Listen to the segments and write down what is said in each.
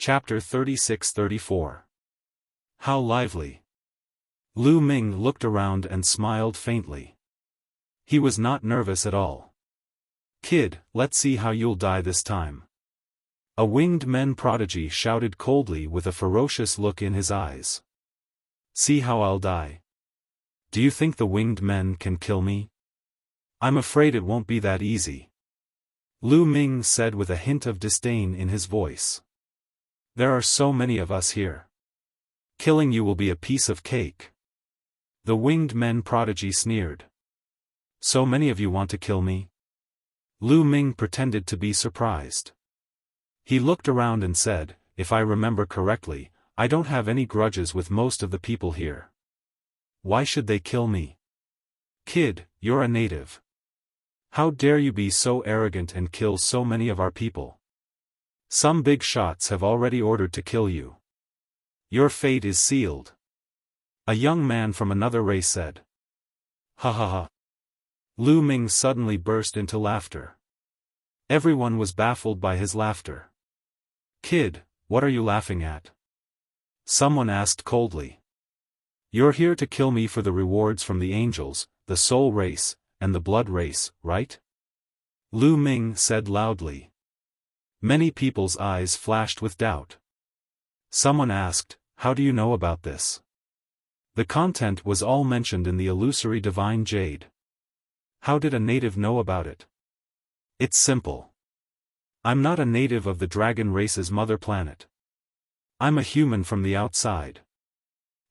Chapter 36-34. How lively. Lu Ming looked around and smiled faintly. He was not nervous at all. "Kid, let's see how you'll die this time." A winged men prodigy shouted coldly with a ferocious look in his eyes. "See how I'll die? Do you think the winged men can kill me? I'm afraid it won't be that easy," Lu Ming said with a hint of disdain in his voice. "There are so many of us here. Killing you will be a piece of cake." The winged men prodigy sneered. "So many of you want to kill me?" Lu Ming pretended to be surprised. He looked around and said, "If I remember correctly, I don't have any grudges with most of the people here. Why should they kill me?" "Kid, you're a native. How dare you be so arrogant and kill so many of our people? Some big shots have already ordered to kill you. Your fate is sealed," a young man from another race said. "Ha ha ha." Lu Ming suddenly burst into laughter. Everyone was baffled by his laughter. "Kid, what are you laughing at?" someone asked coldly. "You're here to kill me for the rewards from the angels, the soul race, and the blood race, right?" Lu Ming said loudly. Many people's eyes flashed with doubt. Someone asked, "How do you know about this?" The content was all mentioned in the illusory divine jade. How did a native know about it? It's simple. I'm not a native of the dragon race's mother planet. I'm a human from the outside.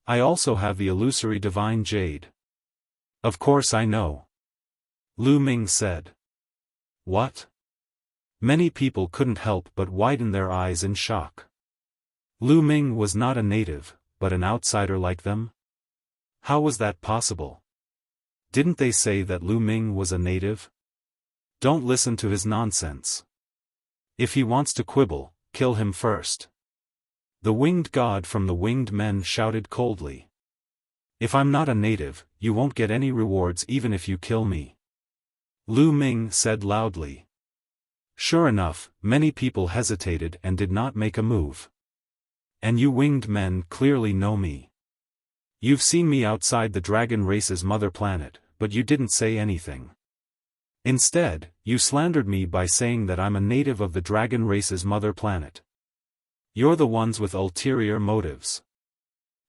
I also have the illusory divine jade. Of course I know, Lu Ming said. What? Many people couldn't help but widen their eyes in shock. Lu Ming was not a native, but an outsider like them? How was that possible? Didn't they say that Lu Ming was a native? Don't listen to his nonsense. If he wants to quibble, kill him first. The winged god from the winged men shouted coldly. If I'm not a native, you won't get any rewards even if you kill me, Lu Ming said loudly. Sure enough, many people hesitated and did not make a move. And you winged men clearly know me. You've seen me outside the dragon race's mother planet, but you didn't say anything. Instead, you slandered me by saying that I'm a native of the dragon race's mother planet. You're the ones with ulterior motives,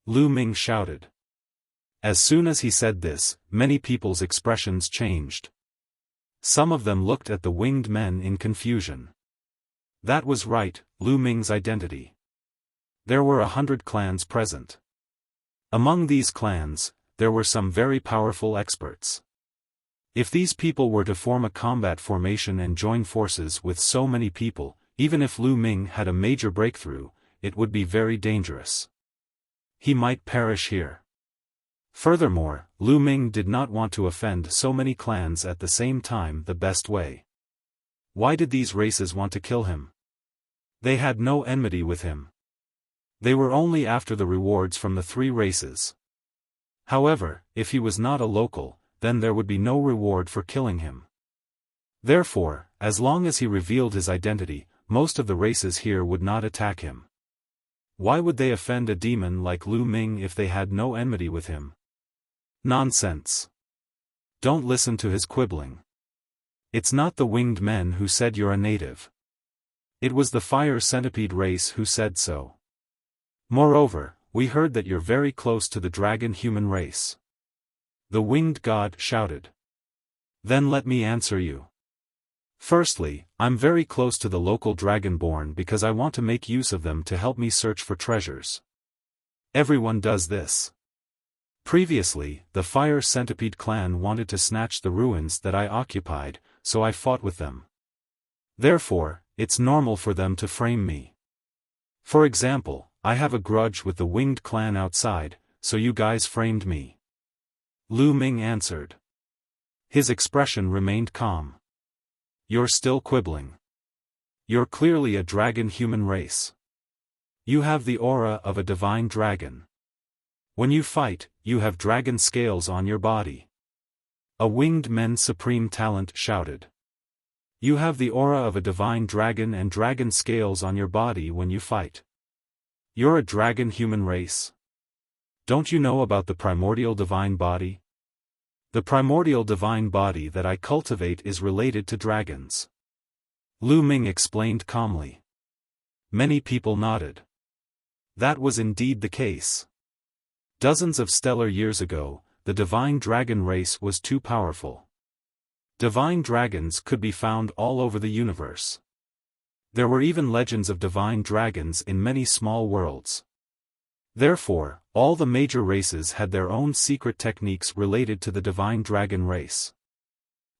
Lu Ming shouted. As soon as he said this, many people's expressions changed. Some of them looked at the winged men in confusion. That was right, Lu Ming's identity. There were 100 clans present. Among these clans, there were some very powerful experts. If these people were to form a combat formation and join forces with so many people, even if Lu Ming had a major breakthrough, it would be very dangerous. He might perish here. Furthermore, Lu Ming did not want to offend so many clans at the same time the best way. Why did these races want to kill him? They had no enmity with him. They were only after the rewards from the 3 races. However, if he was not a local, then there would be no reward for killing him. Therefore, as long as he revealed his identity, most of the races here would not attack him. Why would they offend a demon like Lu Ming if they had no enmity with him? Nonsense. Don't listen to his quibbling. It's not the winged men who said you're a native. It was the fire centipede race who said so. Moreover, we heard that you're very close to the dragon human race. The winged god shouted. Then let me answer you. Firstly, I'm very close to the local dragonborn because I want to make use of them to help me search for treasures. Everyone does this. Previously, the Fire Centipede clan wanted to snatch the ruins that I occupied, so I fought with them. Therefore, it's normal for them to frame me. For example, I have a grudge with the winged clan outside, so you guys framed me. Lu Ming answered. His expression remained calm. You're still quibbling. You're clearly a dragon human race. You have the aura of a divine dragon. When you fight, you have dragon scales on your body. A winged men's supreme talent shouted. You have the aura of a divine dragon and dragon scales on your body when you fight. You're a dragon human race? Don't you know about the primordial divine body? The primordial divine body that I cultivate is related to dragons. Lu Ming explained calmly. Many people nodded. That was indeed the case. Dozens of stellar years ago, the divine dragon race was too powerful. Divine dragons could be found all over the universe. There were even legends of divine dragons in many small worlds. Therefore, all the major races had their own secret techniques related to the divine dragon race.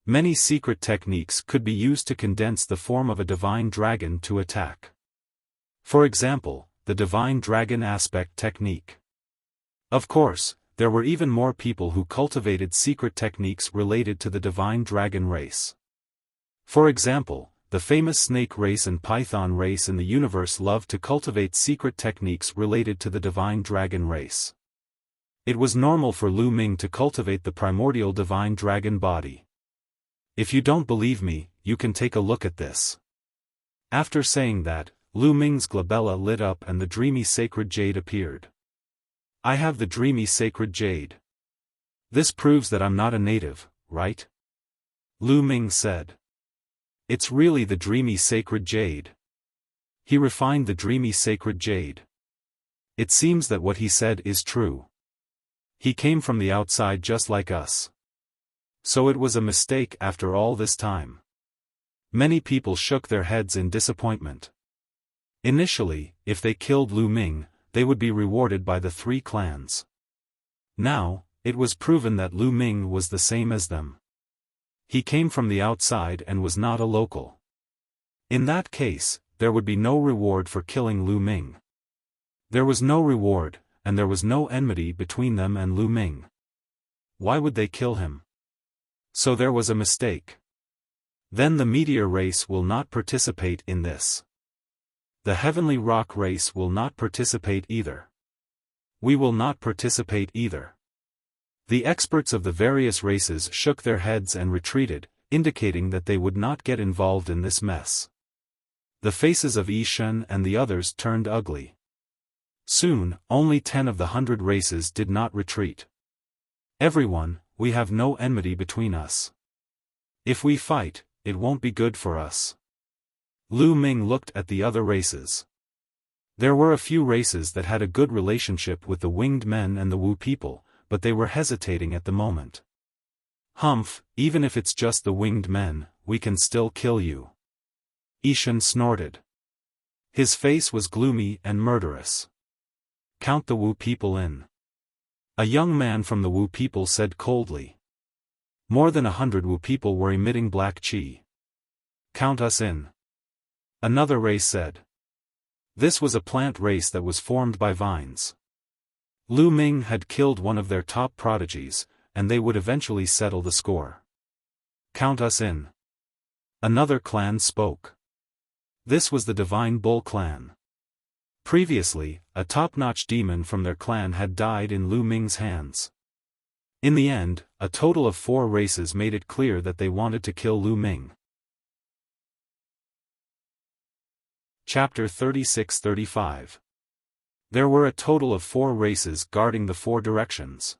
Many secret techniques could be used to condense the form of a divine dragon to attack. For example, the divine dragon aspect technique. Of course, there were even more people who cultivated secret techniques related to the divine dragon race. For example, the famous snake race and python race in the universe loved to cultivate secret techniques related to the divine dragon race. It was normal for Lu Ming to cultivate the primordial divine dragon body. If you don't believe me, you can take a look at this. After saying that, Lu Ming's glabella lit up and the dreamy sacred jade appeared. I have the dreamy sacred jade. This proves that I'm not a native, right? Lu Ming said. It's really the dreamy sacred jade. He refined the dreamy sacred jade. It seems that what he said is true. He came from the outside just like us. So it was a mistake after all this time. Many people shook their heads in disappointment. Initially, if they killed Lu Ming, they would be rewarded by the 3 clans. Now, it was proven that Lu Ming was the same as them. He came from the outside and was not a local. In that case, there would be no reward for killing Lu Ming. There was no reward, and there was no enmity between them and Lu Ming. Why would they kill him? So there was a mistake. Then the meteor race will not participate in this. The heavenly rock race will not participate either. We will not participate either. The experts of the various races shook their heads and retreated, indicating that they would not get involved in this mess. The faces of Yi Shen and the others turned ugly. Soon, only 10 of the 100 races did not retreat. Everyone, we have no enmity between us. If we fight, it won't be good for us. Lu Ming looked at the other races. There were a few races that had a good relationship with the winged men and the Wu people, but they were hesitating at the moment. Humph, even if it's just the winged men, we can still kill you. Yi Shen snorted. His face was gloomy and murderous. Count the Wu people in. A young man from the Wu people said coldly. More than 100 Wu people were emitting black qi. Count us in. Another race said. This was a plant race that was formed by vines. Lu Ming had killed one of their top prodigies, and they would eventually settle the score. Count us in. Another clan spoke. This was the Divine Bull clan. Previously, a top-notch demon from their clan had died in Lu Ming's hands. In the end, a total of 4 races made it clear that they wanted to kill Lu Ming. Chapter 36-35. There were a total of 4 races guarding the 4 directions.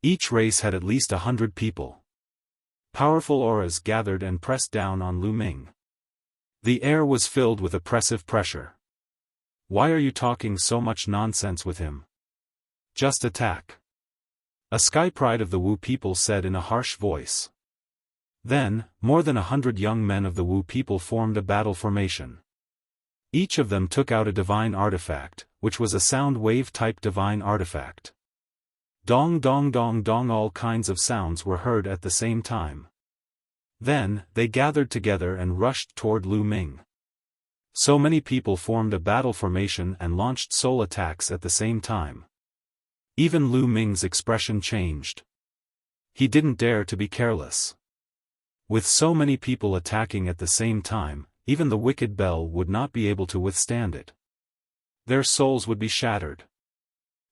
Each race had at least 100 people. Powerful auras gathered and pressed down on Lu Ming. The air was filled with oppressive pressure. Why are you talking so much nonsense with him? Just attack. A sky pride of the Wu people said in a harsh voice. Then, more than 100 young men of the Wu people formed a battle formation. Each of them took out a divine artifact, which was a sound wave-type divine artifact. Dong dong dong dong, all kinds of sounds were heard at the same time. Then, they gathered together and rushed toward Lu Ming. So many people formed a battle formation and launched soul attacks at the same time. Even Lu Ming's expression changed. He didn't dare to be careless. With so many people attacking at the same time, even the wicked Bell would not be able to withstand it. Their souls would be shattered.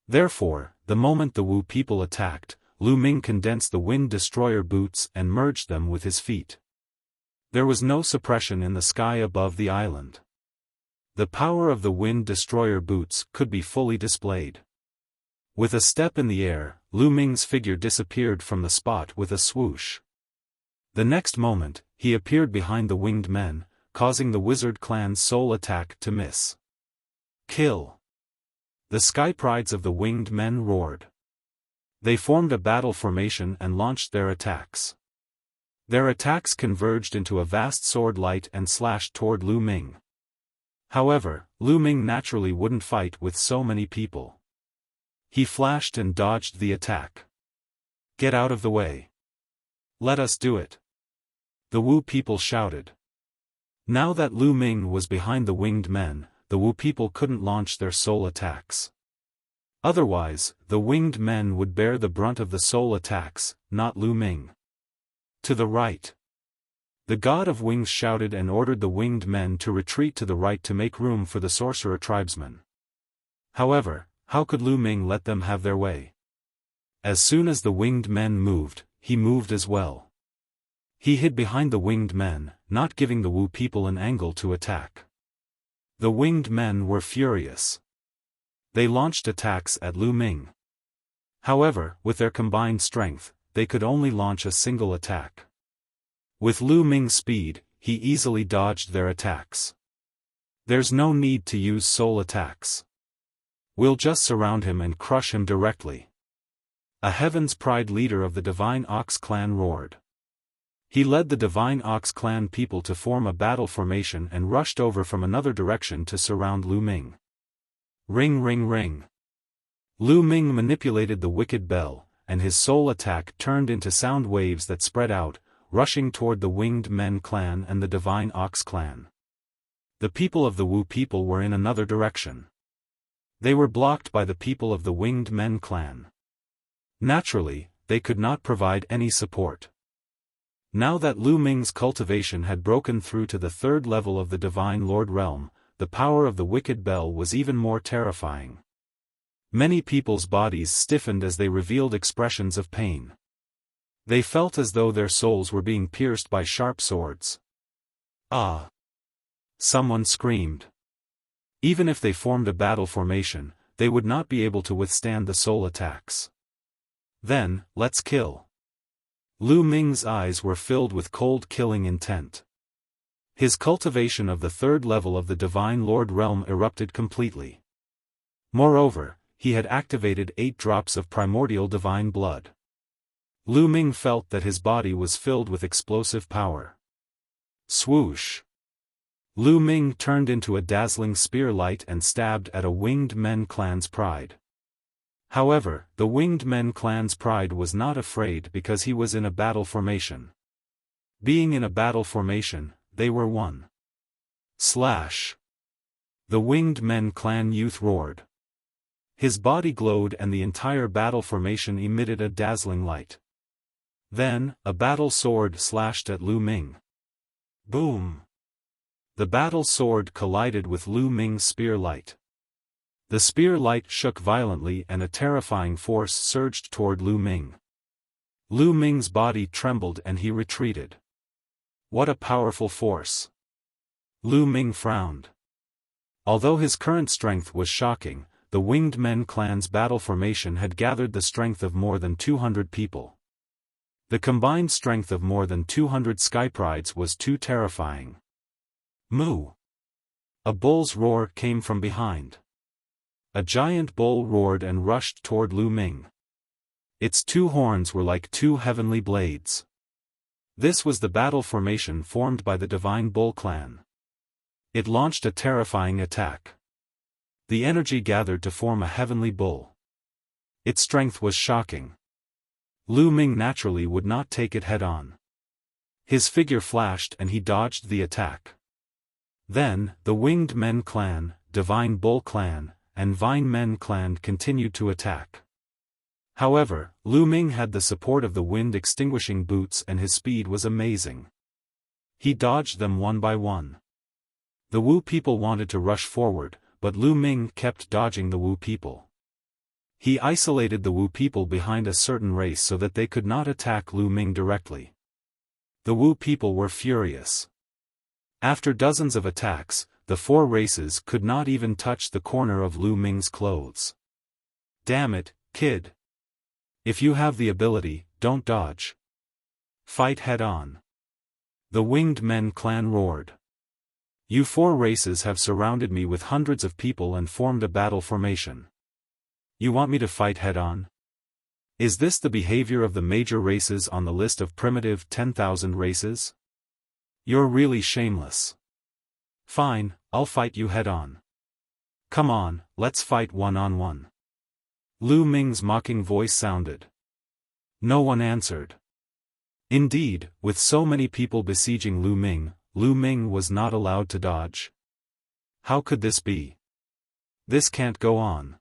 Therefore, the moment the Wu people attacked, Lu Ming condensed the Wind Destroyer boots and merged them with his feet. There was no suppression in the sky above the island. The power of the Wind Destroyer boots could be fully displayed. With a step in the air, Lu Ming's figure disappeared from the spot with a swoosh. The next moment, he appeared behind the winged men, causing the wizard clan's soul attack to miss. Kill! The sky prides of the winged men roared. They formed a battle formation and launched their attacks. Their attacks converged into a vast sword light and slashed toward Lu Ming. However, Lu Ming naturally wouldn't fight with so many people. He flashed and dodged the attack. Get out of the way. Let us do it. The Wu people shouted. Now that Lu Ming was behind the winged men, the Wu people couldn't launch their soul attacks. Otherwise, the winged men would bear the brunt of the soul attacks, not Lu Ming. To the right. The god of wings shouted and ordered the winged men to retreat to the right to make room for the sorcerer tribesmen. However, how could Lu Ming let them have their way? As soon as the winged men moved, he moved as well. He hid behind the winged men, not giving the Wu people an angle to attack. The winged men were furious. They launched attacks at Lu Ming. However, with their combined strength, they could only launch a single attack. With Lu Ming's speed, he easily dodged their attacks. There's no need to use soul attacks. We'll just surround him and crush him directly. A Heaven's Pride leader of the Divine Ox clan roared. He led the Divine Ox clan people to form a battle formation and rushed over from another direction to surround Lu Ming. Ring ring ring. Lu Ming manipulated the wicked bell, and his soul attack turned into sound waves that spread out, rushing toward the Winged Men clan and the Divine Ox clan. The people of the Wu people were in another direction. They were blocked by the people of the Winged Men clan. Naturally, they could not provide any support. Now that Lu Ming's cultivation had broken through to the third level of the Divine Lord realm, the power of the wicked bell was even more terrifying. Many people's bodies stiffened as they revealed expressions of pain. They felt as though their souls were being pierced by sharp swords. Ah! Someone screamed. Even if they formed a battle formation, they would not be able to withstand the soul attacks. Then, let's kill. Lu Ming's eyes were filled with cold killing intent. His cultivation of the third level of the Divine Lord realm erupted completely. Moreover, he had activated 8 drops of primordial divine blood. Lu Ming felt that his body was filled with explosive power. Swoosh! Lu Ming turned into a dazzling spear light and stabbed at a Winged Men clan's pride. However, the Winged Men clan's pride was not afraid because he was in a battle formation. Being in a battle formation, they were one. Slash! The Winged Men clan youth roared. His body glowed and the entire battle formation emitted a dazzling light. Then, a battle sword slashed at Lu Ming. Boom! The battle sword collided with Lu Ming's spear light. The spear light shook violently and a terrifying force surged toward Lu Ming. Lu Ming's body trembled and he retreated. What a powerful force! Lu Ming frowned. Although his current strength was shocking, the Winged Men clan's battle formation had gathered the strength of more than 200 people. The combined strength of more than 200 skyprides was too terrifying. Moo! A bull's roar came from behind. A giant bull roared and rushed toward Lu Ming. Its 2 horns were like 2 heavenly blades. This was the battle formation formed by the Divine Bull clan. It launched a terrifying attack. The energy gathered to form a heavenly bull. Its strength was shocking. Lu Ming naturally would not take it head-on. His figure flashed and he dodged the attack. Then, the Winged Men clan, Divine Bull clan, and Vine Men clan continued to attack. However, Lu Ming had the support of the wind-extinguishing boots and his speed was amazing. He dodged them one by one. The Wu people wanted to rush forward, but Lu Ming kept dodging the Wu people. He isolated the Wu people behind a certain race so that they could not attack Lu Ming directly. The Wu people were furious. After dozens of attacks, the four races could not even touch the corner of Lu Ming's clothes. Damn it, kid. If you have the ability, don't dodge. Fight head-on. The Winged Men clan roared. You four races have surrounded me with hundreds of people and formed a battle formation. You want me to fight head-on? Is this the behavior of the major races on the list of primitive 10,000 races? You're really shameless. Fine, I'll fight you head-on. Come on, let's fight one-on-one. Lu Ming's mocking voice sounded. No one answered. Indeed, with so many people besieging Lu Ming was not allowed to dodge. How could this be? This can't go on.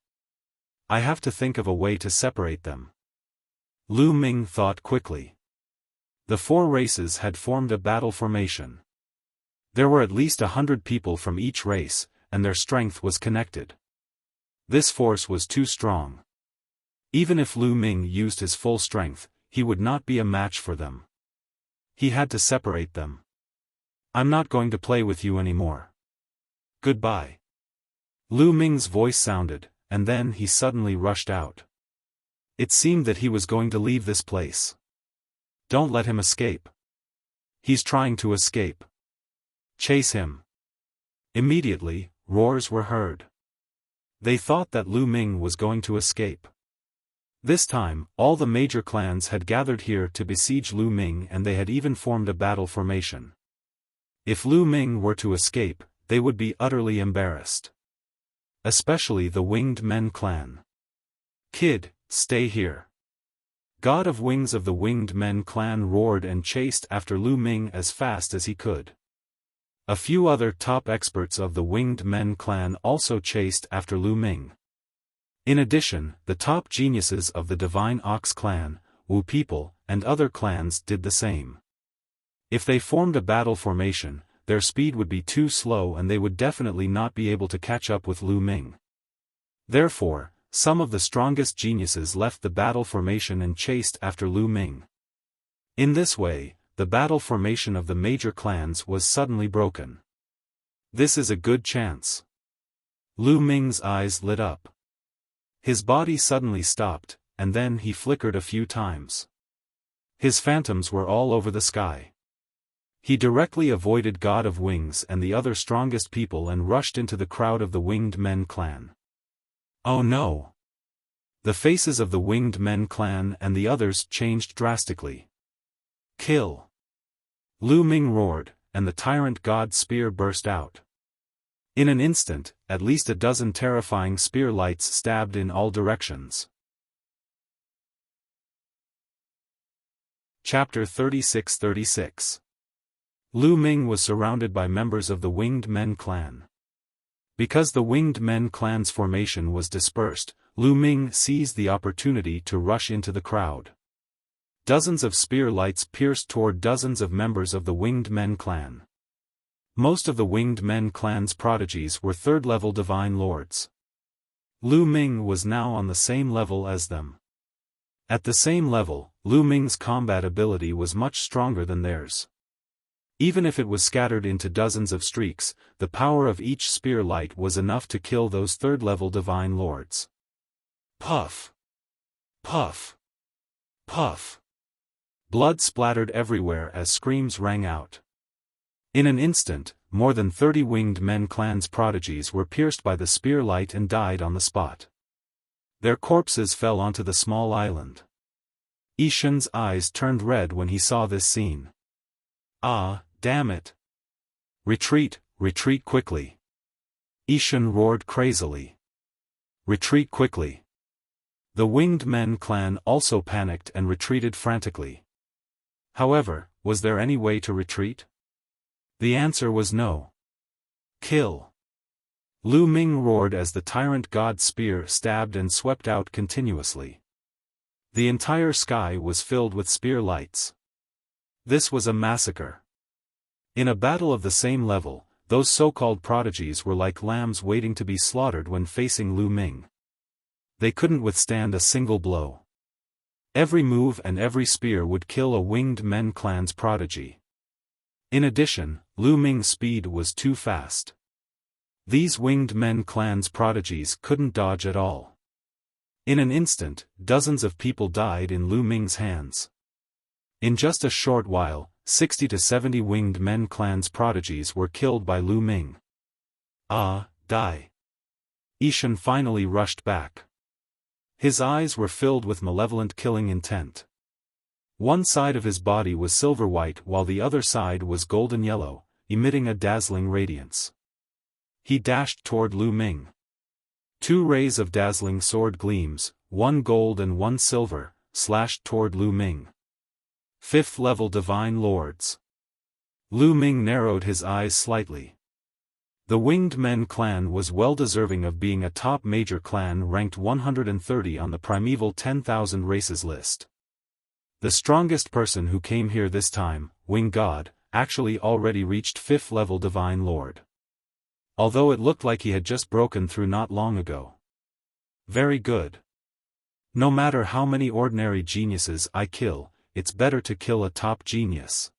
I have to think of a way to separate them. Lu Ming thought quickly. The four races had formed a battle formation. There were at least 100 people from each race, and their strength was connected. This force was too strong. Even if Lu Ming used his full strength, he would not be a match for them. He had to separate them. I'm not going to play with you anymore. Goodbye. Lu Ming's voice sounded, and then he suddenly rushed out. It seemed that he was going to leave this place. Don't let him escape. He's trying to escape. Chase him. Immediately, roars were heard. They thought that Lu Ming was going to escape. This time, all the major clans had gathered here to besiege Lu Ming, and they had even formed a battle formation. If Lu Ming were to escape, they would be utterly embarrassed. Especially the Winged Men clan. Kid, stay here. God of Wings of the Winged Men clan roared and chased after Lu Ming as fast as he could. A few other top experts of the Winged Men clan also chased after Lu Ming. In addition, the top geniuses of the Divine Ox clan, Wu people, and other clans did the same. If they formed a battle formation, their speed would be too slow and they would definitely not be able to catch up with Lu Ming. Therefore, some of the strongest geniuses left the battle formation and chased after Lu Ming. In this way, the battle formation of the major clans was suddenly broken. This is a good chance. Lu Ming's eyes lit up. His body suddenly stopped, and then he flickered a few times. His phantoms were all over the sky. He directly avoided God of Wings and the other strongest people and rushed into the crowd of the Winged Men clan. Oh no! The faces of the Winged Men clan and the others changed drastically. Kill! Lu Ming roared, and the tyrant god spear burst out. In an instant, at least a dozen terrifying spear lights stabbed in all directions. Chapter 36-36. Lu Ming was surrounded by members of the Winged Men clan. Because the Winged Men clan's formation was dispersed, Lu Ming seized the opportunity to rush into the crowd. Dozens of spear lights pierced toward dozens of members of the Winged Men clan. Most of the Winged Men clan's prodigies were third-level divine lords. Lu Ming was now on the same level as them. At the same level, Lu Ming's combat ability was much stronger than theirs. Even if it was scattered into dozens of streaks, the power of each spear light was enough to kill those third-level divine lords. Puff! Puff! Puff! Blood splattered everywhere as screams rang out. In an instant, more than 30 Winged Men clan's prodigies were pierced by the spear light and died on the spot. Their corpses fell onto the small island. Ishan's eyes turned red when he saw this scene. Ah, damn it! Retreat, retreat quickly! Ishan roared crazily. Retreat quickly! The Winged Men clan also panicked and retreated frantically. However, was there any way to retreat? The answer was no. Kill! Lu Ming roared as the tyrant god spear stabbed and swept out continuously. The entire sky was filled with spear lights. This was a massacre. In a battle of the same level, those so-called prodigies were like lambs waiting to be slaughtered when facing Lu Ming. They couldn't withstand a single blow. Every move and every spear would kill a Winged Men clan's prodigy. In addition, Lu Ming's speed was too fast. These winged men clan's prodigies couldn't dodge at all. In an instant, dozens of people died in Lu Ming's hands. In just a short while, 60 to 70 winged men clan's prodigies were killed by Lu Ming. Die. Ishan finally rushed back. His eyes were filled with malevolent killing intent. One side of his body was silver-white while the other side was golden-yellow, emitting a dazzling radiance. He dashed toward Lu Ming. 2 rays of dazzling sword gleams, one gold and one silver, slashed toward Lu Ming. 5th-level Divine Lords. Lu Ming narrowed his eyes slightly. The Winged Men clan was well deserving of being a top major clan ranked 130 on the primeval 10,000 races list. The strongest person who came here this time, Wing God, actually already reached 5th-level Divine Lord. Although it looked like he had just broken through not long ago. Very good. No matter how many ordinary geniuses I kill, it's better to kill a top genius.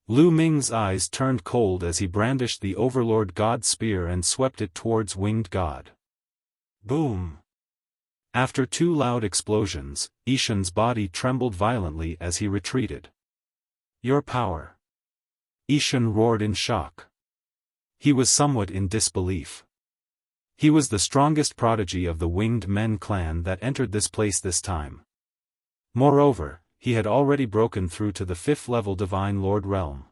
Lu Ming's eyes turned cold as he brandished the Overlord God spear and swept it towards Winged God. Boom! After 2 loud explosions, Ishan's body trembled violently as he retreated. Your power! Ishan roared in shock. He was somewhat in disbelief. He was the strongest prodigy of the Winged Men clan that entered this place this time. Moreover, he had already broken through to the 5th-level Divine Lord realm.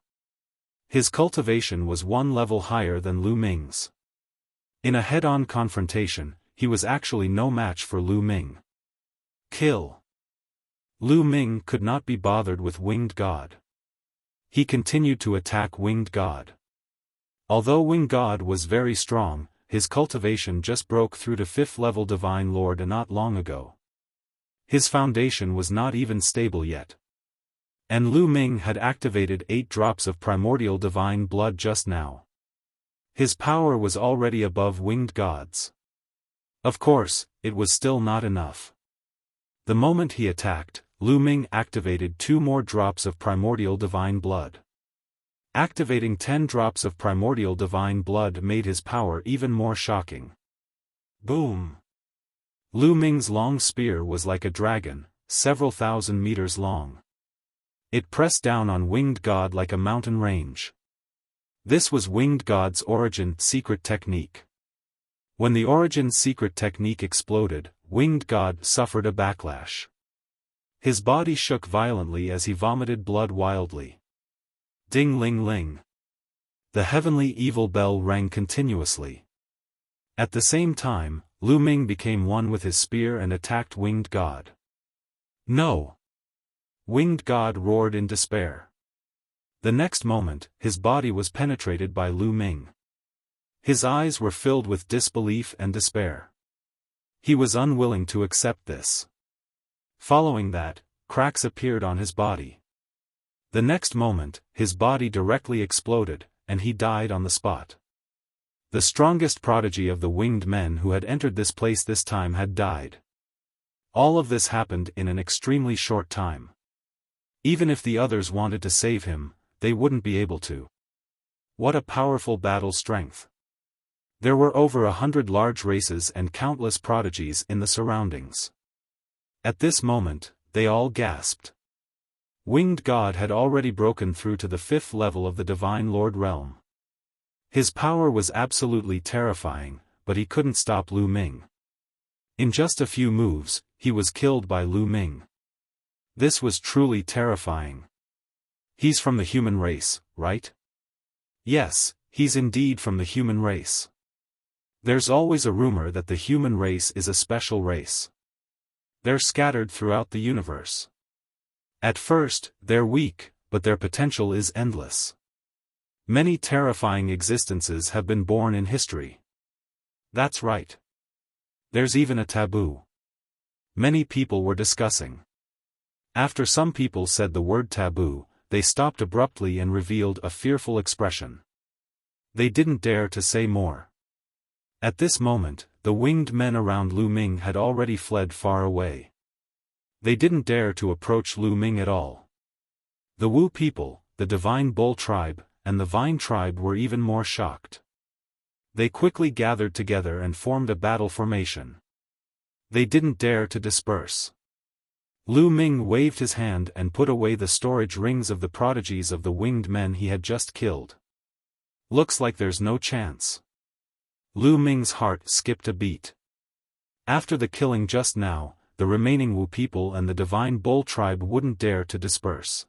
His cultivation was 1 level higher than Lu Ming's. In a head-on confrontation, he was actually no match for Lu Ming. Kill! Lu Ming could not be bothered with Winged God. He continued to attack Winged God. Although Winged God was very strong, his cultivation just broke through to 5th-level Divine Lord not long ago. His foundation was not even stable yet. And Lu Ming had activated 8 drops of primordial divine blood just now. His power was already above Winged God's. Of course, it was still not enough. The moment he attacked, Lu Ming activated 2 more drops of primordial divine blood. Activating 10 drops of primordial divine blood made his power even more shocking. Boom! Lu Ming's long spear was like a dragon, several thousand meters long. It pressed down on Winged God like a mountain range. This was Winged God's origin secret technique. When the origin secret technique exploded, Winged God suffered a backlash. His body shook violently as he vomited blood wildly. Ding-ling-ling. The heavenly evil bell rang continuously. At the same time, Lu Ming became one with his spear and attacked Winged God. No! Winged God roared in despair. The next moment, his body was penetrated by Lu Ming. His eyes were filled with disbelief and despair. He was unwilling to accept this. Following that, cracks appeared on his body. The next moment, his body directly exploded, and he died on the spot. The strongest prodigy of the Winged Men who had entered this place this time had died. All of this happened in an extremely short time. Even if the others wanted to save him, they wouldn't be able to. What a powerful battle strength. There were over 100 large races and countless prodigies in the surroundings. At this moment, they all gasped. Winged God had already broken through to the 5th level of the Divine Lord realm. His power was absolutely terrifying, but he couldn't stop Lu Ming. In just a few moves, he was killed by Lu Ming. This was truly terrifying. He's from the human race, right? Yes, he's indeed from the human race. There's always a rumor that the human race is a special race. They're scattered throughout the universe. At first, they're weak, but their potential is endless. Many terrifying existences have been born in history. That's right. There's even a taboo. Many people were discussing. After some people said the word taboo, they stopped abruptly and revealed a fearful expression. They didn't dare to say more. At this moment, the winged men around Lu Ming had already fled far away. They didn't dare to approach Lu Ming at all. The Wu people, the Divine Bull tribe, and the Vine tribe were even more shocked. They quickly gathered together and formed a battle formation. They didn't dare to disperse. Lu Ming waved his hand and put away the storage rings of the prodigies of the winged men he had just killed. Looks like there's no chance. Lu Ming's heart skipped a beat. After the killing just now, the remaining Wu people and the Divine Bull tribe wouldn't dare to disperse.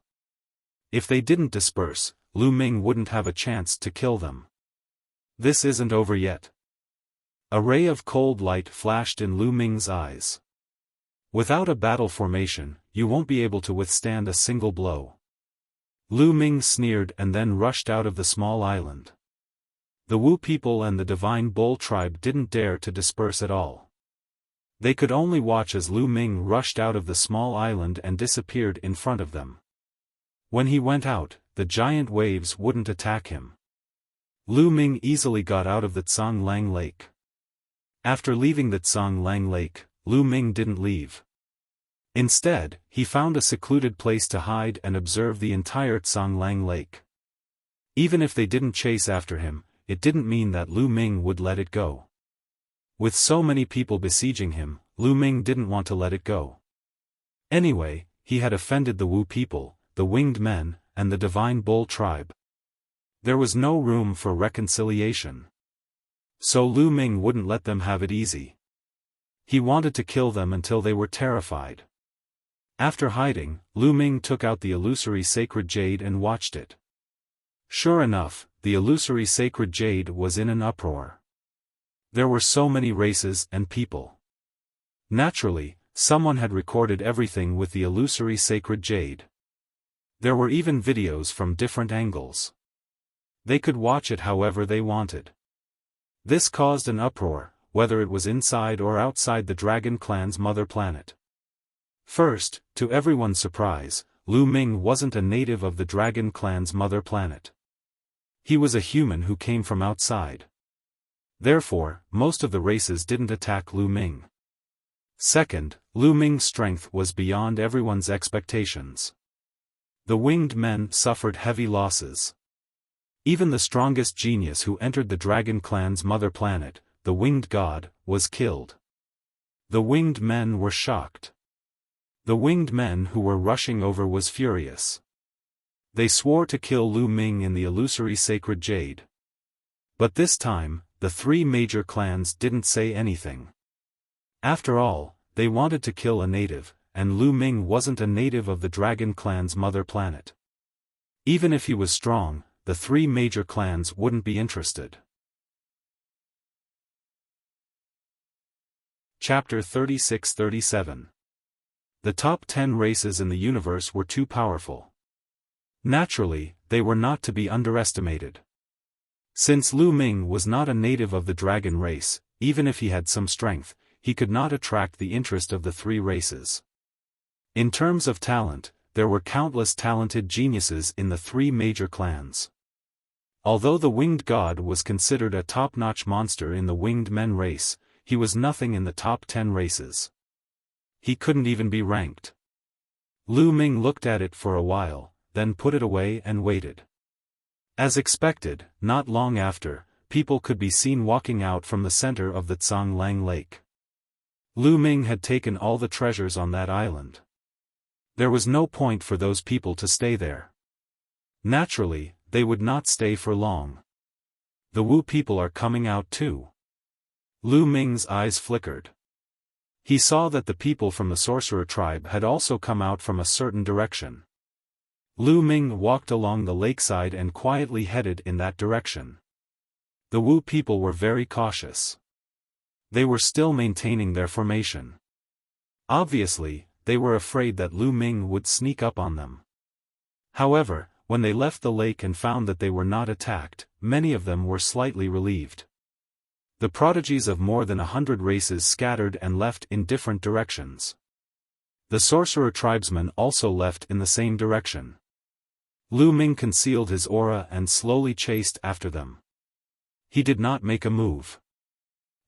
If they didn't disperse, Lu Ming wouldn't have a chance to kill them. This isn't over yet. A ray of cold light flashed in Lu Ming's eyes. Without a battle formation, you won't be able to withstand a single blow. Lu Ming sneered and then rushed out of the small island. The Wu people and the Divine Bull tribe didn't dare to disperse at all. They could only watch as Lu Ming rushed out of the small island and disappeared in front of them. When he went out, the giant waves wouldn't attack him. Lu Ming easily got out of the Tsanglang Lake. After leaving the Tsanglang Lake, Lu Ming didn't leave. Instead, he found a secluded place to hide and observe the entire Tsanglang Lake. Even if they didn't chase after him, it didn't mean that Lu Ming would let it go. With so many people besieging him, Lu Ming didn't want to let it go. Anyway, he had offended the Wu people, the winged men, and the Divine Bull tribe. There was no room for reconciliation. So Lu Ming wouldn't let them have it easy. He wanted to kill them until they were terrified. After hiding, Lu Ming took out the illusory sacred jade and watched it. Sure enough, the illusory sacred jade was in an uproar. There were so many races and people. Naturally, someone had recorded everything with the illusory sacred jade. There were even videos from different angles. They could watch it however they wanted. This caused an uproar, whether it was inside or outside the Dragon Clan's mother planet. First, to everyone's surprise, Lu Ming wasn't a native of the Dragon Clan's mother planet. He was a human who came from outside. Therefore, most of the races didn't attack Lu Ming. Second, Lu Ming's strength was beyond everyone's expectations. The winged men suffered heavy losses. Even the strongest genius who entered the Dragon Clan's mother planet, the winged god, was killed. The winged men were shocked. The winged men who were rushing over was furious. They swore to kill Lu Ming in the illusory sacred jade. But this time, the three major clans didn't say anything. After all, they wanted to kill a native, and Lu Ming wasn't a native of the Dragon Clan's mother planet. Even if he was strong, the three major clans wouldn't be interested. Chapter 36-37. The top 10 races in the universe were too powerful. Naturally, they were not to be underestimated. Since Lu Ming was not a native of the dragon race, even if he had some strength, he could not attract the interest of the three races. In terms of talent, there were countless talented geniuses in the three major clans. Although the winged god was considered a top-notch monster in the winged men race, he was nothing in the top 10 races. He couldn't even be ranked. Lu Ming looked at it for a while, then put it away and waited. As expected, not long after, people could be seen walking out from the center of the Tsanglang Lake. Lu Ming had taken all the treasures on that island. There was no point for those people to stay there. Naturally, they would not stay for long. The Wu people are coming out too. Lu Ming's eyes flickered. He saw that the people from the sorcerer tribe had also come out from a certain direction. Lu Ming walked along the lakeside and quietly headed in that direction. The Wu people were very cautious. They were still maintaining their formation. Obviously, they were afraid that Lu Ming would sneak up on them. However, when they left the lake and found that they were not attacked, many of them were slightly relieved. The prodigies of more than 100 races scattered and left in different directions. The sorcerer tribesmen also left in the same direction. Lu Ming concealed his aura and slowly chased after them. He did not make a move.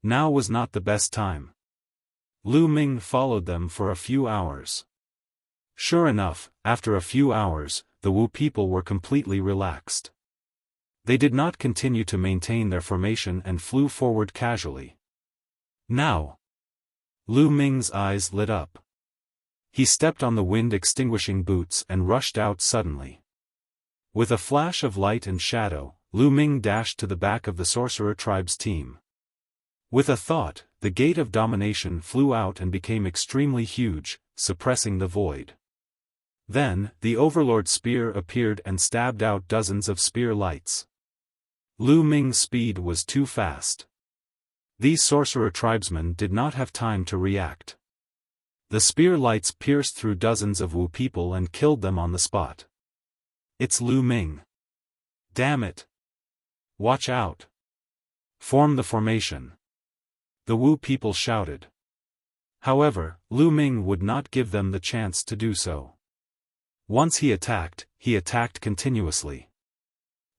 Now was not the best time. Lu Ming followed them for a few hours. Sure enough, after a few hours, the Wu people were completely relaxed. They did not continue to maintain their formation and flew forward casually. Now! Lu Ming's eyes lit up. He stepped on the wind-extinguishing boots and rushed out suddenly. With a flash of light and shadow, Lu Ming dashed to the back of the sorcerer tribe's team. With a thought, the gate of domination flew out and became extremely huge, suppressing the void. Then, the overlord spear appeared and stabbed out dozens of spear lights. Lu Ming's speed was too fast. These sorcerer tribesmen did not have time to react. The spear lights pierced through dozens of Wu people and killed them on the spot. It's Lu Ming. Damn it! Watch out! Form the formation. The Wu people shouted. However, Lu Ming would not give them the chance to do so. Once he attacked continuously.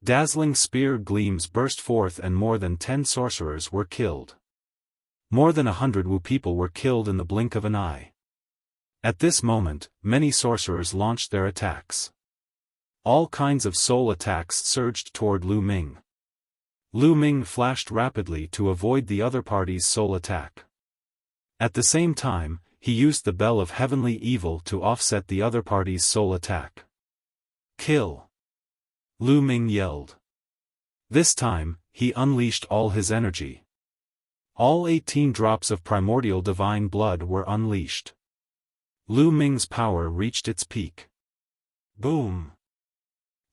Dazzling spear gleams burst forth and more than 10 sorcerers were killed. More than 100 Wu people were killed in the blink of an eye. At this moment, many sorcerers launched their attacks. All kinds of soul attacks surged toward Lu Ming. Lu Ming flashed rapidly to avoid the other party's soul attack. At the same time, he used the Bell of Heavenly Evil to offset the other party's soul attack. Kill! Lu Ming yelled. This time, he unleashed all his energy. All 18 drops of primordial divine blood were unleashed. Lu Ming's power reached its peak. Boom!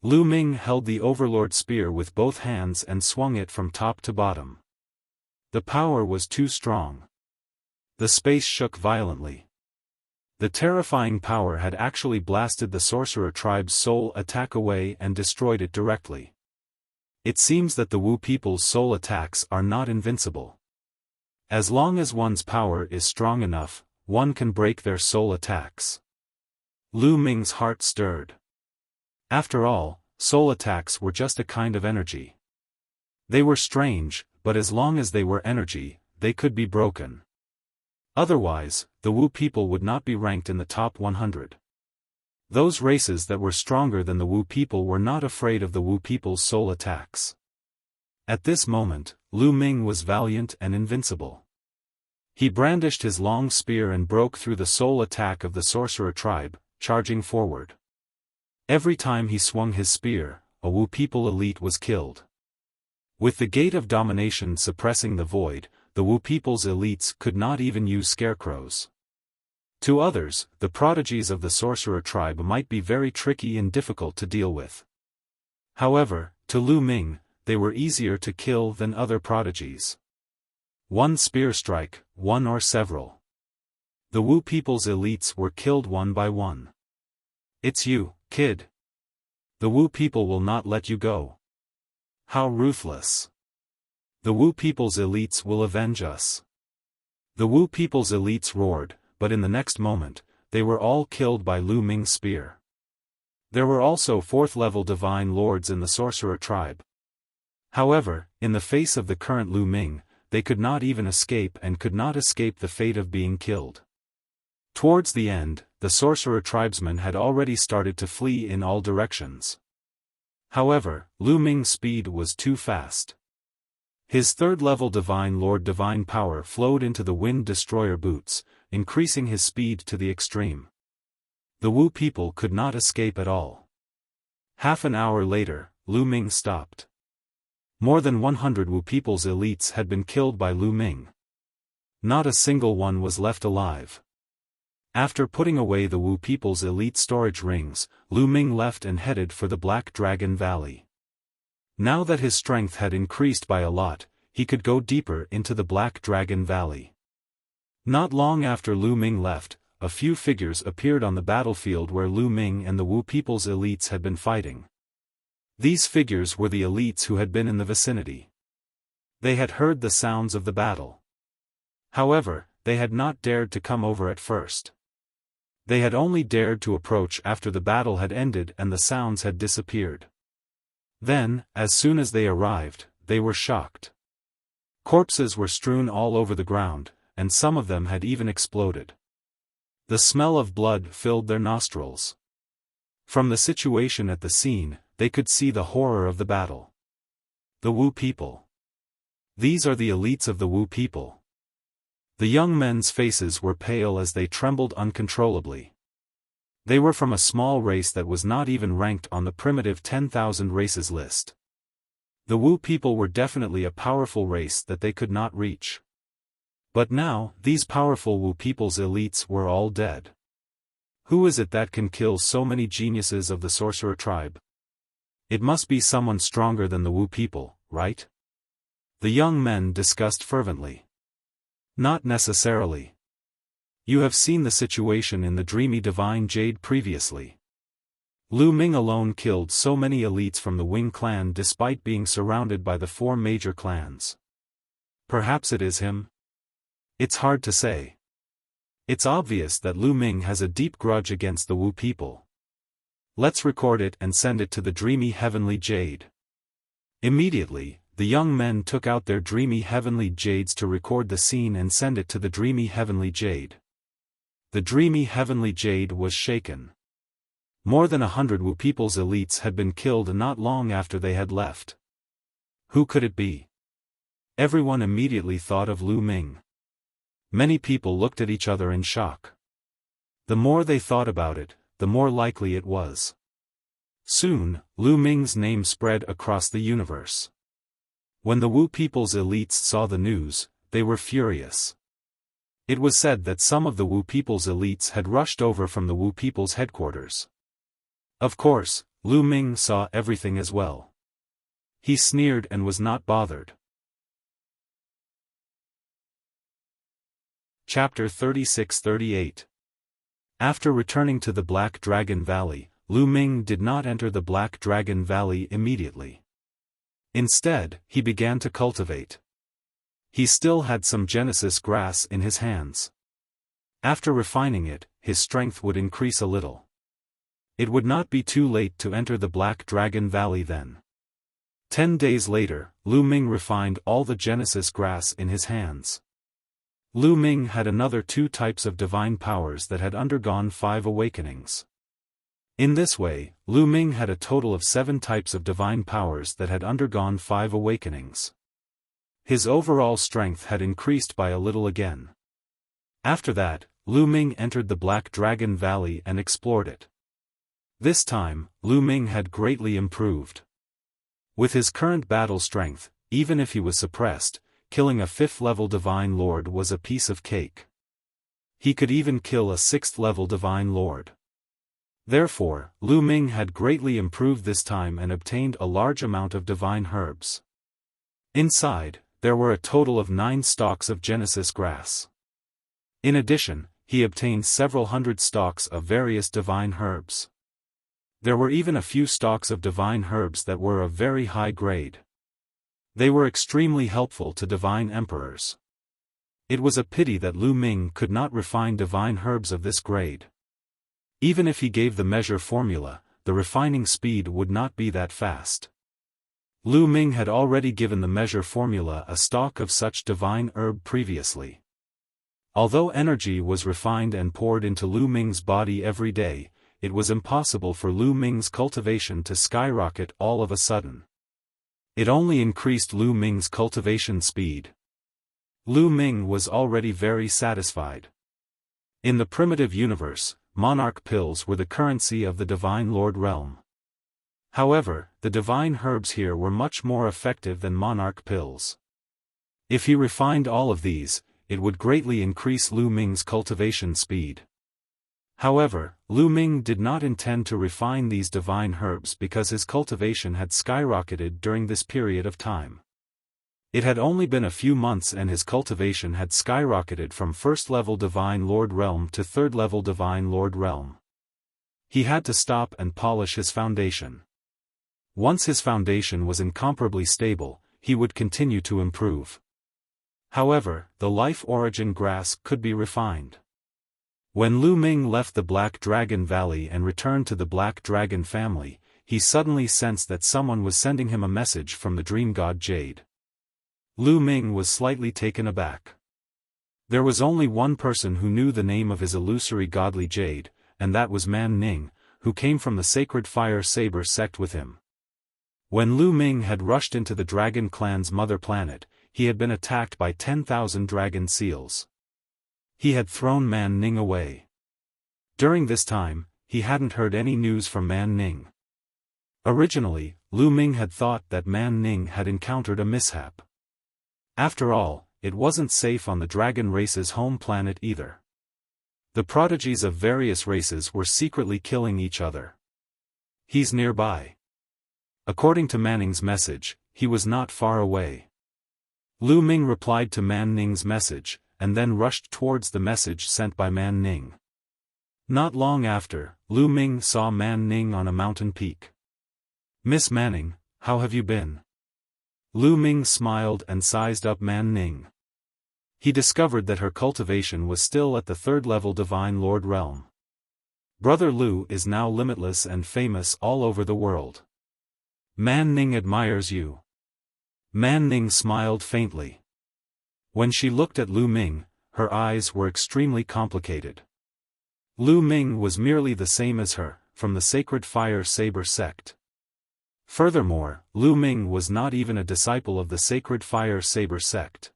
Lu Ming held the Overlord spear with both hands and swung it from top to bottom. The power was too strong. The space shook violently. The terrifying power had actually blasted the sorcerer tribe's soul attack away and destroyed it directly. It seems that the Wu people's soul attacks are not invincible. As long as one's power is strong enough, one can break their soul attacks. Lu Ming's heart stirred. After all, soul attacks were just a kind of energy. They were strange, but as long as they were energy, they could be broken. Otherwise, the Wu people would not be ranked in the top 100. Those races that were stronger than the Wu people were not afraid of the Wu people's soul attacks. At this moment, Lu Ming was valiant and invincible. He brandished his long spear and broke through the soul attack of the sorcerer tribe, charging forward. Every time he swung his spear, a Wu people elite was killed. With the gate of domination suppressing the void, the Wu people's elites could not even use scarecrows. To others, the prodigies of the sorcerer tribe might be very tricky and difficult to deal with. However, to Lu Ming, they were easier to kill than other prodigies. One spear strike, one or several. The Wu people's elites were killed one by one. It's you, kid. The Wu people will not let you go. How ruthless. The Wu people's elites will avenge us. The Wu people's elites roared, but in the next moment, they were all killed by Lu Ming's spear. There were also 4th-level divine lords in the sorcerer tribe. However, in the face of the current Lu Ming, they could not even escape and could not escape the fate of being killed. Towards the end, the sorcerer tribesmen had already started to flee in all directions. However, Lu Ming's speed was too fast. His 3rd-level divine lord divine power flowed into the wind destroyer boots, increasing his speed to the extreme. The Wu people could not escape at all. Half an hour later, Lu Ming stopped. More than 100 Wu people's elites had been killed by Lu Ming. Not a single one was left alive. After putting away the Wu people's elite storage rings, Lu Ming left and headed for the Black Dragon Valley. Now that his strength had increased by a lot, he could go deeper into the Black Dragon Valley. Not long after Lu Ming left, a few figures appeared on the battlefield where Lu Ming and the Wu people's elites had been fighting. These figures were the elites who had been in the vicinity. They had heard the sounds of the battle. However, they had not dared to come over at first. They had only dared to approach after the battle had ended and the sounds had disappeared. Then, as soon as they arrived, they were shocked. Corpses were strewn all over the ground, and some of them had even exploded. The smell of blood filled their nostrils. From the situation at the scene, they could see the horror of the battle. The Wu people. These are the elites of the Wu people. The young men's faces were pale as they trembled uncontrollably. They were from a small race that was not even ranked on the primitive 10,000 races list. The Wu people were definitely a powerful race that they could not reach. But now, these powerful Wu people's elites were all dead. Who is it that can kill so many geniuses of the sorcerer tribe? It must be someone stronger than the Wu people, right? The young men discussed fervently. Not necessarily. You have seen the situation in the dreamy divine jade previously. Lu Ming alone killed so many elites from the Wing clan despite being surrounded by the 4 major clans. Perhaps it is him? It's hard to say. It's obvious that Lu Ming has a deep grudge against the Wu people. Let's record it and send it to the dreamy heavenly jade. Immediately, the young men took out their dreamy heavenly jades to record the scene and send it to the dreamy heavenly jade. The dreamy heavenly jade was shaken. More than 100 Wu people's elites had been killed not long after they had left. Who could it be? Everyone immediately thought of Lu Ming. Many people looked at each other in shock. The more they thought about it, the more likely it was. Soon, Lu Ming's name spread across the universe. When the Wu people's elites saw the news, they were furious. It was said that some of the Wu people's elites had rushed over from the Wu people's headquarters. Of course, Lu Ming saw everything as well. He sneered and was not bothered. Chapter 36-38. After returning to the Black Dragon Valley, Lu Ming did not enter the Black Dragon Valley immediately. Instead, he began to cultivate. He still had some Genesis grass in his hands. After refining it, his strength would increase a little. It would not be too late to enter the Black Dragon Valley then. 10 days later, Lu Ming refined all the Genesis grass in his hands. Lu Ming had another 2 types of divine powers that had undergone 5 awakenings. In this way, Lu Ming had a total of 7 types of divine powers that had undergone 5 awakenings. His overall strength had increased by a little again. After that, Lu Ming entered the Black Dragon Valley and explored it. This time, Lu Ming had greatly improved. With his current battle strength, even if he was suppressed, killing a 5th-level Divine Lord was a piece of cake. He could even kill a 6th-level Divine Lord. Therefore, Lu Ming had greatly improved this time and obtained a large amount of divine herbs. Inside, there were a total of 9 stalks of Genesis grass. In addition, he obtained several hundred stalks of various divine herbs. There were even a few stalks of divine herbs that were of very high grade. They were extremely helpful to divine emperors. It was a pity that Lu Ming could not refine divine herbs of this grade. Even if he gave the measure formula, the refining speed would not be that fast. Lu Ming had already given the measure formula a stalk of such divine herb previously. Although energy was refined and poured into Lu Ming's body every day, it was impossible for Lu Ming's cultivation to skyrocket all of a sudden. It only increased Lu Ming's cultivation speed. Lu Ming was already very satisfied. In the primitive universe, monarch pills were the currency of the Divine Lord realm. However, the divine herbs here were much more effective than monarch pills. If he refined all of these, it would greatly increase Lu Ming's cultivation speed. However, Lu Ming did not intend to refine these divine herbs because his cultivation had skyrocketed during this period of time. It had only been a few months and his cultivation had skyrocketed from 1st-level Divine Lord Realm to 3rd-level Divine Lord Realm. He had to stop and polish his foundation. Once his foundation was incomparably stable, he would continue to improve. However, the life origin grass could be refined. When Lu Ming left the Black Dragon Valley and returned to the Black Dragon family, he suddenly sensed that someone was sending him a message from the Dream God Jade. Lu Ming was slightly taken aback. There was only one person who knew the name of his illusory godly jade, and that was Man Ning, who came from the Sacred Fire Saber sect with him. When Lu Ming had rushed into the dragon clan's mother planet, he had been attacked by 10,000 dragon seals. He had thrown Man Ning away. During this time, he hadn't heard any news from Man Ning. Originally, Lu Ming had thought that Man Ning had encountered a mishap. After all, it wasn't safe on the dragon race's home planet either. The prodigies of various races were secretly killing each other. He's nearby. According to Manning's message, he was not far away. Lu Ming replied to Man Ning's message, and then rushed towards the message sent by Man Ning. Not long after, Lu Ming saw Man Ning on a mountain peak. "Miss Manning, how have you been?" Lu Ming smiled and sized up Man Ning. He discovered that her cultivation was still at the 3rd level Divine Lord realm. Brother Lu is now limitless and famous all over the world. Man Ning admires you. Man Ning smiled faintly. When she looked at Lu Ming, her eyes were extremely complicated. Lu Ming was merely the same as her, from the Sacred Fire Saber sect. Furthermore, Lu Ming was not even a disciple of the Sacred Fire Saber sect.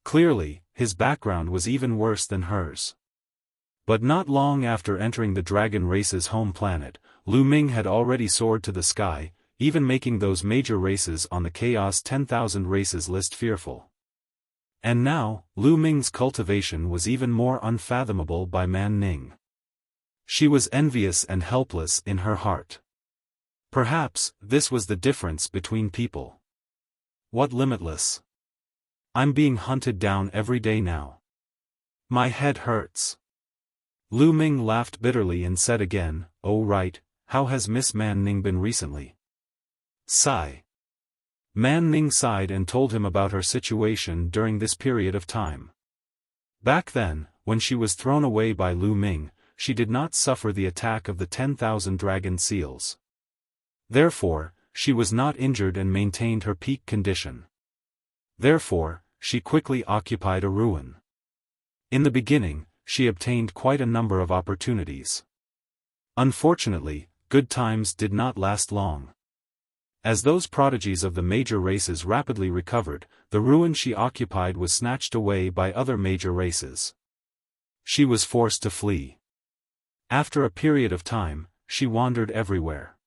Clearly, his background was even worse than hers. But not long after entering the dragon race's home planet, Lu Ming had already soared to the sky, even making those major races on the Chaos 10,000 races list fearful. And now, Lu Ming's cultivation was even more unfathomable by Man Ning. She was envious and helpless in her heart. Perhaps, this was the difference between people. What limitless? I'm being hunted down every day now. My head hurts. Lu Ming laughed bitterly and said again, "Oh right, how has Miss Man Ning been recently?" Sigh. Man Ning sighed and told him about her situation during this period of time. Back then, when she was thrown away by Lu Ming, she did not suffer the attack of the 10,000 dragon seals. Therefore, she was not injured and maintained her peak condition. Therefore, she quickly occupied a ruin. In the beginning, she obtained quite a number of opportunities. Unfortunately, good times did not last long. As those prodigies of the major races rapidly recovered, the ruin she occupied was snatched away by other major races. She was forced to flee. After a period of time, she wandered everywhere.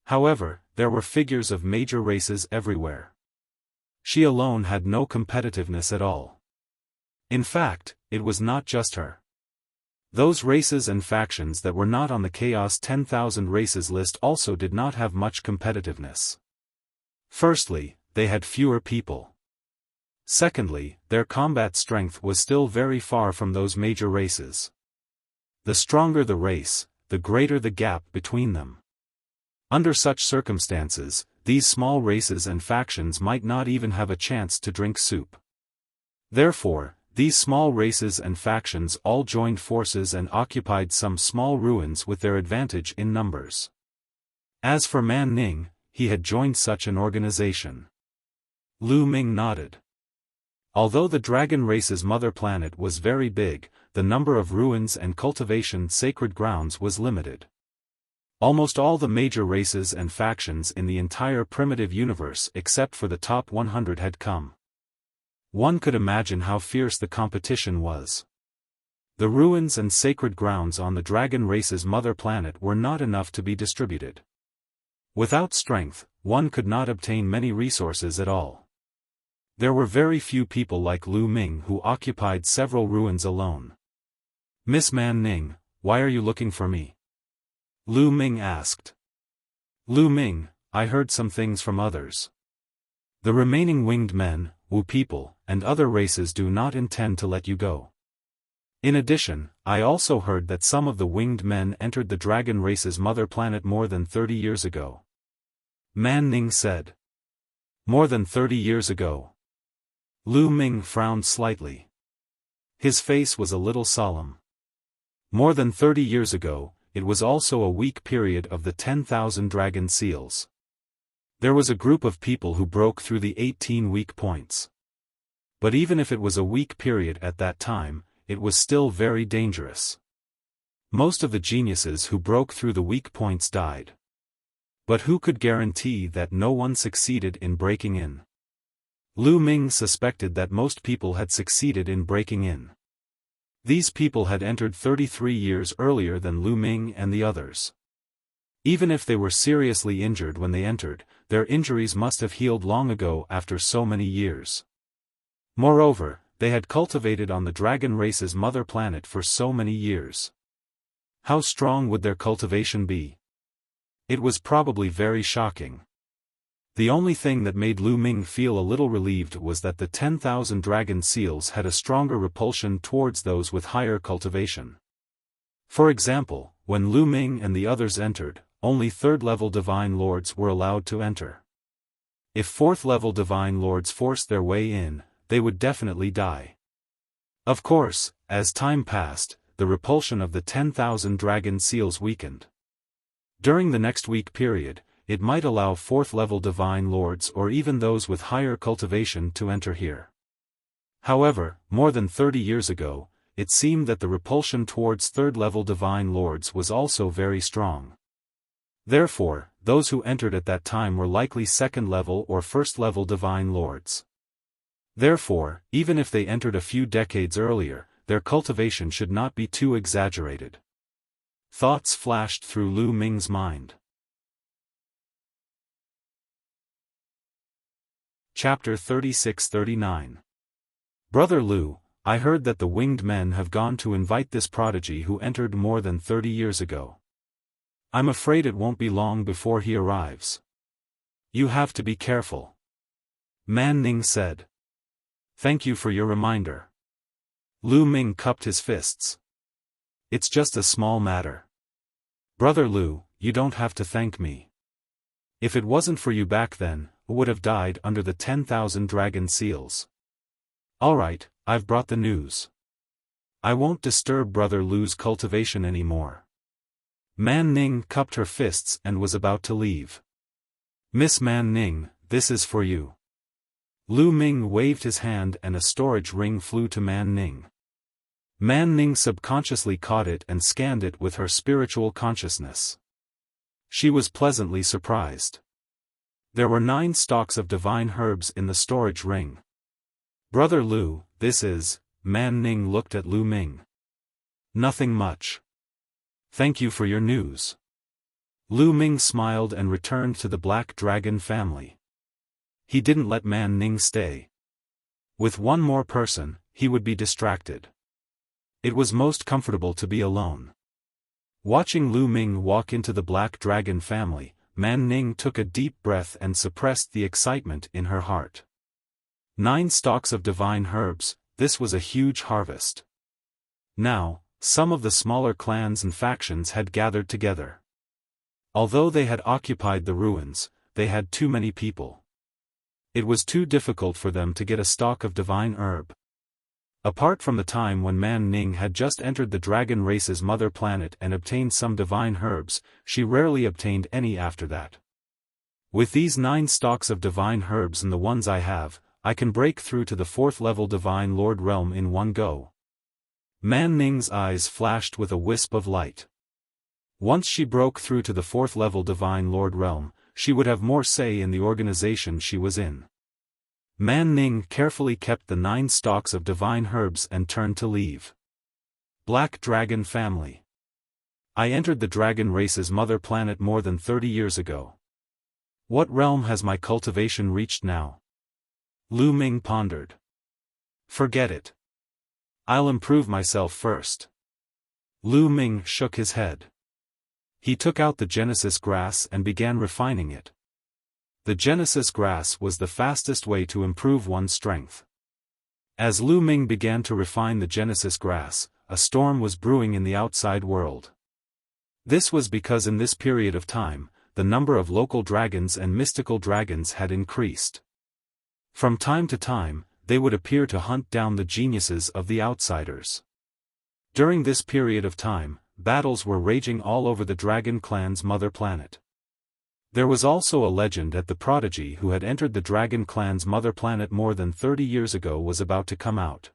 However, there were figures of major races everywhere. She alone had no competitiveness at all. In fact, it was not just her. Those races and factions that were not on the Chaos 10,000 races list also did not have much competitiveness. Firstly, they had fewer people. Secondly, their combat strength was still very far from those major races. The stronger the race, the greater the gap between them. Under such circumstances, these small races and factions might not even have a chance to drink soup. Therefore, these small races and factions all joined forces and occupied some small ruins with their advantage in numbers. As for Man Ning, he had joined such an organization. Lu Ming nodded. Although the dragon race's mother planet was very big, the number of ruins and cultivation sacred grounds was limited. Almost all the major races and factions in the entire primitive universe except for the top 100 had come. One could imagine how fierce the competition was. The ruins and sacred grounds on the dragon race's mother planet were not enough to be distributed. Without strength, one could not obtain many resources at all. There were very few people like Lu Ming who occupied several ruins alone. "Miss Man Ning, why are you looking for me?" Lu Ming asked. "Lu Ming, I heard some things from others. The remaining winged men, Wu people, and other races do not intend to let you go. In addition, I also heard that some of the winged men entered the dragon race's mother planet more than 30 years ago." Man Ning said. "More than 30 years ago?" Lu Ming frowned slightly. His face was a little solemn. More than 30 years ago, it was also a weak period of the 10,000 dragon seals. There was a group of people who broke through the 18 weak points. But even if it was a weak period at that time, it was still very dangerous. Most of the geniuses who broke through the weak points died. But who could guarantee that no one succeeded in breaking in? Lu Ming suspected that most people had succeeded in breaking in. These people had entered 33 years earlier than Lu Ming and the others. Even if they were seriously injured when they entered, their injuries must have healed long ago after so many years. Moreover, they had cultivated on the dragon race's mother planet for so many years. How strong would their cultivation be? It was probably very shocking. The only thing that made Lu Ming feel a little relieved was that the 10,000 dragon seals had a stronger repulsion towards those with higher cultivation. For example, when Lu Ming and the others entered, only third-level divine lords were allowed to enter. If fourth-level divine lords forced their way in, they would definitely die. Of course, as time passed, the repulsion of the 10,000 dragon seals weakened. During the next week period, it might allow fourth-level divine lords or even those with higher cultivation to enter here. However, more than 30 years ago, it seemed that the repulsion towards third-level divine lords was also very strong. Therefore, those who entered at that time were likely second-level or first-level divine lords. Therefore, even if they entered a few decades earlier, their cultivation should not be too exaggerated. Thoughts flashed through Lu Ming's mind. Chapter 36-39. Brother Lu, I heard that the winged men have gone to invite this prodigy who entered more than 30 years ago. I'm afraid it won't be long before he arrives. You have to be careful. Man Ning said. Thank you for your reminder. Lu Ming cupped his fists. It's just a small matter. Brother Lu, you don't have to thank me. If it wasn't for you back then, who would have died under the 10,000 dragon seals? Alright, I've brought the news. I won't disturb Brother Lu's cultivation anymore. Man Ning cupped her fists and was about to leave. Miss Man Ning, this is for you. Lu Ming waved his hand and a storage ring flew to Man Ning. Man Ning subconsciously caught it and scanned it with her spiritual consciousness. She was pleasantly surprised. There were 9 stalks of divine herbs in the storage ring. Brother Lu, this is, Man Ning looked at Lu Ming. Nothing much. Thank you for your news. Lu Ming smiled and returned to the Black Dragon family. He didn't let Man Ning stay. With one more person, he would be distracted. It was most comfortable to be alone. Watching Lu Ming walk into the Black Dragon family, Man Ning took a deep breath and suppressed the excitement in her heart. 9 stalks of divine herbs, this was a huge harvest. Now, some of the smaller clans and factions had gathered together. Although they had occupied the ruins, they had too many people. It was too difficult for them to get a stalk of divine herb. Apart from the time when Man Ning had just entered the dragon race's mother planet and obtained some divine herbs, she rarely obtained any after that. With these 9 stalks of divine herbs and the ones I have, I can break through to the 4th-level divine lord realm in one go. Man Ning's eyes flashed with a wisp of light. Once she broke through to the 4th-level divine lord realm, she would have more say in the organization she was in. Man Ning carefully kept the 9 stalks of divine herbs and turned to leave. Black Dragon family. I entered the dragon race's mother planet more than 30 years ago. What realm has my cultivation reached now? Lu Ming pondered. Forget it. I'll improve myself first. Lu Ming shook his head. He took out the Genesis grass and began refining it. The Genesis grass was the fastest way to improve one's strength. As Lu Ming began to refine the Genesis grass, a storm was brewing in the outside world. This was because in this period of time, the number of local dragons and mystical dragons had increased. From time to time, they would appear to hunt down the geniuses of the outsiders. During this period of time, battles were raging all over the dragon clan's mother planet. There was also a legend that the prodigy who had entered the dragon clan's mother planet more than 30 years ago was about to come out.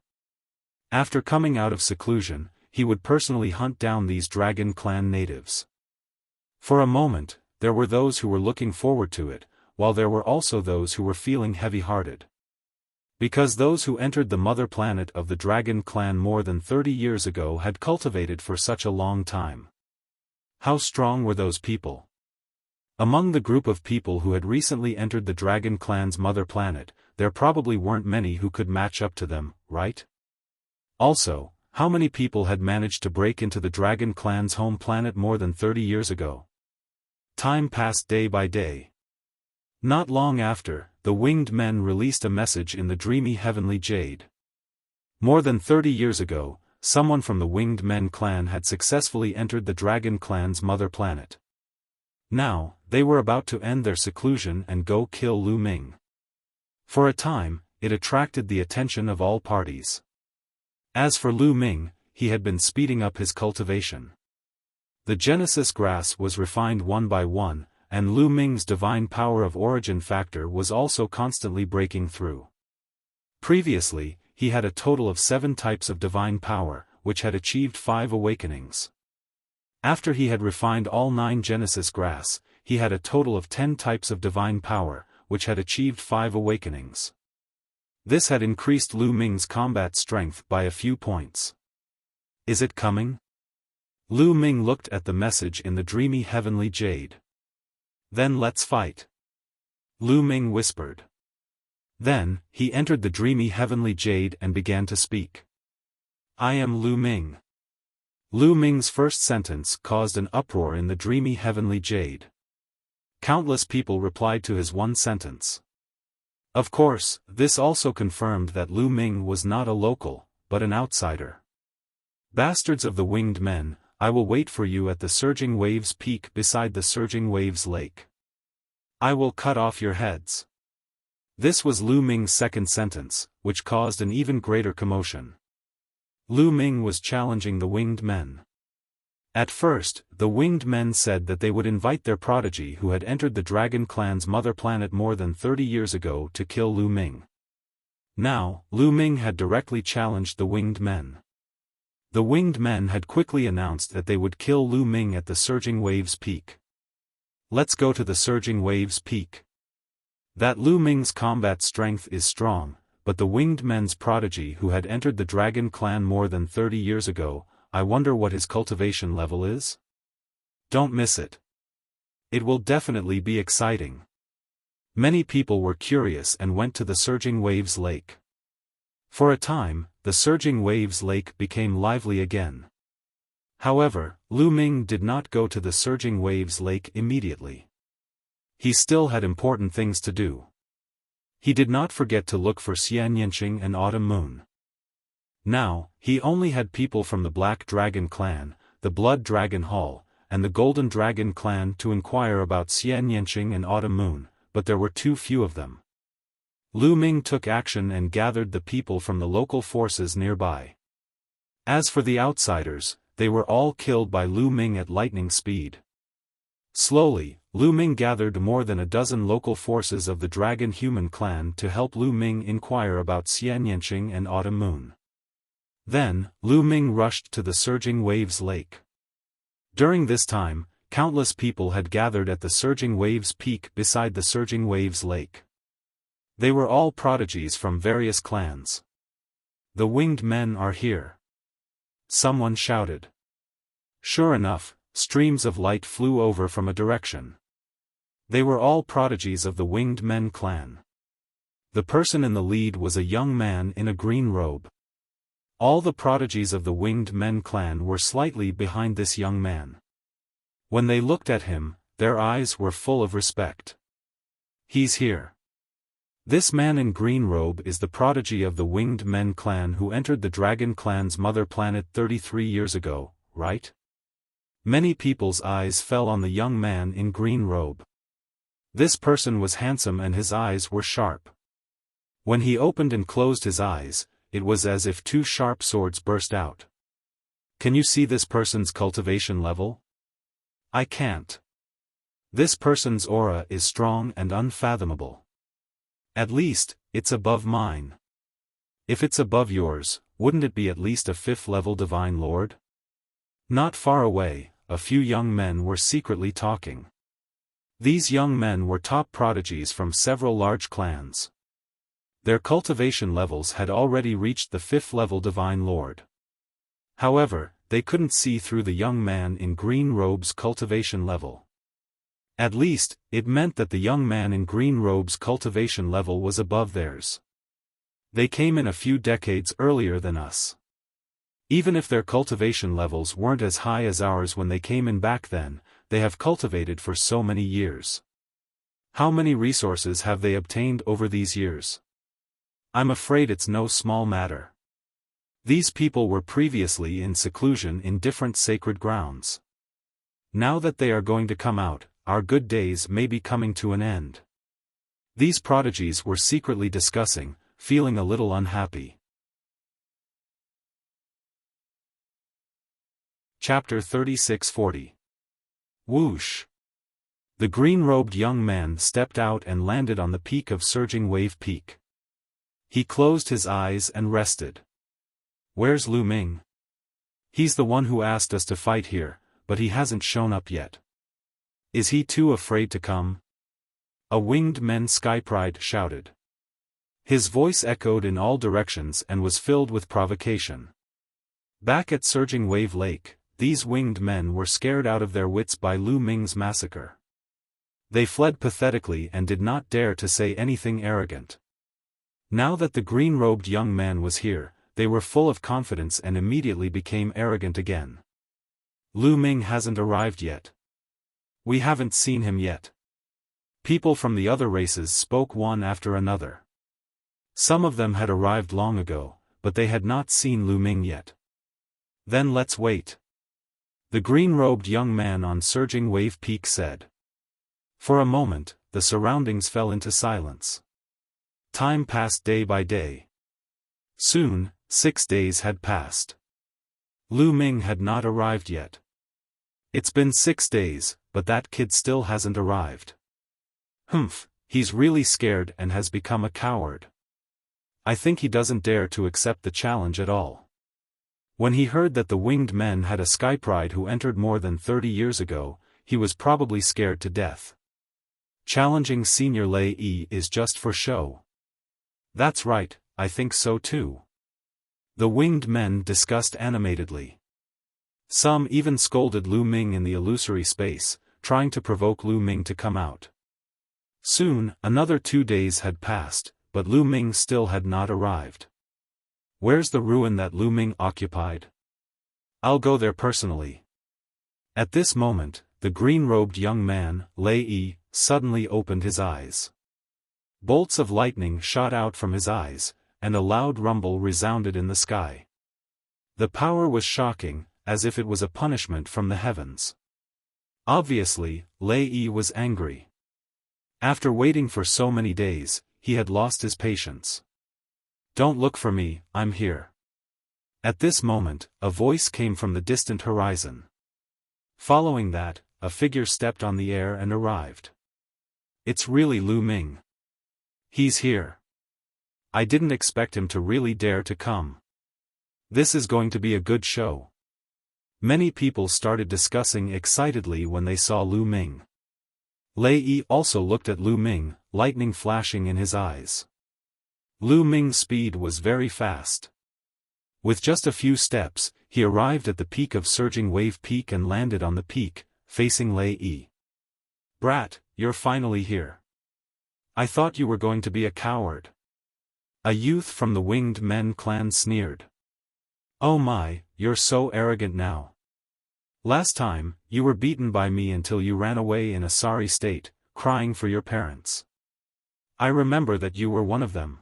After coming out of seclusion, he would personally hunt down these dragon clan natives. For a moment, there were those who were looking forward to it, while there were also those who were feeling heavy-hearted. Because those who entered the mother planet of the dragon clan more than 30 years ago had cultivated for such a long time. How strong were those people? Among the group of people who had recently entered the dragon clan's mother planet, there probably weren't many who could match up to them, right? Also, how many people had managed to break into the dragon clan's home planet more than 30 years ago? Time passed day by day. Not long after, the winged men released a message in the dreamy heavenly jade. More than 30 years ago, someone from the winged men clan had successfully entered the dragon clan's mother planet. Now, they were about to end their seclusion and go kill Lu Ming. For a time, it attracted the attention of all parties. As for Lu Ming, he had been speeding up his cultivation. The Genesis grass was refined one by one, and Lu Ming's divine power of origin factor was also constantly breaking through. Previously, he had a total of 7 types of divine power, which had achieved 5 awakenings. After he had refined all 9 Genesis grass, he had a total of 10 types of divine power, which had achieved 5 awakenings. This had increased Lu Ming's combat strength by a few points. Is it coming? Lu Ming looked at the message in the dreamy heavenly jade. Then let's fight. Lu Ming whispered. Then, he entered the dreamy heavenly jade and began to speak. I am Lu Ming. Lu Ming's first sentence caused an uproar in the dreamy heavenly jade. Countless people replied to his one sentence. Of course, this also confirmed that Lu Ming was not a local, but an outsider. Bastards of the winged men, I will wait for you at the surging waves peak beside the surging waves lake. I will cut off your heads. This was Lu Ming's second sentence, which caused an even greater commotion. Lu Ming was challenging the winged men. At first, the winged men said that they would invite their prodigy who had entered the dragon clan's mother planet more than 30 years ago to kill Lu Ming. Now, Lu Ming had directly challenged the winged men. The winged men had quickly announced that they would kill Lu Ming at the surging waves peak. Let's go to the surging waves peak. That Lu Ming's combat strength is strong, but the winged men's prodigy who had entered the dragon clan more than 30 years ago, I wonder what his cultivation level is? Don't miss it. It will definitely be exciting. Many people were curious and went to the surging waves lake. For a time, the surging waves lake became lively again. However, Lu Ming did not go to the surging waves lake immediately. He still had important things to do. He did not forget to look for Xianyanqing and Autumn Moon. Now, he only had people from the Black Dragon clan, the Blood Dragon Hall, and the Golden Dragon clan to inquire about Xianyanqing and Autumn Moon, but there were too few of them. Lu Ming took action and gathered the people from the local forces nearby. As for the outsiders, they were all killed by Lu Ming at lightning speed. Slowly, Lu Ming gathered more than a dozen local forces of the Dragon Human clan to help Lu Ming inquire about Xianyanqing and Autumn Moon. Then, Lu Ming rushed to the surging waves lake. During this time, countless people had gathered at the surging waves peak beside the surging waves lake. They were all prodigies from various clans. The winged men are here. Someone shouted. Sure enough, streams of light flew over from a direction. They were all prodigies of the winged men clan. The person in the lead was a young man in a green robe. All the prodigies of the winged men clan were slightly behind this young man. When they looked at him, their eyes were full of respect. He's here. This man in green robe is the prodigy of the winged men clan who entered the dragon clan's mother planet 33 years ago, right? Many people's eyes fell on the young man in green robe. This person was handsome and his eyes were sharp. When he opened and closed his eyes, it was as if 2 sharp swords burst out. Can you see this person's cultivation level? I can't. This person's aura is strong and unfathomable. At least, it's above mine. If it's above yours, wouldn't it be at least a 5th-level divine lord? Not far away, a few young men were secretly talking. These young men were top prodigies from several large clans. Their cultivation levels had already reached the 5th level Divine Lord. However, they couldn't see through the young man in green robe's cultivation level. At least, it meant that the young man in green robe's cultivation level was above theirs. They came in a few decades earlier than us. Even if their cultivation levels weren't as high as ours when they came in back then, they have cultivated for so many years. How many resources have they obtained over these years? I'm afraid it's no small matter. These people were previously in seclusion in different sacred grounds. Now that they are going to come out, our good days may be coming to an end. These prodigies were secretly discussing, feeling a little unhappy. Chapter 3640. Whoosh! The green-robed young man stepped out and landed on the peak of Surging Wave Peak. He closed his eyes and rested. Where's Lu Ming? He's the one who asked us to fight here, but he hasn't shown up yet. Is he too afraid to come? A winged man Skypride shouted. His voice echoed in all directions and was filled with provocation. Back at Surging Wave Lake, these winged men were scared out of their wits by Lu Ming's massacre. They fled pathetically and did not dare to say anything arrogant. Now that the green-robed young man was here, they were full of confidence and immediately became arrogant again. Lu Ming hasn't arrived yet. We haven't seen him yet. People from the other races spoke one after another. Some of them had arrived long ago, but they had not seen Lu Ming yet. Then let's wait. The green-robed young man on Surging Wave Peak said. For a moment, the surroundings fell into silence. Time passed day by day. Soon, 6 days had passed. Lu Ming had not arrived yet. It's been 6 days, but that kid still hasn't arrived. Humph, he's really scared and has become a coward. I think he doesn't dare to accept the challenge at all. When he heard that the winged men had a Skypride who entered more than 30 years ago, he was probably scared to death. Challenging Senior Lei Yi is just for show. That's right, I think so too. The winged men discussed animatedly. Some even scolded Lu Ming in the illusory space, trying to provoke Lu Ming to come out. Soon, another 2 days had passed, but Lu Ming still had not arrived. Where's the ruin that Lu Ming occupied? I'll go there personally. At this moment, the green-robed young man, Lei Yi, suddenly opened his eyes. Bolts of lightning shot out from his eyes, and a loud rumble resounded in the sky. The power was shocking, as if it was a punishment from the heavens. Obviously, Lei Yi was angry. After waiting for so many days, he had lost his patience. Don't look for me, I'm here. At this moment, a voice came from the distant horizon. Following that, a figure stepped on the air and arrived. It's really Lu Ming. He's here. I didn't expect him to really dare to come. This is going to be a good show. Many people started discussing excitedly when they saw Lu Ming. Lei Yi also looked at Lu Ming, lightning flashing in his eyes. Lu Ming's speed was very fast. With just a few steps, he arrived at the peak of Surging Wave Peak and landed on the peak, facing Lei Yi. Brat, you're finally here. I thought you were going to be a coward. A youth from the Winged Men clan sneered. Oh my, you're so arrogant now. Last time, you were beaten by me until you ran away in a sorry state, crying for your parents. I remember that you were one of them.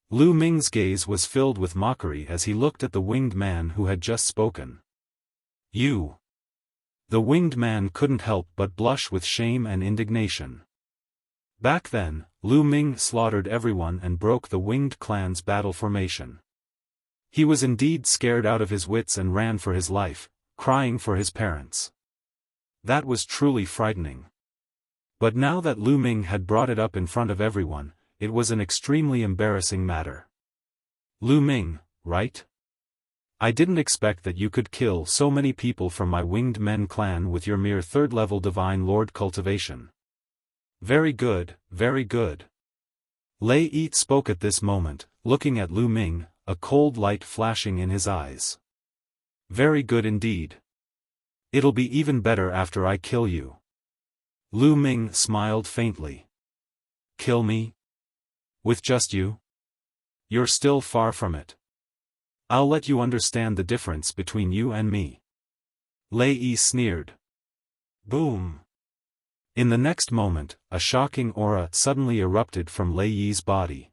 Lu Ming's gaze was filled with mockery as he looked at the winged man who had just spoken. You. The winged man couldn't help but blush with shame and indignation. Back then, Lu Ming slaughtered everyone and broke the winged clan's battle formation. He was indeed scared out of his wits and ran for his life, crying for his parents. That was truly frightening. But now that Lu Ming had brought it up in front of everyone, it was an extremely embarrassing matter. Lu Ming, right? I didn't expect that you could kill so many people from my Winged Men clan with your mere 3rd-level Divine Lord cultivation. Very good, very good. Lei Yi spoke at this moment, looking at Lu Ming, a cold light flashing in his eyes. Very good indeed. It'll be even better after I kill you. Lu Ming smiled faintly. Kill me? With just you? You're still far from it. I'll let you understand the difference between you and me. Lei Yi sneered. Boom. In the next moment, a shocking aura suddenly erupted from Lei Yi's body.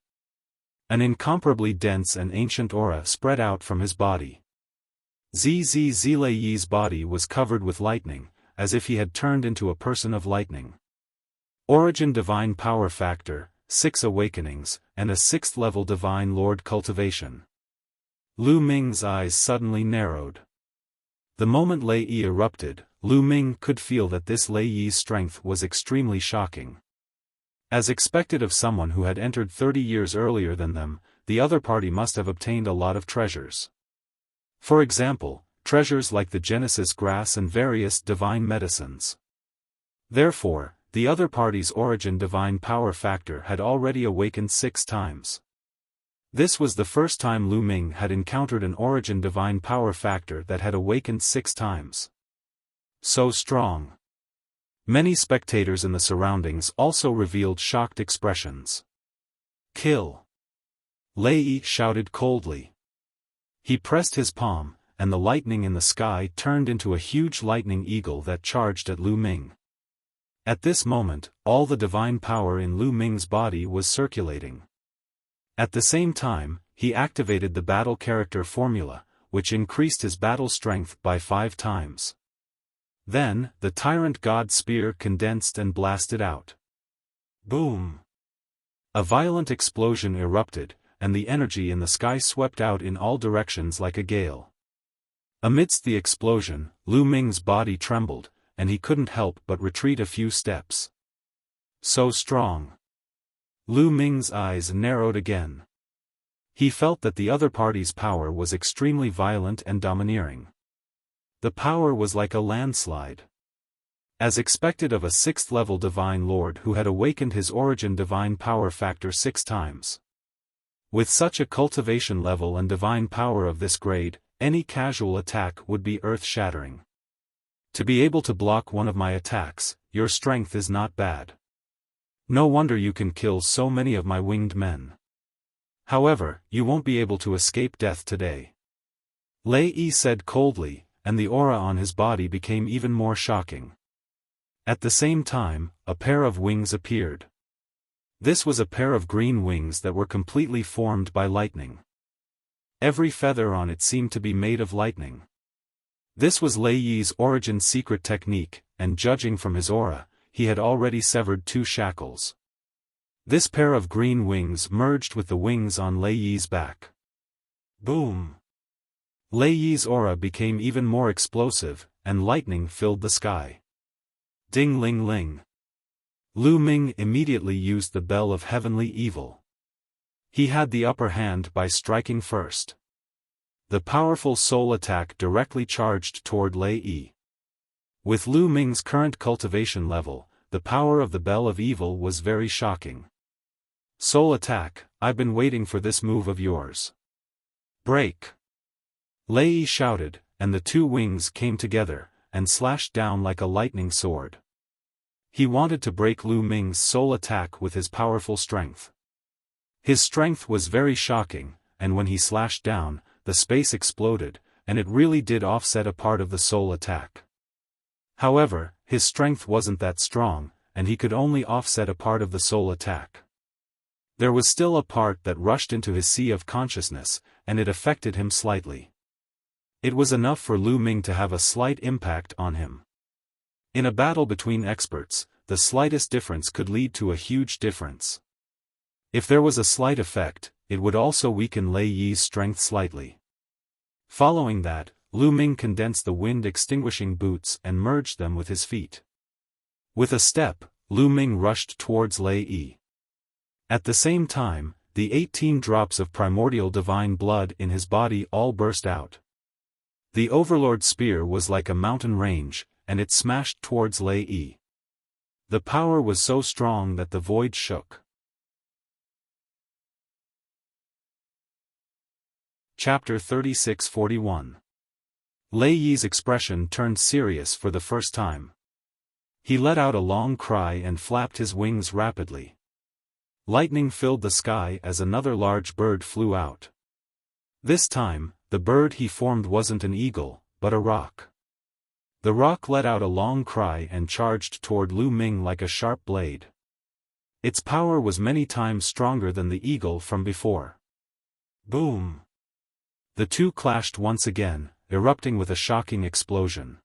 An incomparably dense and ancient aura spread out from his body. Zzz Lei Yi's body was covered with lightning, as if he had turned into a person of lightning. Origin Divine Power Factor, 6 Awakenings, and a 6th level Divine Lord cultivation. Lu Ming's eyes suddenly narrowed. The moment Lei Yi erupted, Lu Ming could feel that this Lei Yi's strength was extremely shocking. As expected of someone who had entered 30 years earlier than them, the other party must have obtained a lot of treasures. For example, treasures like the Genesis grass and various divine medicines. Therefore, the other party's origin divine power factor had already awakened 6 times. This was the first time Lu Ming had encountered an origin divine power factor that had awakened 6 times. So strong. Many spectators in the surroundings also revealed shocked expressions. Kill! Lei Yi shouted coldly. He pressed his palm, and the lightning in the sky turned into a huge lightning eagle that charged at Lu Ming. At this moment, all the divine power in Lu Ming's body was circulating. At the same time, he activated the battle character formula, which increased his battle strength by 5 times. Then, the Tyrant God Spear condensed and blasted out. Boom! A violent explosion erupted, and the energy in the sky swept out in all directions like a gale. Amidst the explosion, Lu Ming's body trembled, and he couldn't help but retreat a few steps. So strong. Lu Ming's eyes narrowed again. He felt that the other party's power was extremely violent and domineering. The power was like a landslide. As expected of a 6th level Divine Lord who had awakened his origin divine power factor 6 times. With such a cultivation level and divine power of this grade, any casual attack would be earth-shattering. To be able to block one of my attacks, your strength is not bad. No wonder you can kill so many of my winged men. However, you won't be able to escape death today. Lei Yi said coldly, and the aura on his body became even more shocking. At the same time, a pair of wings appeared. This was a pair of green wings that were completely formed by lightning. Every feather on it seemed to be made of lightning. This was Lei Yi's origin secret technique, and judging from his aura, he had already severed 2 shackles. This pair of green wings merged with the wings on Lei Yi's back. Boom! Lei Yi's aura became even more explosive, and lightning filled the sky. Ding ling ling. Lu Ming immediately used the Bell of Heavenly Evil. He had the upper hand by striking first. The powerful soul attack directly charged toward Lei Yi. With Lu Ming's current cultivation level, the power of the Bell of Evil was very shocking. Soul attack, I've been waiting for this move of yours. Break! Lei Yi shouted, and the 2 wings came together, and slashed down like a lightning sword. He wanted to break Lu Ming's soul attack with his powerful strength. His strength was very shocking, and when he slashed down, the space exploded, and it really did offset a part of the soul attack. However, his strength wasn't that strong, and he could only offset a part of the soul attack. There was still a part that rushed into his sea of consciousness, and it affected him slightly. It was enough for Lu Ming to have a slight impact on him. In a battle between experts, the slightest difference could lead to a huge difference. If there was a slight effect, it would also weaken Lei Yi's strength slightly. Following that, Lu Ming condensed the wind-extinguishing boots and merged them with his feet. With a step, Lu Ming rushed towards Lei Yi. At the same time, the 18 drops of primordial divine blood in his body all burst out. The Overlord spear was like a mountain range, and it smashed towards Lei Yi. The power was so strong that the void shook. Chapter 36-41. Lei Yi's expression turned serious for the first time. He let out a long cry and flapped his wings rapidly. Lightning filled the sky as another large bird flew out. This time, the bird he formed wasn't an eagle, but a roc. The roc let out a long cry and charged toward Lu Ming like a sharp blade. Its power was many times stronger than the eagle from before. Boom! The two clashed once again, erupting with a shocking explosion.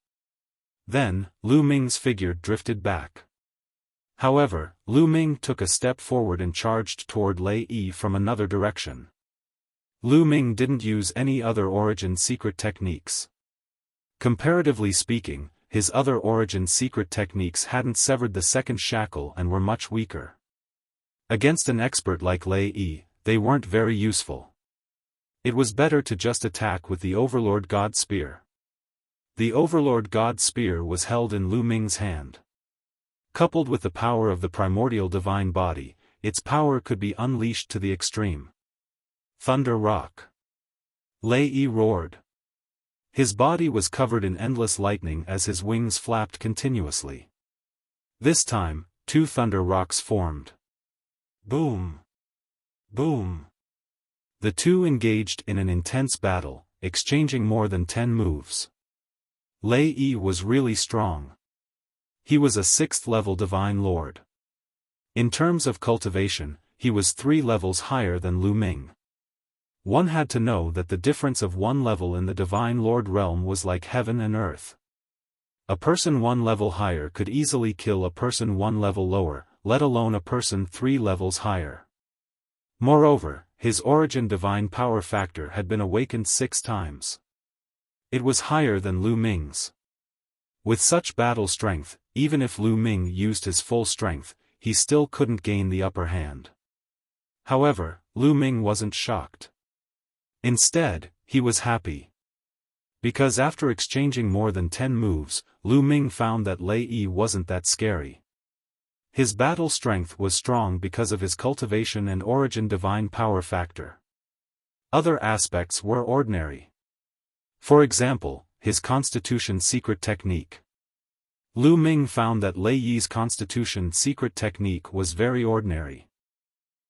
Then, Lu Ming's figure drifted back. However, Lu Ming took a step forward and charged toward Lei Yi from another direction. Lu Ming didn't use any other origin secret techniques. Comparatively speaking, his other origin secret techniques hadn't severed the second shackle and were much weaker. Against an expert like Lei Yi, they weren't very useful. It was better to just attack with the Overlord God Spear. The Overlord God Spear was held in Lu Ming's hand. Coupled with the power of the primordial divine body, its power could be unleashed to the extreme. Thunder Rock. Lei Yi roared. His body was covered in endless lightning as his wings flapped continuously. This time, two thunder rocks formed. Boom! Boom! The two engaged in an intense battle, exchanging more than 10 moves. Lei Yi was really strong. He was a 6th-level Divine Lord. In terms of cultivation, he was 3 levels higher than Lu Ming. One had to know that the difference of 1 level in the Divine Lord realm was like heaven and earth. A person 1 level higher could easily kill a person 1 level lower, let alone a person 3 levels higher. Moreover, his origin divine power factor had been awakened 6 times. It was higher than Lu Ming's. With such battle strength, even if Lu Ming used his full strength, he still couldn't gain the upper hand. However, Lu Ming wasn't shocked. Instead, he was happy. Because after exchanging more than 10 moves, Lu Ming found that Lei Yi wasn't that scary. His battle strength was strong because of his cultivation and origin divine power factor. Other aspects were ordinary. For example, his Constitution secret technique. Lu Ming found that Lei Yi's Constitution secret technique was very ordinary.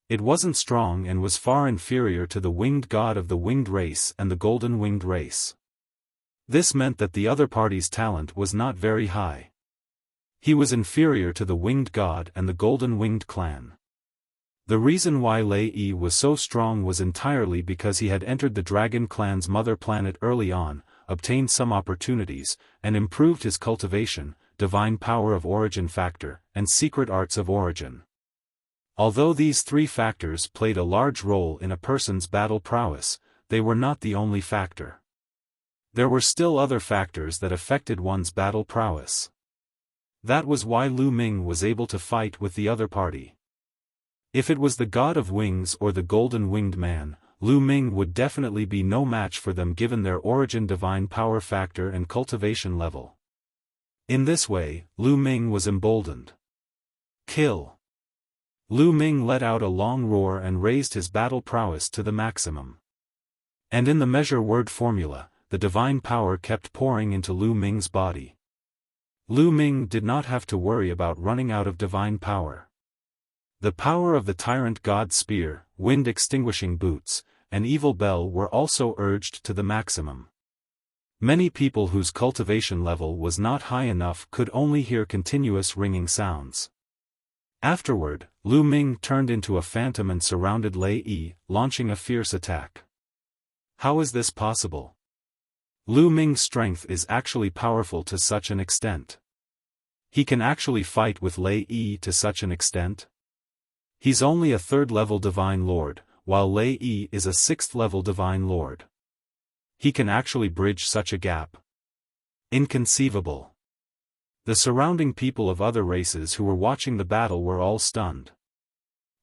It wasn't strong and was far inferior to the winged god of the winged race and the golden winged race. This meant that the other party's talent was not very high. He was inferior to the winged god and the golden winged clan. The reason why Lei Yi was so strong was entirely because he had entered the Dragon Clan's mother planet early on, obtained some opportunities, and improved his cultivation, divine power of origin factor, and secret arts of origin. Although these 3 factors played a large role in a person's battle prowess, they were not the only factor. There were still other factors that affected one's battle prowess. That was why Lu Ming was able to fight with the other party. If it was the God of Wings or the Golden Winged Man, Lu Ming would definitely be no match for them given their origin divine power factor and cultivation level. In this way, Lu Ming was emboldened. Kill! Lu Ming let out a long roar and raised his battle prowess to the maximum. And in the measure word formula, the divine power kept pouring into Lu Ming's body. Lu Ming did not have to worry about running out of divine power. The power of the Tyrant God Spear, Wind Extinguishing Boots, and Evil Bell were also urged to the maximum. Many people whose cultivation level was not high enough could only hear continuous ringing sounds. Afterward, Lu Ming turned into a phantom and surrounded Lei Yi, launching a fierce attack. How is this possible? Lu Ming's strength is actually powerful to such an extent. He can actually fight with Lei Yi to such an extent? He's only a 3rd-level Divine Lord, while Lei Yi is a 6th-level Divine Lord. He can actually bridge such a gap. Inconceivable. The surrounding people of other races who were watching the battle were all stunned.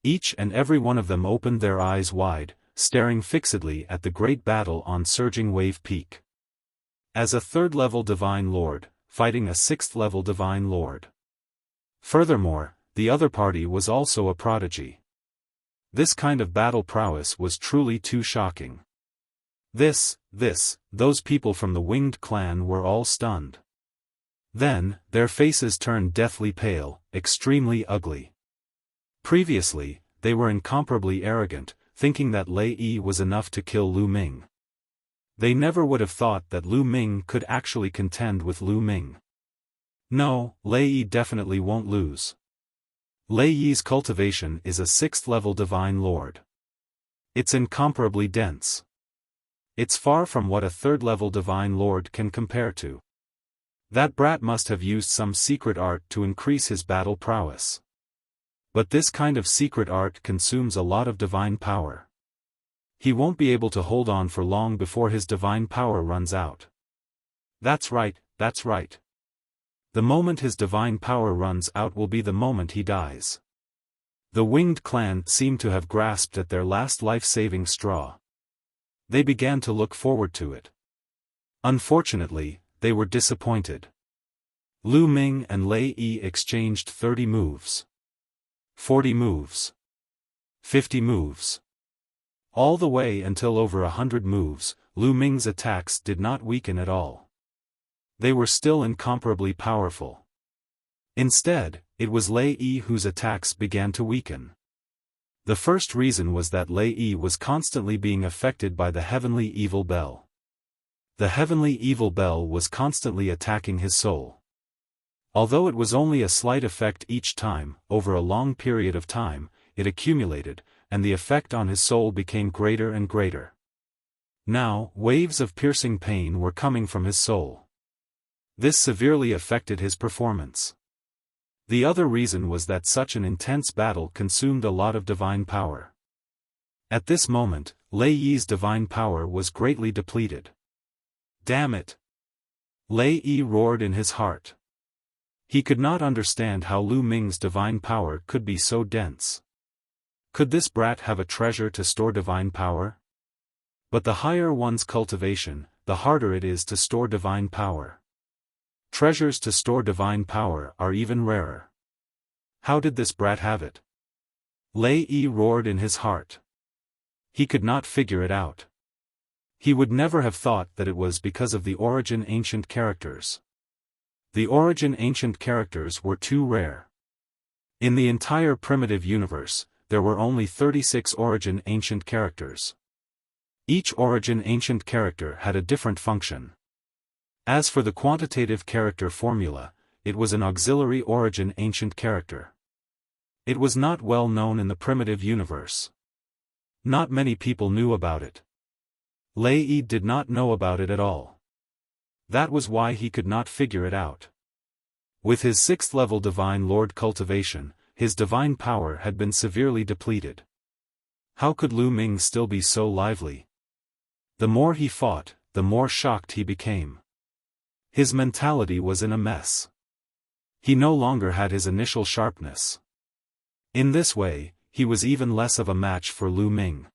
Each and every one of them opened their eyes wide, staring fixedly at the great battle on Surging Wave Peak. As a 3rd-level Divine Lord, fighting a 6th-level Divine Lord. Furthermore, the other party was also a prodigy. This kind of battle prowess was truly too shocking. Those people from the winged clan were all stunned. Then, their faces turned deathly pale, extremely ugly. Previously, they were incomparably arrogant, thinking that Lei Yi was enough to kill Lu Ming. They never would have thought that Lu Ming could actually contend with Lu Ming. No, Lei Yi definitely won't lose. Lei Yi's cultivation is a 6th-level divine lord. It's incomparably dense. It's far from what a 3rd-level divine lord can compare to. That brat must have used some secret art to increase his battle prowess. But this kind of secret art consumes a lot of divine power. He won't be able to hold on for long before his divine power runs out. That's right. The moment his divine power runs out will be the moment he dies. The winged clan seemed to have grasped at their last life-saving straw. They began to look forward to it. Unfortunately, they were disappointed. Lu Ming and Lei Yi exchanged 30 moves. 40 moves. 50 moves. All the way until over 100 moves, Lu Ming's attacks did not weaken at all. They were still incomparably powerful. Instead, it was Lei Yi whose attacks began to weaken. The first reason was that Lei Yi was constantly being affected by the heavenly evil bell. The heavenly evil bell was constantly attacking his soul. Although it was only a slight effect each time, over a long period of time, it accumulated, and the effect on his soul became greater and greater. Now, waves of piercing pain were coming from his soul. This severely affected his performance. The other reason was that such an intense battle consumed a lot of divine power. At this moment, Lei Yi's divine power was greatly depleted. Damn it! Lei Yi roared in his heart. He could not understand how Lu Ming's divine power could be so dense. Could this brat have a treasure to store divine power? But the higher one's cultivation, the harder it is to store divine power. Treasures to store divine power are even rarer. How did this brat have it? Lei Yi roared in his heart. He could not figure it out. He would never have thought that it was because of the origin ancient characters. The origin ancient characters were too rare. In the entire primitive universe, there were only 36 origin ancient characters. Each origin ancient character had a different function. As for the quantitative character formula, it was an auxiliary origin ancient character. It was not well known in the primitive universe. Not many people knew about it. Lei Yi did not know about it at all. That was why he could not figure it out. With his 6th-level divine lord cultivation, his divine power had been severely depleted. How could Lu Ming still be so lively? The more he fought, the more shocked he became. His mentality was in a mess. He no longer had his initial sharpness. In this way, he was even less of a match for Lu Ming.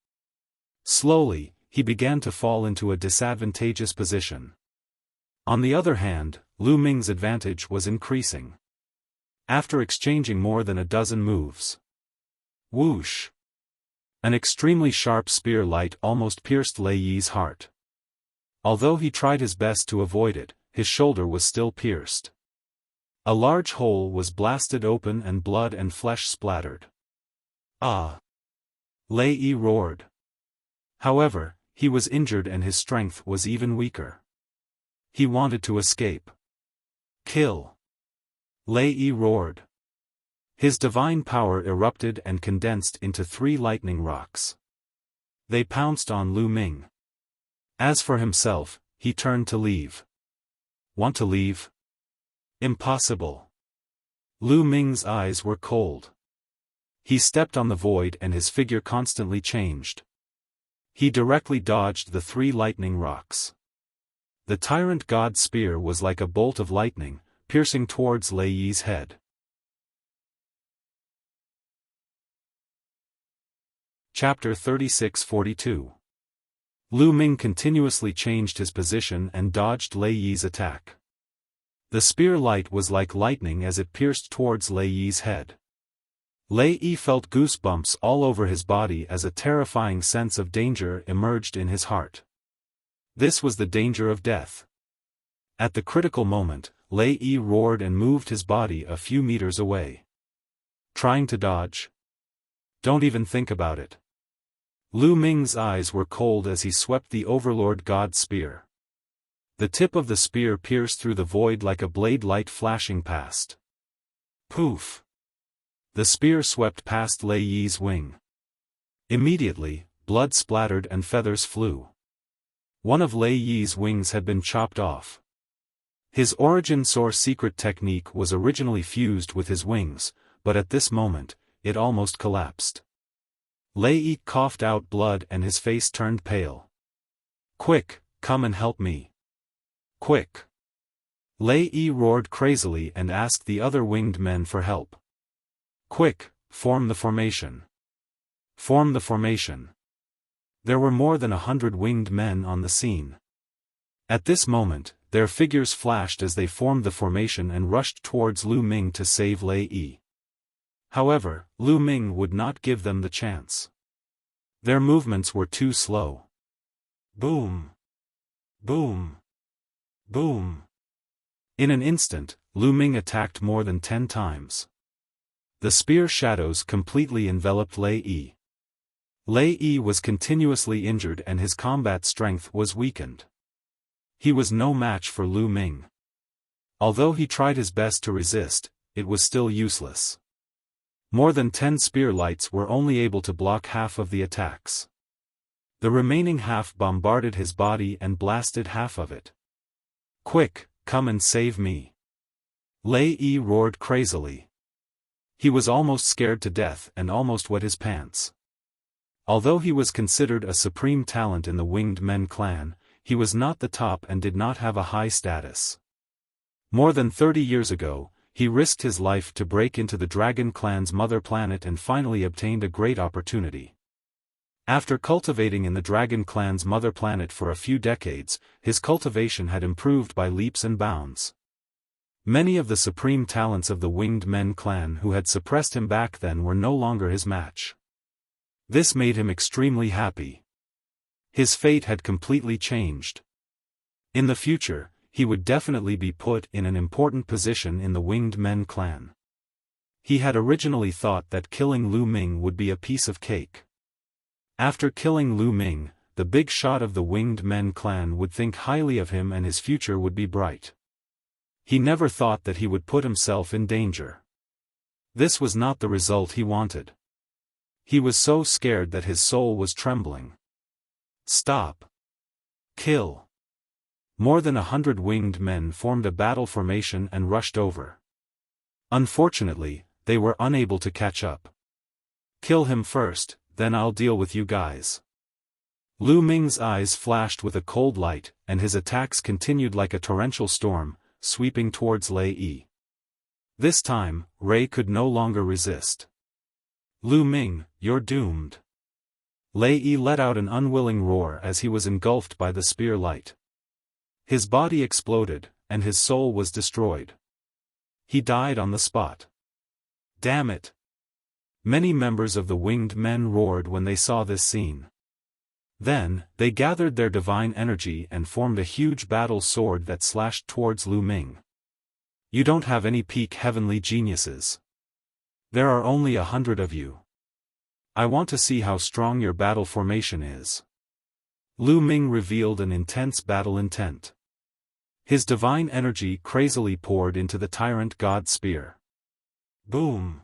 Slowly, he began to fall into a disadvantageous position. On the other hand, Lu Ming's advantage was increasing. After exchanging more than a dozen moves. Whoosh! An extremely sharp spear light almost pierced Lei Yi's heart. Although he tried his best to avoid it, his shoulder was still pierced. A large hole was blasted open and blood and flesh splattered. Ah! Lei Yi roared. However, he was injured and his strength was even weaker. He wanted to escape. Kill! Lei Yi roared. His divine power erupted and condensed into 3 lightning rocks. They pounced on Lu Ming. As for himself, he turned to leave. Want to leave? Impossible. Lu Ming's eyes were cold. He stepped on the void and his figure constantly changed. He directly dodged the 3 lightning rocks. The tyrant god's spear was like a bolt of lightning, piercing towards Lei Yi's head. Chapter 36-42. Lu Ming continuously changed his position and dodged Lei Yi's attack. The spear light was like lightning as it pierced towards Lei Yi's head. Lei Yi felt goosebumps all over his body as a terrifying sense of danger emerged in his heart. This was the danger of death. At the critical moment, Lei Yi roared and moved his body a few meters away. Trying to dodge? Don't even think about it. Lu Ming's eyes were cold as he swept the Overlord God's spear. The tip of the spear pierced through the void like a blade light flashing past. Poof! The spear swept past Lei Yi's wing. Immediately, blood splattered and feathers flew. One of Lei Yi's wings had been chopped off. His origin source secret technique was originally fused with his wings, but at this moment, it almost collapsed. Lei Yi coughed out blood and his face turned pale. Quick, come and help me. Quick! Lei Yi roared crazily and asked the other winged men for help. Quick, form the formation. Form the formation. There were more than 100 winged men on the scene. At this moment, their figures flashed as they formed the formation and rushed towards Lu Ming to save Lei Yi. However, Lu Ming would not give them the chance. Their movements were too slow. Boom! Boom! Boom! In an instant, Lu Ming attacked more than 10 times. The spear shadows completely enveloped Lei Yi. Lei Yi was continuously injured and his combat strength was weakened. He was no match for Lu Ming. Although he tried his best to resist, it was still useless. More than 10 spear lights were only able to block half of the attacks. The remaining half bombarded his body and blasted half of it. Quick, come and save me. Lei Yi roared crazily. He was almost scared to death and almost wet his pants. Although he was considered a supreme talent in the Winged Men clan, he was not the top and did not have a high status. More than 30 years ago, he risked his life to break into the Dragon Clan's mother planet and finally obtained a great opportunity. After cultivating in the Dragon Clan's mother planet for a few decades, his cultivation had improved by leaps and bounds. Many of the supreme talents of the Winged Men clan who had suppressed him back then were no longer his match. This made him extremely happy. His fate had completely changed. In the future, he would definitely be put in an important position in the Winged Men clan. He had originally thought that killing Lu Ming would be a piece of cake. After killing Lu Ming, the big shot of the Winged Men clan would think highly of him and his future would be bright. He never thought that he would put himself in danger. This was not the result he wanted. He was so scared that his soul was trembling. Stop. Kill. More than 100 winged men formed a battle formation and rushed over. Unfortunately, they were unable to catch up. Kill him first, then I'll deal with you guys. Lu Ming's eyes flashed with a cold light, and his attacks continued like a torrential storm, sweeping towards Lei Yi. This time, Ray could no longer resist. Lu Ming, you're doomed. Lei Yi let out an unwilling roar as he was engulfed by the spear light. His body exploded, and his soul was destroyed. He died on the spot. Damn it! Many members of the Winged Men roared when they saw this scene. Then, they gathered their divine energy and formed a huge battle sword that slashed towards Lu Ming. You don't have any peak heavenly geniuses. There are only 100 of you. I want to see how strong your battle formation is. Lu Ming revealed an intense battle intent. His divine energy crazily poured into the Tyrant God Spear. Boom!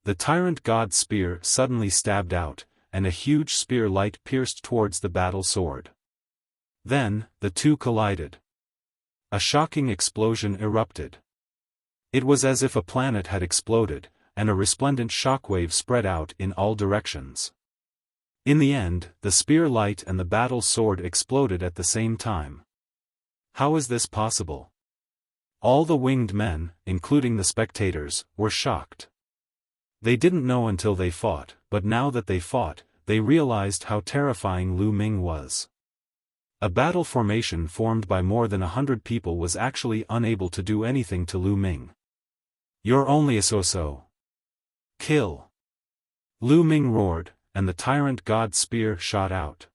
The Tyrant God Spear suddenly stabbed out, and a huge spear light pierced towards the battle sword. Then, the two collided. A shocking explosion erupted. It was as if a planet had exploded, and a resplendent shockwave spread out in all directions. In the end, the spear light and the battle sword exploded at the same time. How is this possible? All the winged men, including the spectators, were shocked. They didn't know until they fought, but now that they fought, they realized how terrifying Lu Ming was. A battle formation formed by more than 100 people was actually unable to do anything to Lu Ming. "You're only a so-so. Kill!" Lu Ming roared, and the tyrant god spear shot out.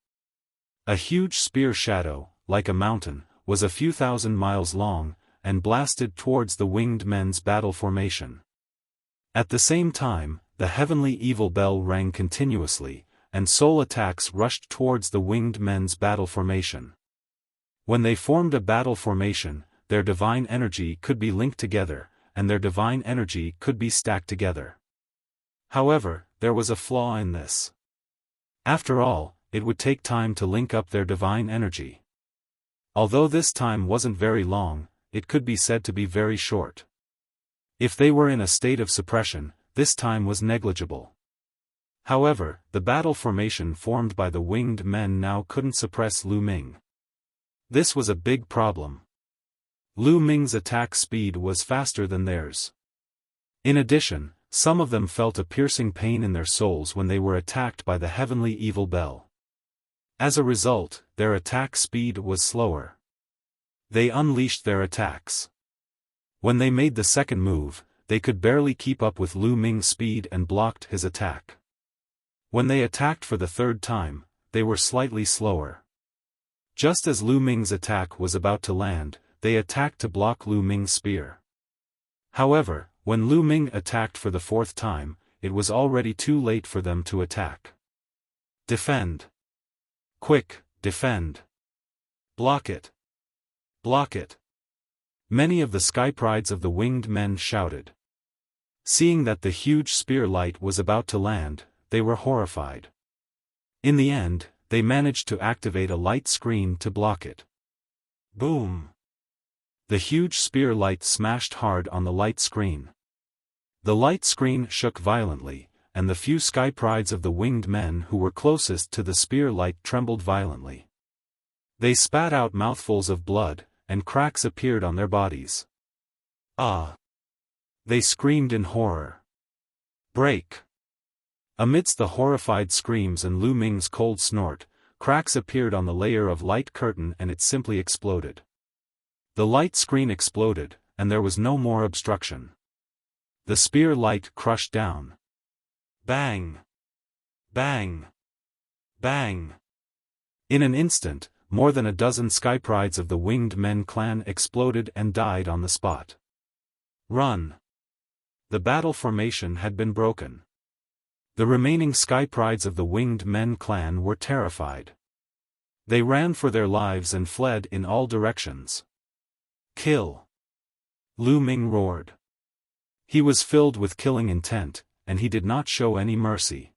A huge spear shadow, like a mountain, was a few thousand miles long, and blasted towards the winged men's battle formation. At the same time, the heavenly evil bell rang continuously, and soul attacks rushed towards the winged men's battle formation. When they formed a battle formation, their divine energy could be linked together, and their divine energy could be stacked together. However, there was a flaw in this. After all, it would take time to link up their divine energy. Although this time wasn't very long, it could be said to be very short. If they were in a state of suppression, this time was negligible. However, the battle formation formed by the winged men now couldn't suppress Lu Ming. This was a big problem. Lu Ming's attack speed was faster than theirs. In addition, some of them felt a piercing pain in their souls when they were attacked by the heavenly evil bell. As a result, their attack speed was slower. They unleashed their attacks. When they made the second move, they could barely keep up with Lu Ming's speed and blocked his attack. When they attacked for the third time, they were slightly slower. Just as Lu Ming's attack was about to land, they attacked to block Lu Ming's spear. However, when Lu Ming attacked for the fourth time, it was already too late for them to attack. Defend. Quick, defend. Block it. Block it. Many of the sky prides of the winged men shouted. Seeing that the huge spear light was about to land, they were horrified. In the end, they managed to activate a light screen to block it. Boom! The huge spear light smashed hard on the light screen. The light screen shook violently, and the few sky prides of the winged men who were closest to the spear light trembled violently. They spat out mouthfuls of blood, and cracks appeared on their bodies. Ah! They screamed in horror. Break! Amidst the horrified screams and Lu Ming's cold snort, cracks appeared on the layer of light curtain and it simply exploded. The light screen exploded, and there was no more obstruction. The spear light crushed down. Bang! Bang! Bang! In an instant, more than a dozen sky prides of the winged men clan exploded and died on the spot. Run! The battle formation had been broken. The remaining sky prides of the winged men clan were terrified. They ran for their lives and fled in all directions. Kill! Lu Ming roared. He was filled with killing intent, and he did not show any mercy.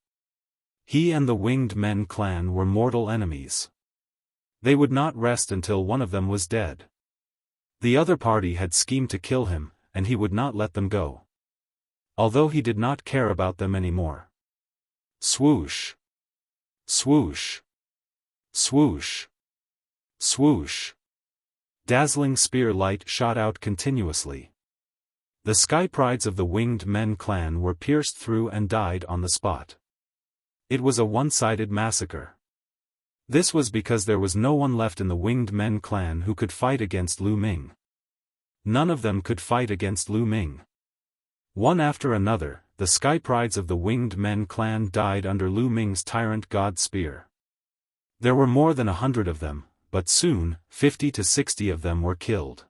He and the winged men clan were mortal enemies. They would not rest until one of them was dead. The other party had schemed to kill him, and he would not let them go. Although he did not care about them anymore. Swoosh! Swoosh! Swoosh! Swoosh! Dazzling spear light shot out continuously. The sky prides of the winged men clan were pierced through and died on the spot. It was a one-sided massacre. This was because there was no one left in the winged men clan who could fight against Lu Ming. None of them could fight against Lu Ming. One after another, the sky prides of the winged men clan died under Lu Ming's tyrant god spear. There were more than 100 of them, but soon, 50 to 60 of them were killed.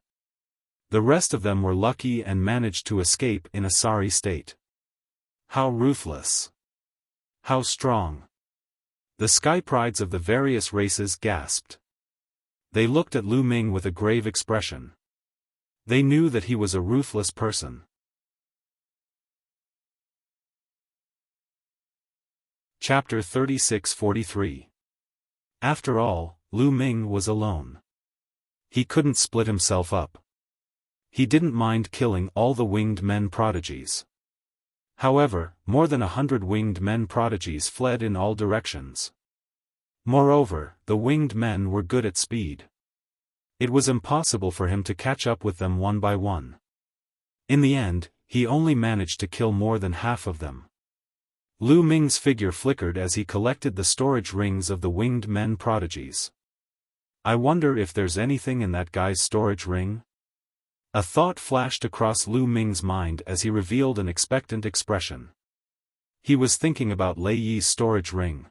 The rest of them were lucky and managed to escape in a sorry state. How ruthless! How strong! The sky prides of the various races gasped. They looked at Lu Ming with a grave expression. They knew that he was a ruthless person. Chapter 36-43. After all, Lu Ming was alone. He couldn't split himself up. He didn't mind killing all the winged men prodigies. However, more than 100 winged men prodigies fled in all directions. Moreover, the winged men were good at speed. It was impossible for him to catch up with them one by one. In the end, he only managed to kill more than half of them. Lu Ming's figure flickered as he collected the storage rings of the winged men prodigies. I wonder if there's anything in that guy's storage ring? A thought flashed across Lu Ming's mind as he revealed an expectant expression. He was thinking about Lei Yi's storage ring.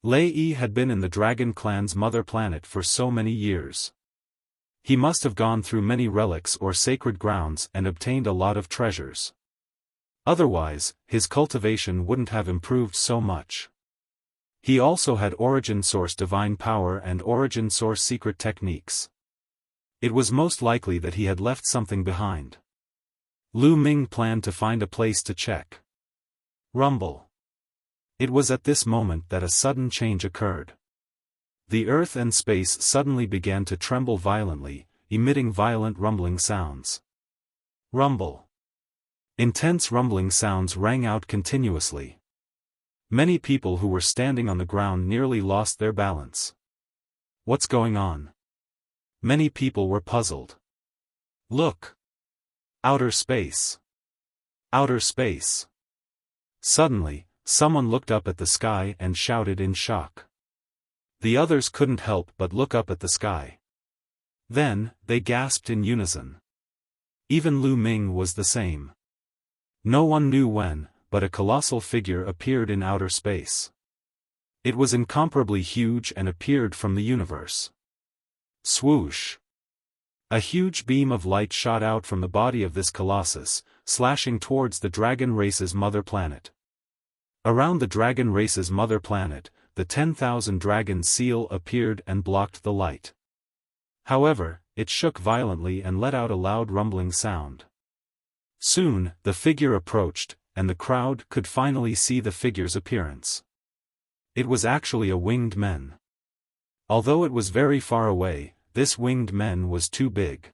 Lei Yi had been in the Dragon Clan's mother planet for so many years. He must have gone through many relics or sacred grounds and obtained a lot of treasures. Otherwise, his cultivation wouldn't have improved so much. He also had Origin Source divine power and Origin Source secret techniques. It was most likely that he had left something behind. Lu Ming planned to find a place to check. Rumble. It was at this moment that a sudden change occurred. The earth and space suddenly began to tremble violently, emitting violent rumbling sounds. Rumble. Intense rumbling sounds rang out continuously. Many people who were standing on the ground nearly lost their balance. What's going on? Many people were puzzled. Look! Outer space! Outer space! Suddenly, someone looked up at the sky and shouted in shock. The others couldn't help but look up at the sky. Then, they gasped in unison. Even Lu Ming was the same. No one knew when, but a colossal figure appeared in outer space. It was incomparably huge and appeared from the universe. Swoosh! A huge beam of light shot out from the body of this colossus, slashing towards the dragon race's mother planet. Around the dragon race's mother planet, the 10,000 dragon seal appeared and blocked the light. However, it shook violently and let out a loud rumbling sound. Soon, the figure approached, and the crowd could finally see the figure's appearance. It was actually a winged man. Although it was very far away, this winged man was too big.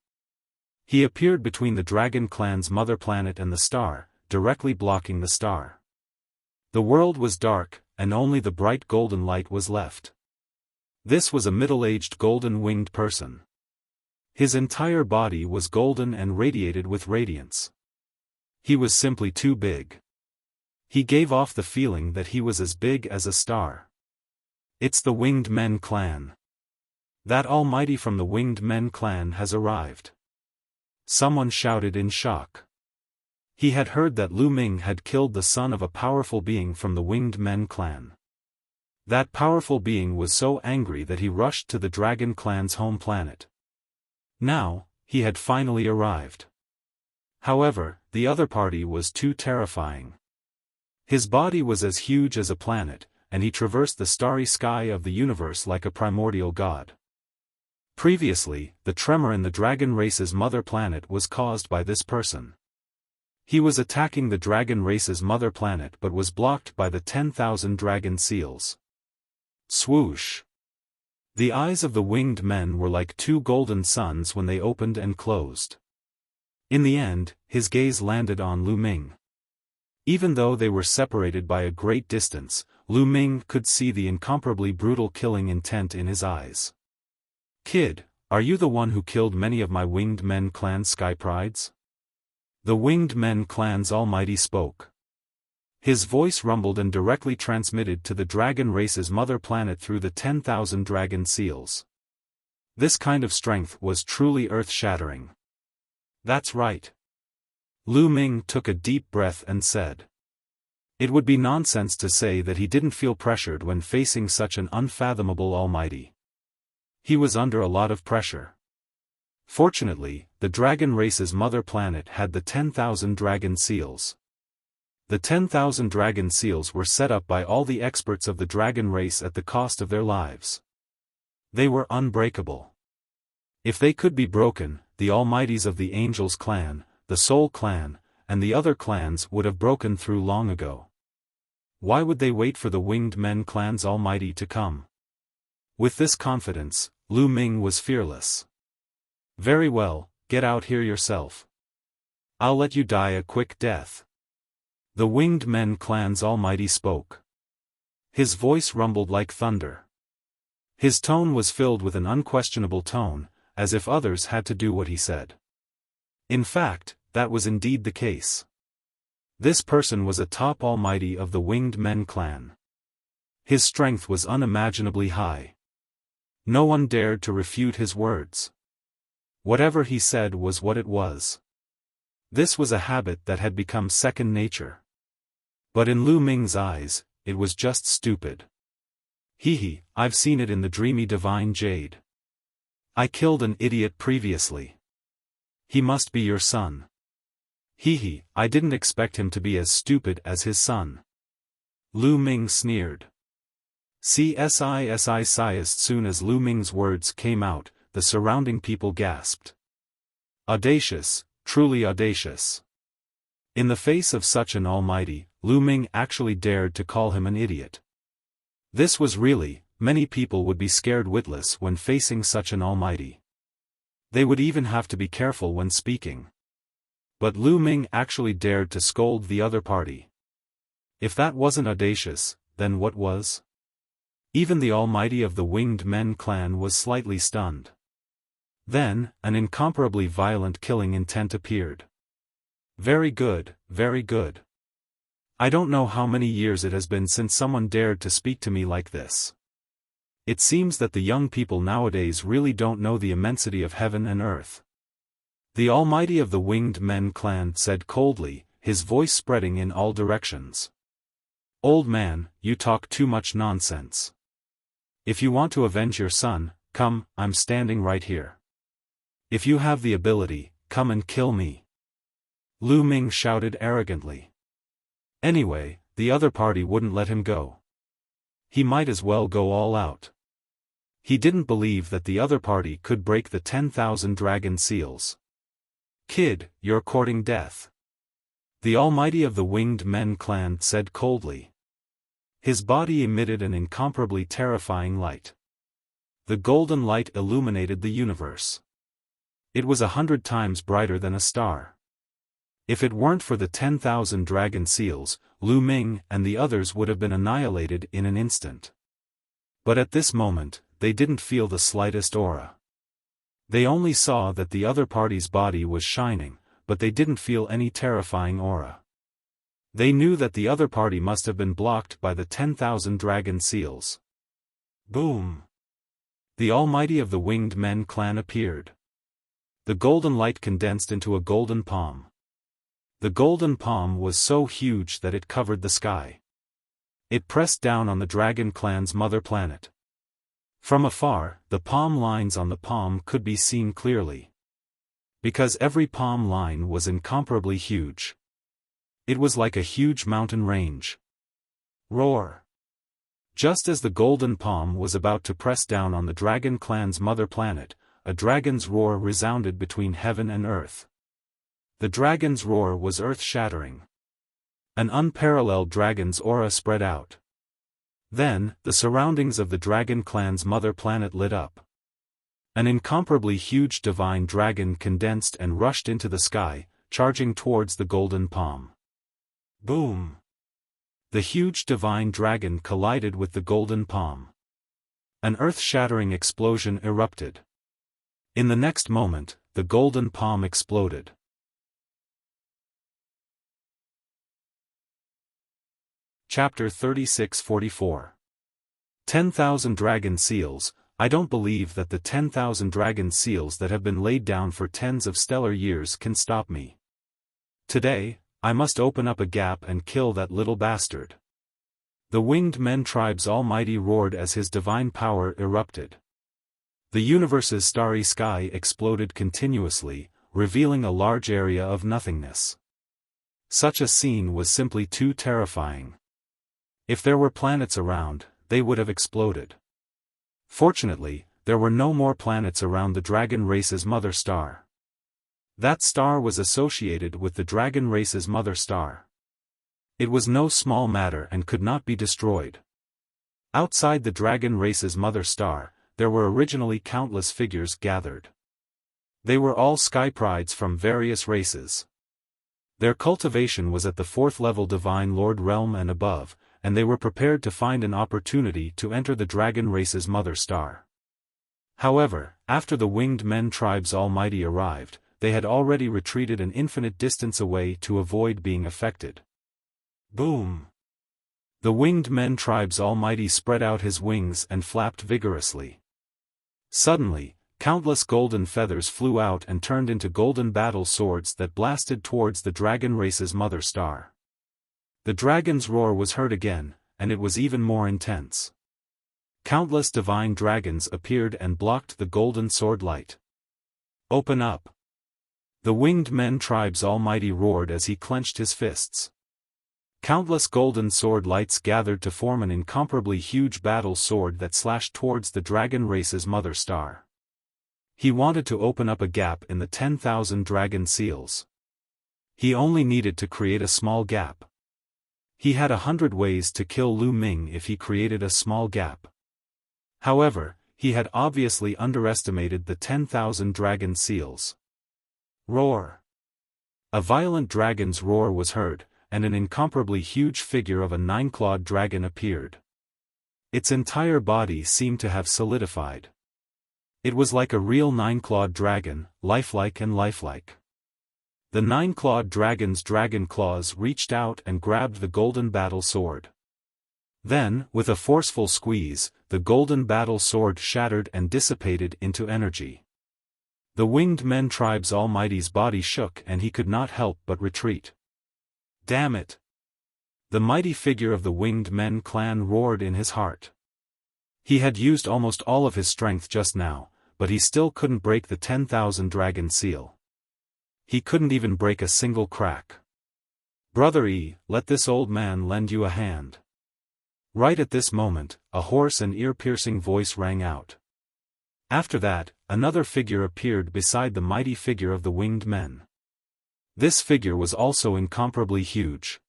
He appeared between the Dragon Clan's mother planet and the star, directly blocking the star. The world was dark, and only the bright golden light was left. This was a middle-aged golden-winged person. His entire body was golden and radiated with radiance. He was simply too big. He gave off the feeling that he was as big as a star. It's the Winged Men clan. That Almighty from the Winged Men clan has arrived. Someone shouted in shock. He had heard that Lu Ming had killed the son of a powerful being from the Winged Men clan. That powerful being was so angry that he rushed to the Dragon Clan's home planet. Now, he had finally arrived. However, the other party was too terrifying. His body was as huge as a planet, and he traversed the starry sky of the universe like a primordial god. Previously, the tremor in the dragon race's mother planet was caused by this person. He was attacking the dragon race's mother planet but was blocked by the 10,000 dragon seals. Swoosh! The eyes of the winged men were like two golden suns when they opened and closed. In the end, his gaze landed on Lu Ming. Even though they were separated by a great distance, Lu Ming could see the incomparably brutal killing intent in his eyes. Kid, are you the one who killed many of my Winged Men clan sky prides? The Winged Men clan's Almighty spoke. His voice rumbled and directly transmitted to the dragon race's mother planet through the 10,000 dragon seals. This kind of strength was truly earth-shattering. That's right. Lu Ming took a deep breath and said. It would be nonsense to say that he didn't feel pressured when facing such an unfathomable Almighty. He was under a lot of pressure. Fortunately, the dragon race's mother planet had the 10,000 dragon seals. The 10,000 dragon seals were set up by all the experts of the dragon race at the cost of their lives. They were unbreakable. If they could be broken, the Almighties of the Angels clan, the Soul clan, and the other clans would have broken through long ago. Why would they wait for the Winged Men clan's Almighty to come? With this confidence, Lu Ming was fearless. Very well, get out here yourself. I'll let you die a quick death. The Winged Men clan's Almighty spoke. His voice rumbled like thunder. His tone was filled with an unquestionable tone, as if others had to do what he said. In fact, that was indeed the case. This person was a top Almighty of the Winged Men clan. His strength was unimaginably high. No one dared to refute his words. Whatever he said was what it was. This was a habit that had become second nature. But in Lu Ming's eyes, it was just stupid. Hehe, I've seen it in the dreamy divine jade. I killed an idiot previously. He must be your son. Hehe, I didn't expect him to be as stupid as his son. Lu Ming sneered. As soon as Lu Ming's words came out, the surrounding people gasped. Audacious, truly audacious. In the face of such an almighty, Lu Ming actually dared to call him an idiot. This was really, many people would be scared witless when facing such an almighty. They would even have to be careful when speaking. But Lu Ming actually dared to scold the other party. If that wasn't audacious, then what was? Even the almighty of the Winged Men clan was slightly stunned. Then, an incomparably violent killing intent appeared. Very good, very good. I don't know how many years it has been since someone dared to speak to me like this. It seems that the young people nowadays really don't know the immensity of heaven and earth. The almighty of the Winged Men clan said coldly, his voice spreading in all directions. Old man, you talk too much nonsense. If you want to avenge your son, come, I'm standing right here. If you have the ability, come and kill me. Lu Ming shouted arrogantly. Anyway, the other party wouldn't let him go. He might as well go all out. He didn't believe that the other party could break the 10,000 dragon seals. Kid, you're courting death. The almighty of the Winged Men clan said coldly. His body emitted an incomparably terrifying light. The golden light illuminated the universe. It was 100 times brighter than a star. If it weren't for the 10,000 dragon seals, Lu Ming and the others would have been annihilated in an instant. But at this moment, they didn't feel the slightest aura. They only saw that the other party's body was shining, but they didn't feel any terrifying aura. They knew that the other party must have been blocked by the 10,000 dragon seals. Boom! The almighty of the Winged Men clan appeared. The golden light condensed into a golden palm. The golden palm was so huge that it covered the sky. It pressed down on the Dragon Clan's mother planet. From afar, the palm lines on the palm could be seen clearly. Because every palm line was incomparably huge. It was like a huge mountain range. Roar! Just as the golden palm was about to press down on the Dragon Clan's mother planet, a dragon's roar resounded between heaven and earth. The dragon's roar was earth-shattering. An unparalleled dragon's aura spread out. Then, the surroundings of the Dragon Clan's mother planet lit up. An incomparably huge divine dragon condensed and rushed into the sky, charging towards the golden palm. Boom! The huge divine dragon collided with the golden palm. An earth-shattering explosion erupted. In the next moment, the golden palm exploded. Chapter 36-44. 10,000 Dragon Seals. I don't believe that the 10,000 dragon seals that have been laid down for tens of stellar years can stop me. Today, I must open up a gap and kill that little bastard. The Winged Men tribe's almighty roared as his divine power erupted. The universe's starry sky exploded continuously, revealing a large area of nothingness. Such a scene was simply too terrifying. If there were planets around, they would have exploded. Fortunately, there were no more planets around the dragon race's mother star. That star was associated with the dragon race's mother star. It was no small matter and could not be destroyed. Outside the dragon race's mother star, there were originally countless figures gathered. They were all sky prides from various races. Their cultivation was at the 4th level Divine Lord realm and above, and they were prepared to find an opportunity to enter the dragon race's mother star. However, after the Winged Men tribe's almighty arrived, they had already retreated an infinite distance away to avoid being affected. Boom! The Winged Men tribe's almighty spread out his wings and flapped vigorously. Suddenly, countless golden feathers flew out and turned into golden battle swords that blasted towards the dragon race's mother star. The dragon's roar was heard again, and it was even more intense. Countless divine dragons appeared and blocked the golden sword light. "Open up!" The winged men tribe's almighty roared as he clenched his fists. Countless golden sword lights gathered to form an incomparably huge battle sword that slashed towards the dragon race's mother star. He wanted to open up a gap in the 10,000 dragon seals. He only needed to create a small gap. He had 100 ways to kill Lu Ming if he created a small gap. However, he had obviously underestimated the 10,000 dragon seals. Roar! A violent dragon's roar was heard, and an incomparably huge figure of a 9-clawed dragon appeared. Its entire body seemed to have solidified. It was like a real 9-clawed dragon, lifelike and lifelike. The 9-clawed dragon's dragon claws reached out and grabbed the golden battle sword. Then, with a forceful squeeze, the golden battle sword shattered and dissipated into energy. The winged men tribe's almighty's body shook and he could not help but retreat. Damn it! The mighty figure of the winged men clan roared in his heart. He had used almost all of his strength just now, but he still couldn't break the 10,000 dragon seal. He couldn't even break a single crack. "Brother E, let this old man lend you a hand." Right at this moment, a hoarse and ear-piercing voice rang out. After that, another figure appeared beside the mighty figure of the winged men. This figure was also incomparably huge.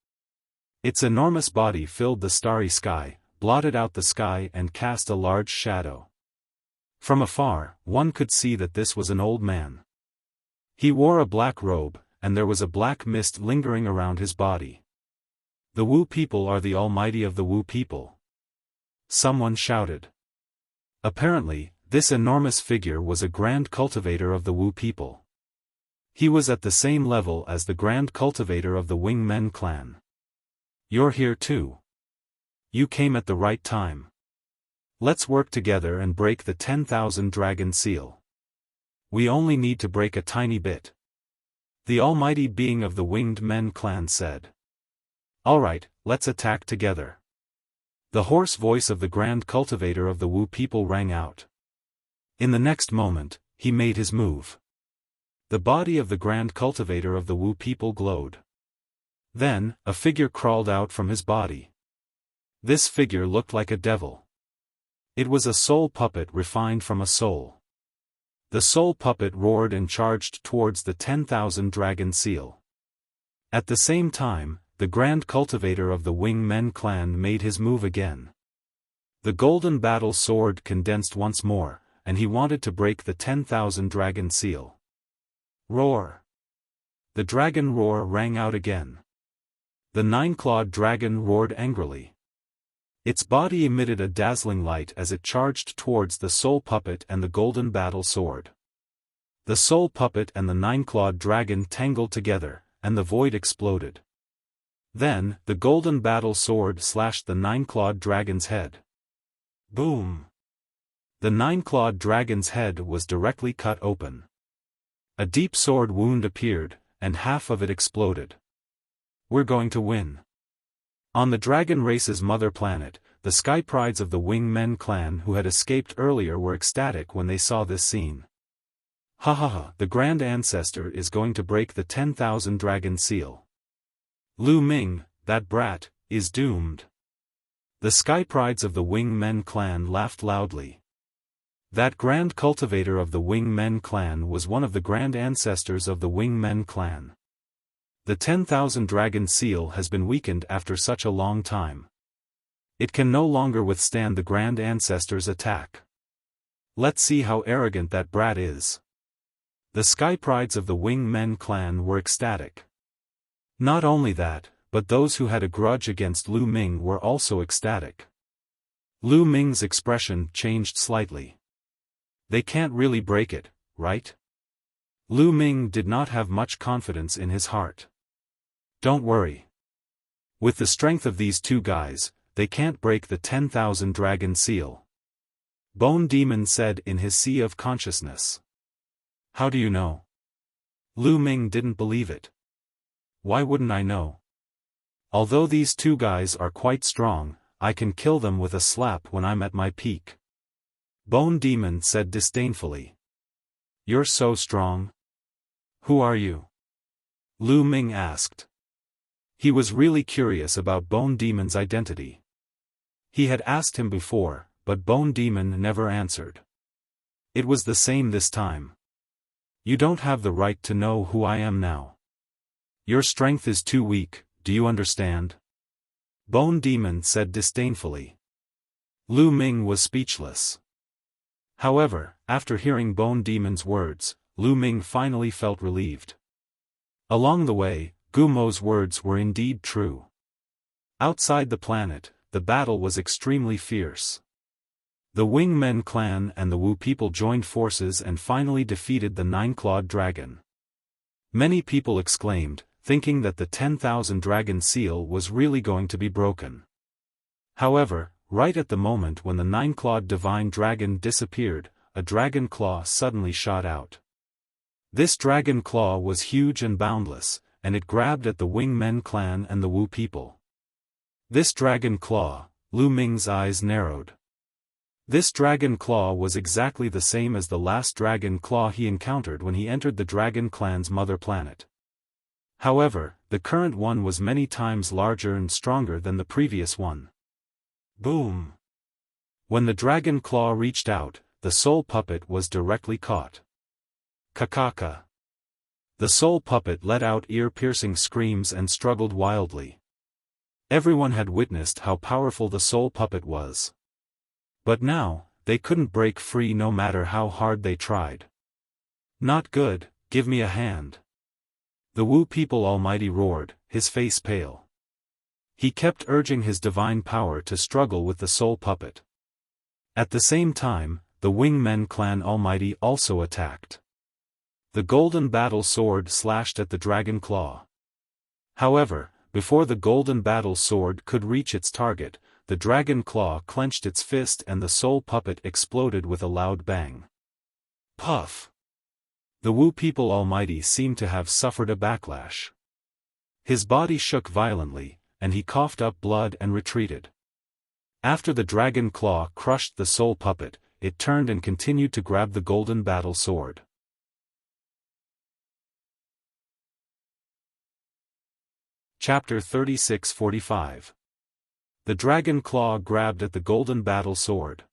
Its enormous body filled the starry sky, blotted out the sky and cast a large shadow. From afar, one could see that this was an old man. He wore a black robe, and there was a black mist lingering around his body. "The Wu people are the almighty of the Wu people," someone shouted. Apparently, this enormous figure was a grand cultivator of the Wu people. He was at the same level as the grand cultivator of the Wing Men clan. "You're here too. You came at the right time. Let's work together and break the 10,000 dragon seal. We only need to break a tiny bit," the almighty being of the Winged Men clan said. "Alright, let's attack together." The hoarse voice of the grand cultivator of the Wu people rang out. In the next moment, he made his move. The body of the grand cultivator of the Wu people glowed. Then, a figure crawled out from his body. This figure looked like a devil. It was a soul puppet refined from a soul. The soul puppet roared and charged towards the 10,000 dragon seal. At the same time, the grand cultivator of the Wing Men clan made his move again. The golden battle sword condensed once more, and he wanted to break the 10,000 dragon seal. Roar! The dragon roar rang out again. The 9-clawed dragon roared angrily. Its body emitted a dazzling light as it charged towards the soul puppet and the golden battle sword. The soul puppet and the 9-clawed dragon tangled together, and the void exploded. Then, the golden battle sword slashed the 9-clawed dragon's head. Boom! The 9-clawed dragon's head was directly cut open. A deep sword wound appeared, and half of it exploded. "We're going to win." On the dragon race's mother planet, the sky prides of the Wing Men clan who had escaped earlier were ecstatic when they saw this scene. "Ha ha ha, the Grand Ancestor is going to break the 10,000 dragon seal. Lu Ming, that brat, is doomed." The sky prides of the Wing Men clan laughed loudly. That grand cultivator of the Wing Men clan was one of the grand ancestors of the Wing Men clan. The 10,000 dragon seal has been weakened after such a long time. It can no longer withstand the grand ancestor's attack. Let's see how arrogant that brat is. The sky prides of the Wing Men clan were ecstatic. Not only that, but those who had a grudge against Lu Ming were also ecstatic. Lu Ming's expression changed slightly. They can't really break it, right? Lu Ming did not have much confidence in his heart. Don't worry. With the strength of these two guys, they can't break the 10,000 dragon seal. Bone Demon said in his sea of consciousness. How do you know? Lu Ming didn't believe it. Why wouldn't I know? Although these two guys are quite strong, I can kill them with a slap when I'm at my peak. Bone Demon said disdainfully. You're so strong. Who are you? Lu Ming asked. He was really curious about Bone Demon's identity. He had asked him before, but Bone Demon never answered. It was the same this time. You don't have the right to know who I am now. Your strength is too weak, do you understand? Bone Demon said disdainfully. Lu Ming was speechless. However, after hearing Bone Demon's words, Lu Ming finally felt relieved. Along the way, Gumo's words were indeed true. Outside the planet, the battle was extremely fierce. The Wingmen clan and the Wu people joined forces and finally defeated the nine-clawed dragon. Many people exclaimed, thinking that the 10,000 dragon seal was really going to be broken. However, right at the moment when the nine-clawed divine dragon disappeared, a dragon claw suddenly shot out. This dragon claw was huge and boundless, and it grabbed at the Wingmen clan and the Wu people. This dragon claw, Lu Ming's eyes narrowed. This dragon claw was exactly the same as the last dragon claw he encountered when he entered the dragon clan's mother planet. However, the current one was many times larger and stronger than the previous one. Boom! When the dragon claw reached out, the soul puppet was directly caught. Kakaka! The soul puppet let out ear-piercing screams and struggled wildly. Everyone had witnessed how powerful the soul puppet was. But now, they couldn't break free no matter how hard they tried. Not good, give me a hand. The Wu people almighty roared, his face pale. He kept urging his divine power to struggle with the soul puppet. At the same time, the Wingmen clan almighty also attacked. The golden battle sword slashed at the dragon claw. However, before the golden battle sword could reach its target, the dragon claw clenched its fist and the soul puppet exploded with a loud bang. Puff! The Wu people almighty seemed to have suffered a backlash. His body shook violently, and he coughed up blood and retreated. After the dragon claw crushed the soul puppet, it turned and continued to grab the golden battle sword. Chapter 36-45. The dragon claw grabbed at the golden battle sword.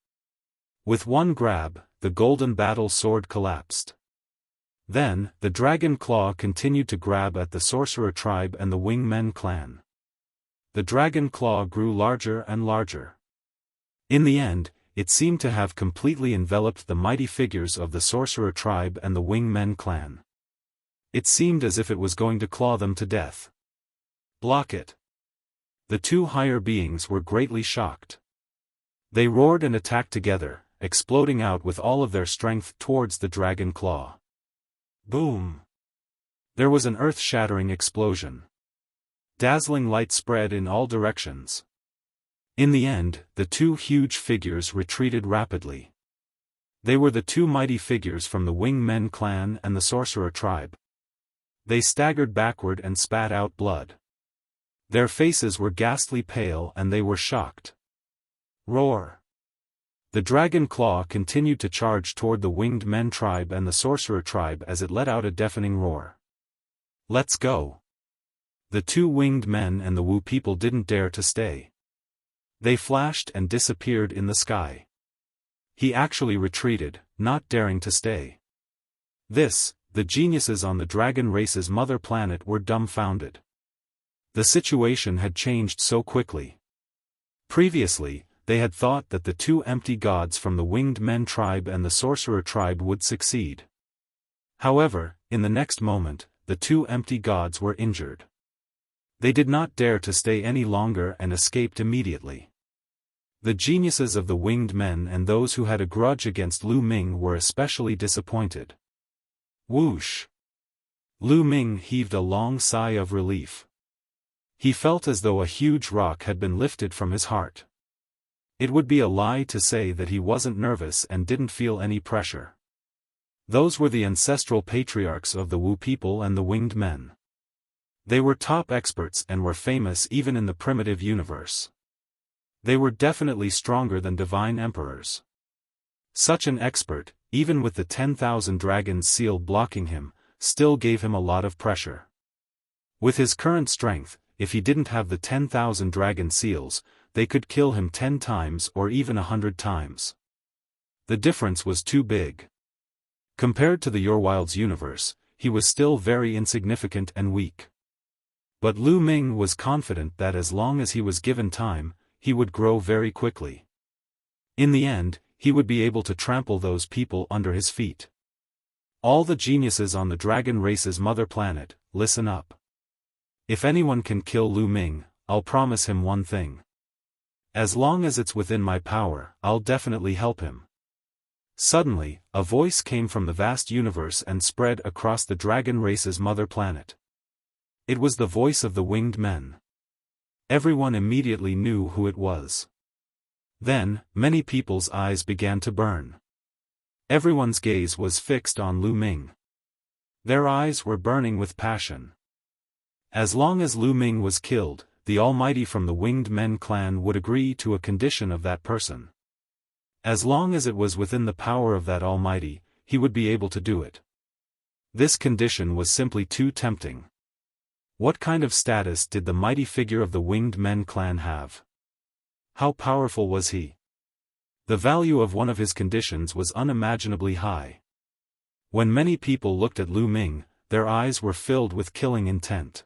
With one grab, the golden battle sword collapsed. Then, the dragon claw continued to grab at the sorcerer tribe and the Wingmen clan. The dragon claw grew larger and larger. In the end, it seemed to have completely enveloped the mighty figures of the sorcerer tribe and the Wingmen clan. It seemed as if it was going to claw them to death. Block it! The two higher beings were greatly shocked. They roared and attacked together, exploding out with all of their strength towards the dragon claw. Boom! There was an earth-shattering explosion. Dazzling light spread in all directions. In the end, the two huge figures retreated rapidly. They were the two mighty figures from the Wingmen clan and the sorcerer tribe. They staggered backward and spat out blood. Their faces were ghastly pale and they were shocked. Roar! The dragon claw continued to charge toward the Winged Men tribe and the sorcerer tribe as it let out a deafening roar. Let's go! The two Winged Men and the Wu people didn't dare to stay. They flashed and disappeared in the sky. He actually retreated, not daring to stay. The geniuses on the dragon race's mother planet were dumbfounded. The situation had changed so quickly. Previously, they had thought that the two empty gods from the Winged Men tribe and the sorcerer tribe would succeed. However, in the next moment, the two empty gods were injured. They did not dare to stay any longer and escaped immediately. The geniuses of the Winged Men and those who had a grudge against Lu Ming were especially disappointed. Whoosh! Lu Ming heaved a long sigh of relief. He felt as though a huge rock had been lifted from his heart. It would be a lie to say that he wasn't nervous and didn't feel any pressure. Those were the ancestral patriarchs of the Wu people and the winged men. They were top experts and were famous even in the primitive universe. They were definitely stronger than divine emperors. Such an expert, even with the 10,000 dragons seal blocking him, still gave him a lot of pressure. With his current strength, if he didn't have the 10,000 dragon seals, they could kill him 10 times or even 100 times. The difference was too big. Compared to the Your-Wild's universe, he was still very insignificant and weak. But Lu Ming was confident that as long as he was given time, he would grow very quickly. In the end, he would be able to trample those people under his feet. All the geniuses on the dragon race's mother planet, listen up. If anyone can kill Lu Ming, I'll promise him one thing. As long as it's within my power, I'll definitely help him. Suddenly, a voice came from the vast universe and spread across the dragon race's mother planet. It was the voice of the winged men. Everyone immediately knew who it was. Then, many people's eyes began to burn. Everyone's gaze was fixed on Lu Ming. Their eyes were burning with passion. As long as Lu Ming was killed, the Almighty from the Winged Men clan would agree to a condition of that person. As long as it was within the power of that Almighty, he would be able to do it. This condition was simply too tempting. What kind of status did the mighty figure of the Winged Men clan have? How powerful was he? The value of one of his conditions was unimaginably high. When many people looked at Lu Ming, their eyes were filled with killing intent.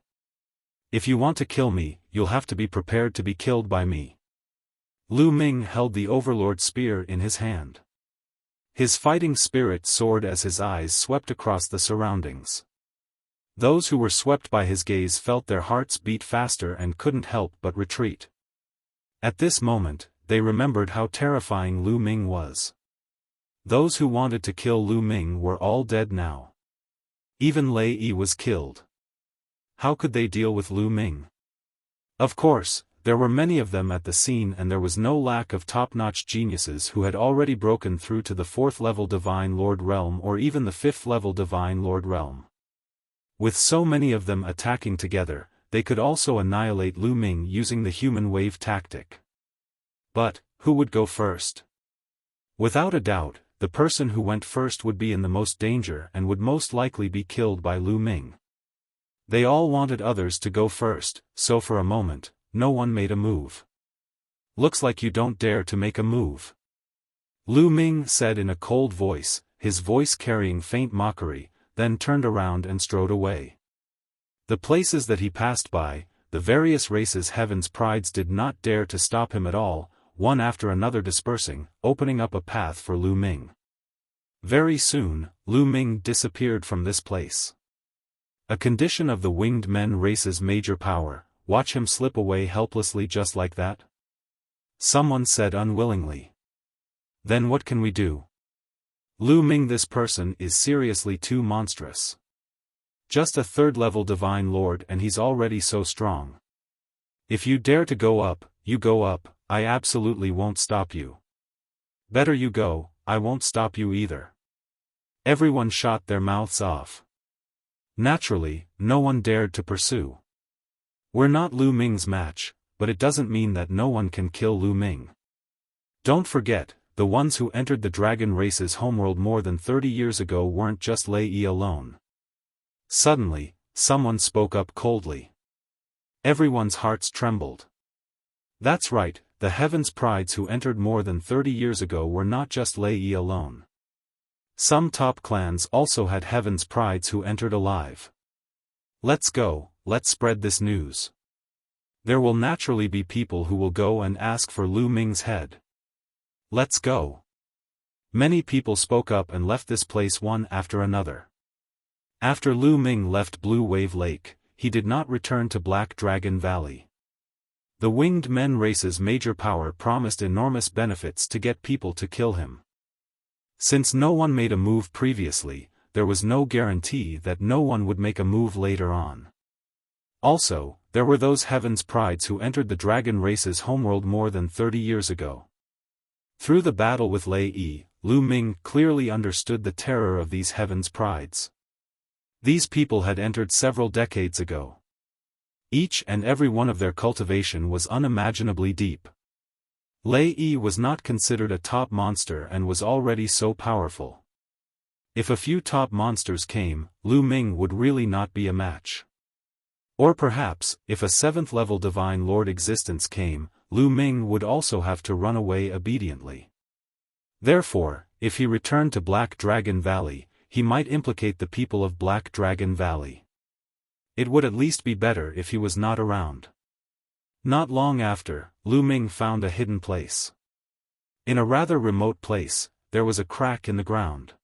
If you want to kill me, you'll have to be prepared to be killed by me. Lu Ming held the Overlord spear in his hand. His fighting spirit soared as his eyes swept across the surroundings. Those who were swept by his gaze felt their hearts beat faster and couldn't help but retreat. At this moment, they remembered how terrifying Lu Ming was. Those who wanted to kill Lu Ming were all dead now. Even Lei Yi was killed. How could they deal with Lu Ming? Of course, there were many of them at the scene and there was no lack of top-notch geniuses who had already broken through to the 4th-level Divine Lord Realm or even the 5th-level Divine Lord Realm. With so many of them attacking together, they could also annihilate Lu Ming using the human wave tactic. But, who would go first? Without a doubt, the person who went first would be in the most danger and would most likely be killed by Lu Ming. They all wanted others to go first, so for a moment, no one made a move. Looks like you don't dare to make a move. Lu Ming said in a cold voice, his voice carrying faint mockery, then turned around and strode away. The places that he passed by, the various races' heaven's prides did not dare to stop him at all, one after another dispersing, opening up a path for Lu Ming. Very soon, Lu Ming disappeared from this place. A condition of the Winged Men race's major power, watch him slip away helplessly just like that? Someone said unwillingly. Then what can we do? Lu Ming, this person is seriously too monstrous. Just a 3rd-level Divine Lord and he's already so strong. If you dare to go up, you go up, I absolutely won't stop you. Better you go, I won't stop you either. Everyone shot their mouths off. Naturally, no one dared to pursue. We're not Lu Ming's match, but it doesn't mean that no one can kill Lu Ming. Don't forget, the ones who entered the dragon race's homeworld more than 30 years ago weren't just Lei Yi alone. Suddenly, someone spoke up coldly. Everyone's hearts trembled. That's right, the Heaven's Prides who entered more than 30 years ago were not just Lei Yi alone. Some top clans also had Heaven's Prides who entered alive. Let's go, let's spread this news. There will naturally be people who will go and ask for Lu Ming's head. Let's go. Many people spoke up and left this place one after another. After Lu Ming left Blue Wave Lake, he did not return to Black Dragon Valley. The Winged Men race's major power promised enormous benefits to get people to kill him. Since no one made a move previously, there was no guarantee that no one would make a move later on. Also, there were those Heaven's Prides who entered the dragon race's homeworld more than 30 years ago. Through the battle with Lei Yi, Lu Ming clearly understood the terror of these heavens' prides. These people had entered several decades ago. Each and every one of their cultivation was unimaginably deep. Lei Yi was not considered a top monster and was already so powerful. If a few top monsters came, Lu Ming would really not be a match. Or perhaps, if a 7th-level Divine Lord existence came, Lu Ming would also have to run away obediently. Therefore, if he returned to Black Dragon Valley, he might implicate the people of Black Dragon Valley. It would at least be better if he was not around. Not long after, Lu Ming found a hidden place. In a rather remote place, there was a crack in the ground.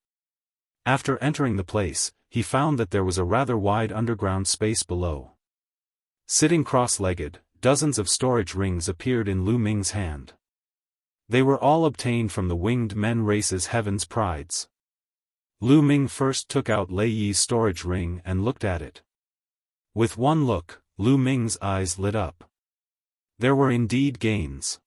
After entering the place, he found that there was a rather wide underground space below. Sitting cross-legged, dozens of storage rings appeared in Lu Ming's hand. They were all obtained from the winged men race's heaven's prides. Lu Ming first took out Lei Yi's storage ring and looked at it. With one look, Lu Ming's eyes lit up. There were indeed gains.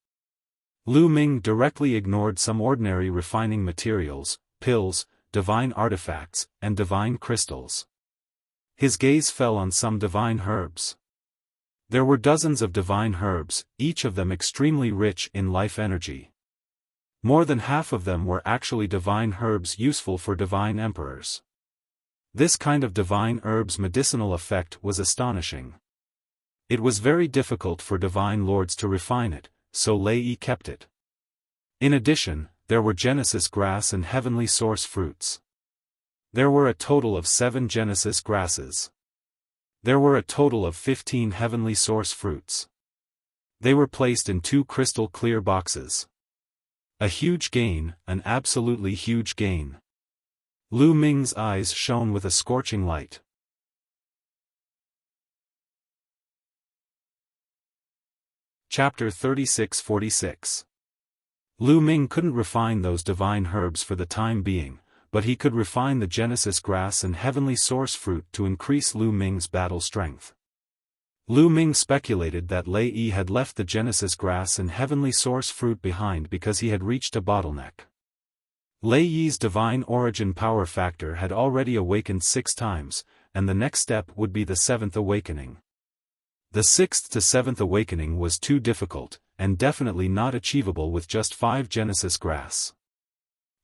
Lu Ming directly ignored some ordinary refining materials, pills, divine artifacts, and divine crystals. His gaze fell on some divine herbs. There were dozens of divine herbs, each of them extremely rich in life energy. More than half of them were actually divine herbs useful for divine emperors. This kind of divine herb's medicinal effect was astonishing. It was very difficult for divine lords to refine it, so Lei Yi kept it. In addition, there were Genesis grass and heavenly source fruits. There were a total of 7 Genesis grasses. There were a total of 15 heavenly source fruits. They were placed in 2 crystal clear boxes. A huge gain, an absolutely huge gain. Lu Ming's eyes shone with a scorching light. Chapter 36-46. Lu Ming couldn't refine those divine herbs for the time being, but he could refine the Genesis grass and heavenly source fruit to increase Lu Ming's battle strength. Lu Ming speculated that Lei Yi had left the Genesis grass and heavenly source fruit behind because he had reached a bottleneck. Lei Yi's divine origin power factor had already awakened 6 times, and the next step would be the 7th awakening. The 6th to 7th awakening was too difficult, and definitely not achievable with just 5 Genesis grass.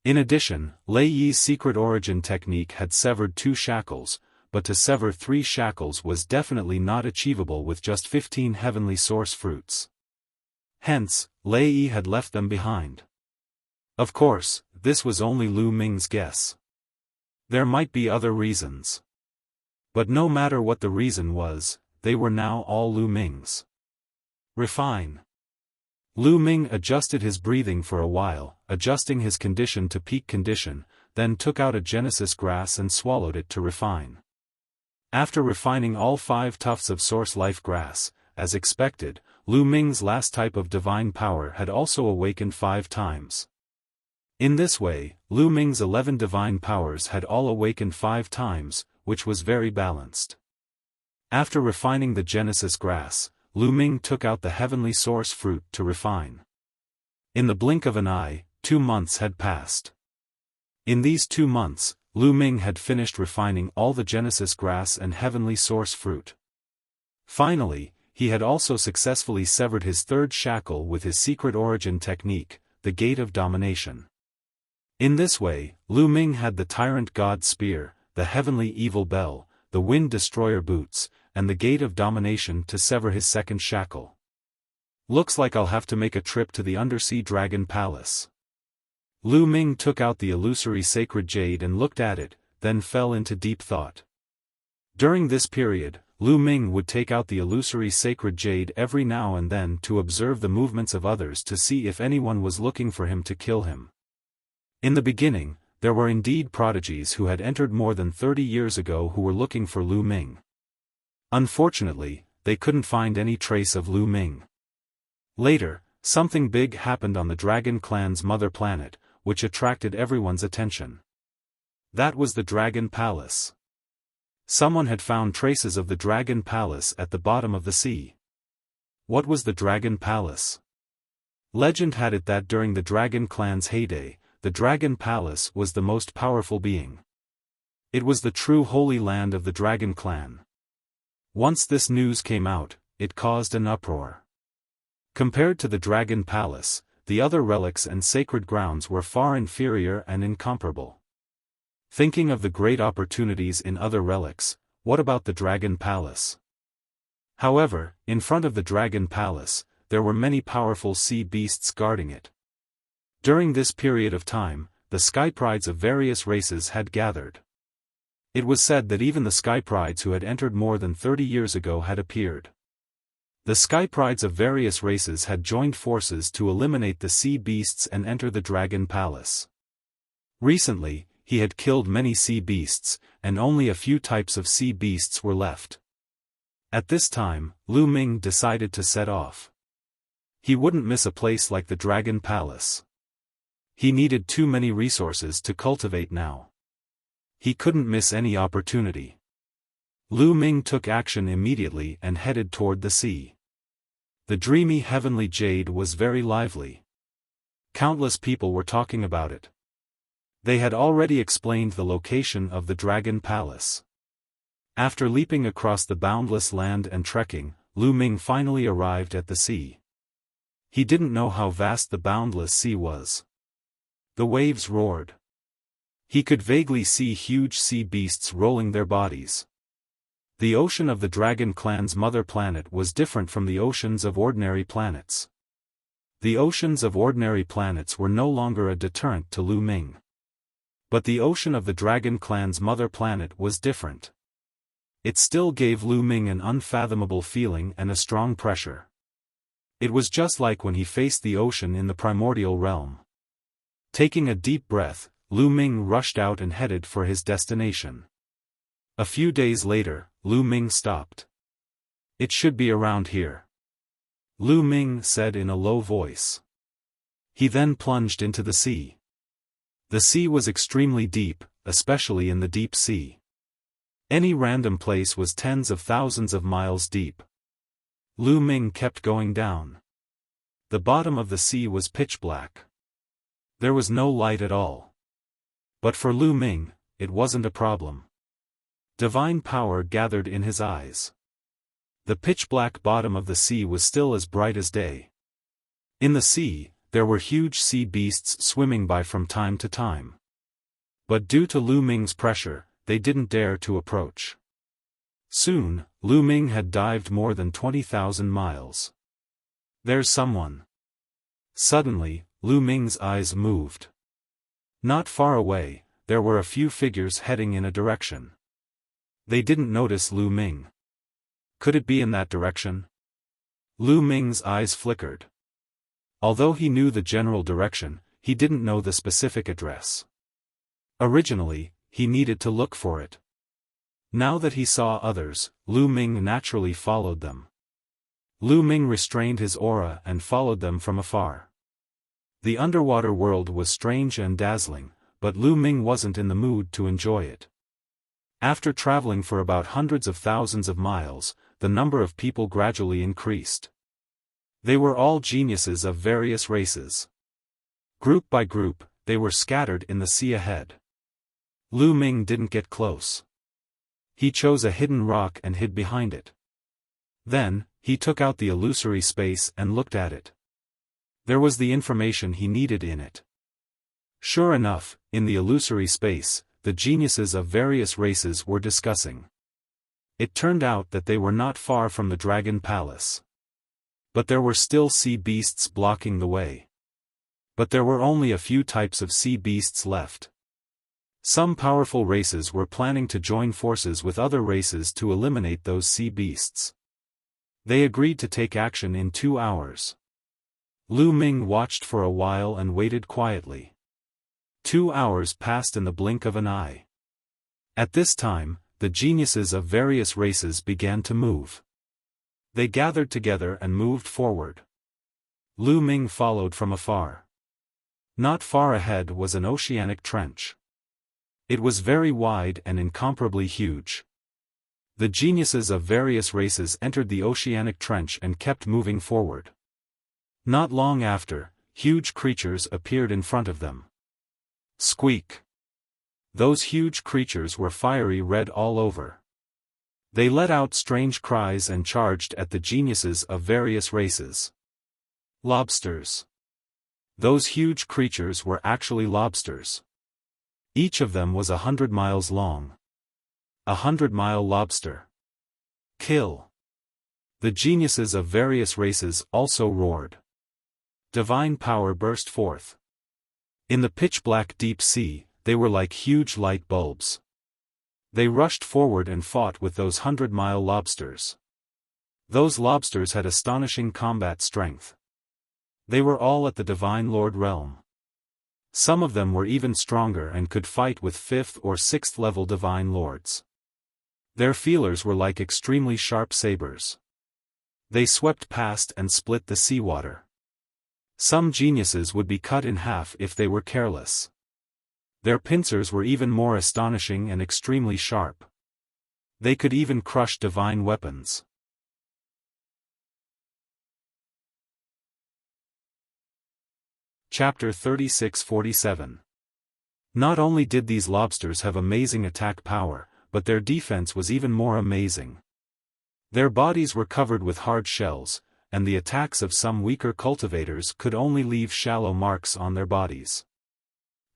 In addition, Lei Yi's secret origin technique had severed 2 shackles, but to sever 3 shackles was definitely not achievable with just 15 heavenly source fruits. Hence, Lei Yi had left them behind. Of course, this was only Lu Ming's guess. There might be other reasons. But no matter what the reason was, they were now all Lu Ming's. Refine. Lu Ming adjusted his breathing for a while, adjusting his condition to peak condition, then took out a Genesis grass and swallowed it to refine. After refining all 5 tufts of source life grass, as expected, Lu Ming's last type of divine power had also awakened 5 times. In this way, Lu Ming's 11 divine powers had all awakened 5 times, which was very balanced. After refining the Genesis grass, Lu Ming took out the heavenly source fruit to refine. In the blink of an eye, 2 months had passed. In these 2 months, Lu Ming had finished refining all the Genesis grass and heavenly source fruit. Finally, he had also successfully severed his 3rd shackle with his secret origin technique, the Gate of Domination. In this way, Lu Ming had the Tyrant God Spear, the Heavenly Evil Bell, the Wind Destroyer Boots, and the Gate of Domination to sever his 2nd shackle. Looks like I'll have to make a trip to the Undersea Dragon Palace. Lu Ming took out the illusory sacred jade and looked at it, then fell into deep thought. During this period, Lu Ming would take out the illusory sacred jade every now and then to observe the movements of others to see if anyone was looking for him to kill him. In the beginning, there were indeed prodigies who had entered more than 30 years ago who were looking for Lu Ming. Unfortunately, they couldn't find any trace of Lu Ming. Later, something big happened on the Dragon Clan's mother planet, which attracted everyone's attention. That was the Dragon Palace. Someone had found traces of the Dragon Palace at the bottom of the sea. What was the Dragon Palace? Legend had it that during the Dragon Clan's heyday, the Dragon Palace was the most powerful being. It was the true holy land of the Dragon Clan. Once this news came out, it caused an uproar. Compared to the Dragon Palace, the other relics and sacred grounds were far inferior and incomparable. Thinking of the great opportunities in other relics, what about the Dragon Palace? However, in front of the Dragon Palace, there were many powerful sea beasts guarding it. During this period of time, the sky prides of various races had gathered. It was said that even the sky prides who had entered more than 30 years ago had appeared. The sky prides of various races had joined forces to eliminate the sea beasts and enter the Dragon Palace. Recently, he had killed many sea beasts, and only a few types of sea beasts were left. At this time, Lu Ming decided to set off. He wouldn't miss a place like the Dragon Palace. He needed too many resources to cultivate now. He couldn't miss any opportunity. Lu Ming took action immediately and headed toward the sea. The dreamy heavenly jade was very lively. Countless people were talking about it. They had already explained the location of the Dragon Palace. After leaping across the boundless land and trekking, Lu Ming finally arrived at the sea. He didn't know how vast the boundless sea was. The waves roared. He could vaguely see huge sea beasts rolling their bodies. The ocean of the Dragon Clan's mother planet was different from the oceans of ordinary planets. The oceans of ordinary planets were no longer a deterrent to Lu Ming. But the ocean of the Dragon Clan's mother planet was different. It still gave Lu Ming an unfathomable feeling and a strong pressure. It was just like when he faced the ocean in the primordial realm. Taking a deep breath, Lu Ming rushed out and headed for his destination. A few days later, Lu Ming stopped. "It should be around here," Lu Ming said in a low voice. He then plunged into the sea. The sea was extremely deep, especially in the deep sea. Any random place was tens of thousands of miles deep. Lu Ming kept going down. The bottom of the sea was pitch black. There was no light at all. But for Lu Ming, it wasn't a problem. Divine power gathered in his eyes. The pitch-black bottom of the sea was still as bright as day. In the sea, there were huge sea beasts swimming by from time to time. But due to Lu Ming's pressure, they didn't dare to approach. Soon, Lu Ming had dived more than 20,000 miles. "There's someone." Suddenly, Lu Ming's eyes moved. Not far away, there were a few figures heading in a direction. They didn't notice Lu Ming. Could it be in that direction? Lu Ming's eyes flickered. Although he knew the general direction, he didn't know the specific address. Originally, he needed to look for it. Now that he saw others, Lu Ming naturally followed them. Lu Ming restrained his aura and followed them from afar. The underwater world was strange and dazzling, but Lu Ming wasn't in the mood to enjoy it. After traveling for about hundreds of thousands of miles, the number of people gradually increased. They were all geniuses of various races. Group by group, they were scattered in the sea ahead. Lu Ming didn't get close. He chose a hidden rock and hid behind it. Then, he took out the illusory space and looked at it. There was the information he needed in it. Sure enough, in the illusory space, the geniuses of various races were discussing. It turned out that they were not far from the Dragon Palace. But there were still sea beasts blocking the way. But there were only a few types of sea beasts left. Some powerful races were planning to join forces with other races to eliminate those sea beasts. They agreed to take action in 2 hours. Lu Ming watched for a while and waited quietly. 2 hours passed in the blink of an eye. At this time, the geniuses of various races began to move. They gathered together and moved forward. Lu Ming followed from afar. Not far ahead was an oceanic trench. It was very wide and incomparably huge. The geniuses of various races entered the oceanic trench and kept moving forward. Not long after, huge creatures appeared in front of them. Squeak! Those huge creatures were fiery red all over. They let out strange cries and charged at the geniuses of various races. Lobsters. Those huge creatures were actually lobsters. Each of them was 100 miles long. 100-mile lobster. Kill! The geniuses of various races also roared. Divine power burst forth. In the pitch-black deep sea, they were like huge light bulbs. They rushed forward and fought with those 100-mile lobsters. Those lobsters had astonishing combat strength. They were all at the Divine Lord realm. Some of them were even stronger and could fight with 5th or 6th level Divine Lords. Their feelers were like extremely sharp sabers. They swept past and split the seawater. Some geniuses would be cut in half if they were careless. Their pincers were even more astonishing and extremely sharp. They could even crush divine weapons. Chapter 36-47. Not only did these lobsters have amazing attack power, but their defense was even more amazing. Their bodies were covered with hard shells, and the attacks of some weaker cultivators could only leave shallow marks on their bodies.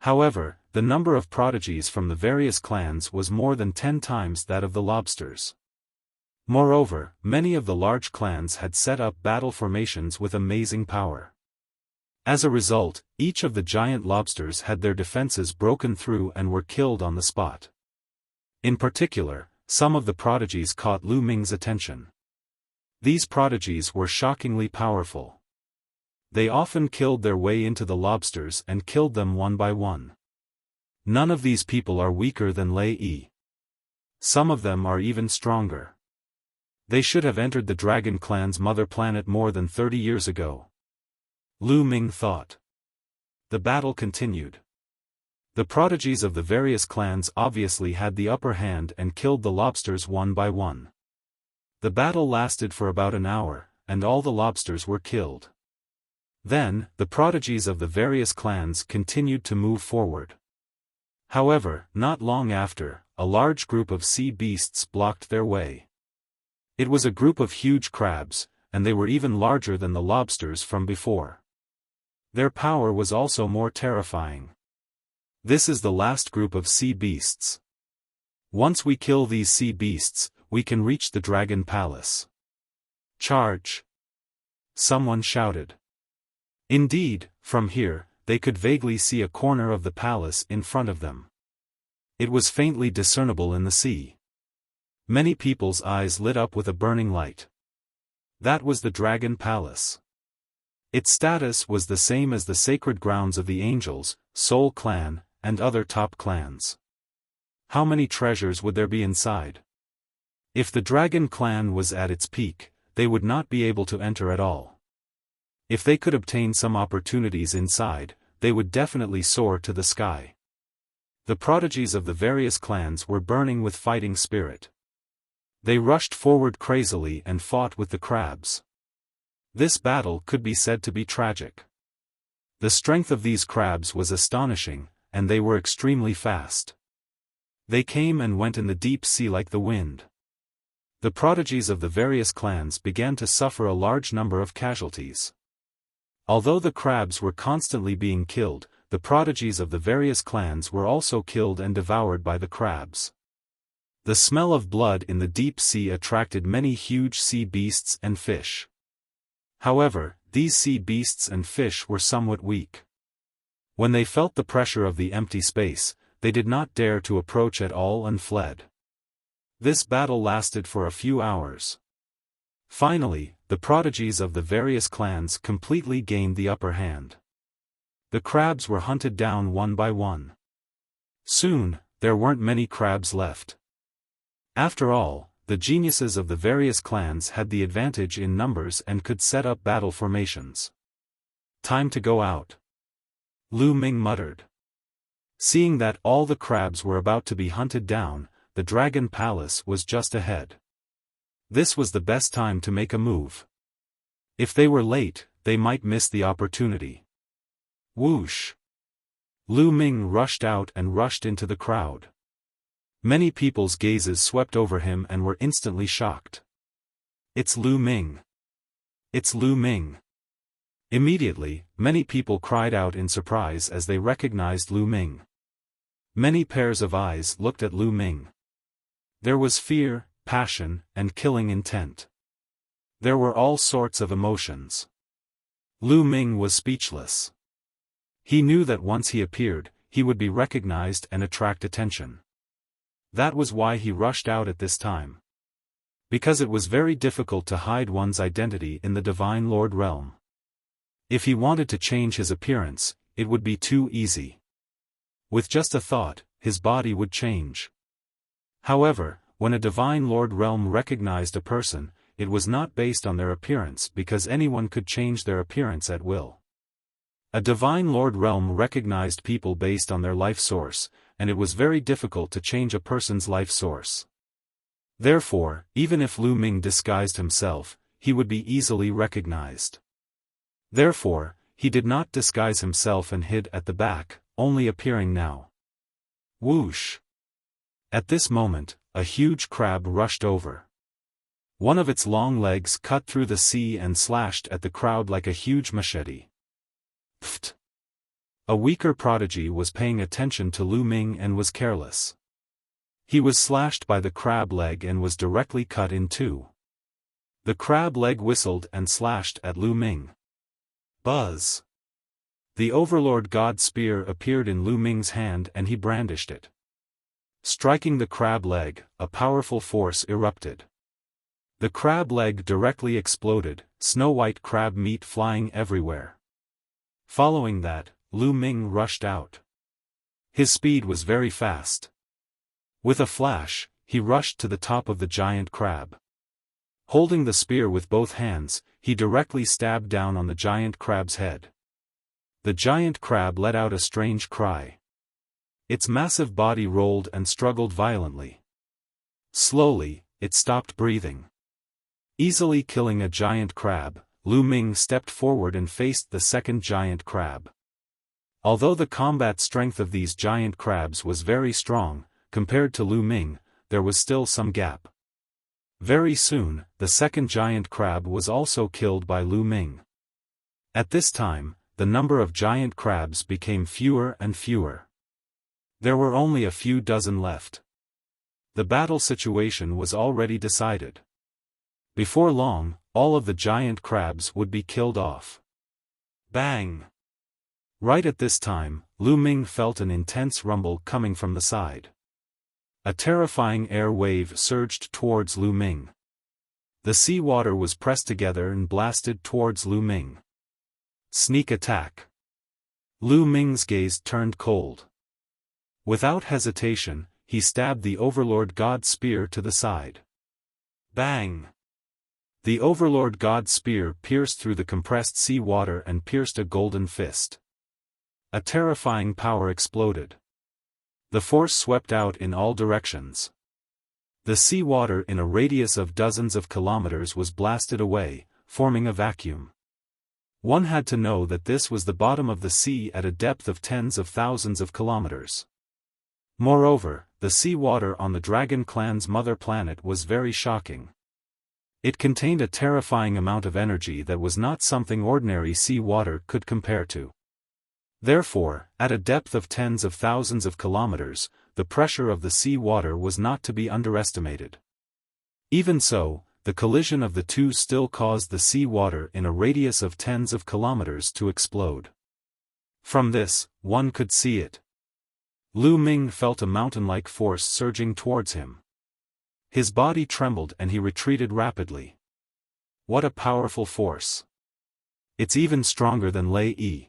However, the number of prodigies from the various clans was more than 10 times that of the lobsters. Moreover, many of the large clans had set up battle formations with amazing power. As a result, each of the giant lobsters had their defenses broken through and were killed on the spot. In particular, some of the prodigies caught Lu Ming's attention. These prodigies were shockingly powerful. They often killed their way into the lobsters and killed them one by one. None of these people are weaker than Lei Yi. Some of them are even stronger. They should have entered the Dragon Clan's mother planet more than 30 years ago. Lu Ming thought. The battle continued. The prodigies of the various clans obviously had the upper hand and killed the lobsters one by one. The battle lasted for about an hour, and all the lobsters were killed. Then, the prodigies of the various clans continued to move forward. However, not long after, a large group of sea beasts blocked their way. It was a group of huge crabs, and they were even larger than the lobsters from before. Their power was also more terrifying. This is the last group of sea beasts. Once we kill these sea beasts, we can reach the Dragon Palace. Charge! Someone shouted. Indeed, from here, they could vaguely see a corner of the palace in front of them. It was faintly discernible in the sea. Many people's eyes lit up with a burning light. That was the Dragon Palace. Its status was the same as the sacred grounds of the Angels, Soul Clan, and other top clans. How many treasures would there be inside? If the Dragon Clan was at its peak, they would not be able to enter at all. If they could obtain some opportunities inside, they would definitely soar to the sky. The prodigies of the various clans were burning with fighting spirit. They rushed forward crazily and fought with the crabs. This battle could be said to be tragic. The strength of these crabs was astonishing, and they were extremely fast. They came and went in the deep sea like the wind. The prodigies of the various clans began to suffer a large number of casualties. Although the crabs were constantly being killed, the prodigies of the various clans were also killed and devoured by the crabs. The smell of blood in the deep sea attracted many huge sea beasts and fish. However, these sea beasts and fish were somewhat weak. When they felt the pressure of the empty space, they did not dare to approach at all and fled. This battle lasted for a few hours. Finally, the prodigies of the various clans completely gained the upper hand. The crabs were hunted down one by one. Soon, there weren't many crabs left. After all, the geniuses of the various clans had the advantage in numbers and could set up battle formations. Time to go out. Lu Ming muttered. Seeing that all the crabs were about to be hunted down, the Dragon Palace was just ahead. This was the best time to make a move. If they were late, they might miss the opportunity. Whoosh! Lu Ming rushed out and rushed into the crowd. Many people's gazes swept over him and were instantly shocked. It's Lu Ming! It's Lu Ming! Immediately, many people cried out in surprise as they recognized Lu Ming. Many pairs of eyes looked at Lu Ming. There was fear, passion, and killing intent. There were all sorts of emotions. Lu Ming was speechless. He knew that once he appeared, he would be recognized and attract attention. That was why he rushed out at this time. Because it was very difficult to hide one's identity in the Divine Lord realm. If he wanted to change his appearance, it would be too easy. With just a thought, his body would change. However, when a Divine Lord realm recognized a person, it was not based on their appearance because anyone could change their appearance at will. A Divine Lord realm recognized people based on their life source, and it was very difficult to change a person's life source. Therefore, even if Lu Ming disguised himself, he would be easily recognized. Therefore, he did not disguise himself and hid at the back, only appearing now. Whoosh! At this moment, a huge crab rushed over. One of its long legs cut through the sea and slashed at the crowd like a huge machete. Pfft! A weaker prodigy was paying attention to Lu Ming and was careless. He was slashed by the crab leg and was directly cut in two. The crab leg whistled and slashed at Lu Ming. Buzz! The Overlord God Spear appeared in Lu Ming's hand and he brandished it. Striking the crab leg, a powerful force erupted. The crab leg directly exploded, snow-white crab meat flying everywhere. Following that, Lu Ming rushed out. His speed was very fast. With a flash, he rushed to the top of the giant crab. Holding the spear with both hands, he directly stabbed down on the giant crab's head. The giant crab let out a strange cry. Its massive body rolled and struggled violently. Slowly, it stopped breathing. Easily killing a giant crab, Lu Ming stepped forward and faced the second giant crab. Although the combat strength of these giant crabs was very strong, compared to Lu Ming, there was still some gap. Very soon, the second giant crab was also killed by Lu Ming. At this time, the number of giant crabs became fewer and fewer. There were only a few dozen left. The battle situation was already decided. Before long, all of the giant crabs would be killed off. Bang! Right at this time, Lu Ming felt an intense rumble coming from the side. A terrifying air wave surged towards Lu Ming. The sea water was pressed together and blasted towards Lu Ming. Sneak attack. Lu Ming's gaze turned cold. Without hesitation, he stabbed the Overlord God Spear to the side. Bang! The Overlord God Spear pierced through the compressed sea water and pierced a golden fist. A terrifying power exploded. The force swept out in all directions. The sea water in a radius of dozens of kilometers was blasted away, forming a vacuum. One had to know that this was the bottom of the sea at a depth of tens of thousands of kilometers. Moreover, the sea water on the Dragon Clan's mother planet was very shocking. It contained a terrifying amount of energy that was not something ordinary sea water could compare to. Therefore, at a depth of tens of thousands of kilometers, the pressure of the sea water was not to be underestimated. Even so, the collision of the two still caused the sea water in a radius of tens of kilometers to explode. From this, one could see it. Lu Ming felt a mountain-like force surging towards him. His body trembled and he retreated rapidly. What a powerful force! It's even stronger than Lei Yi.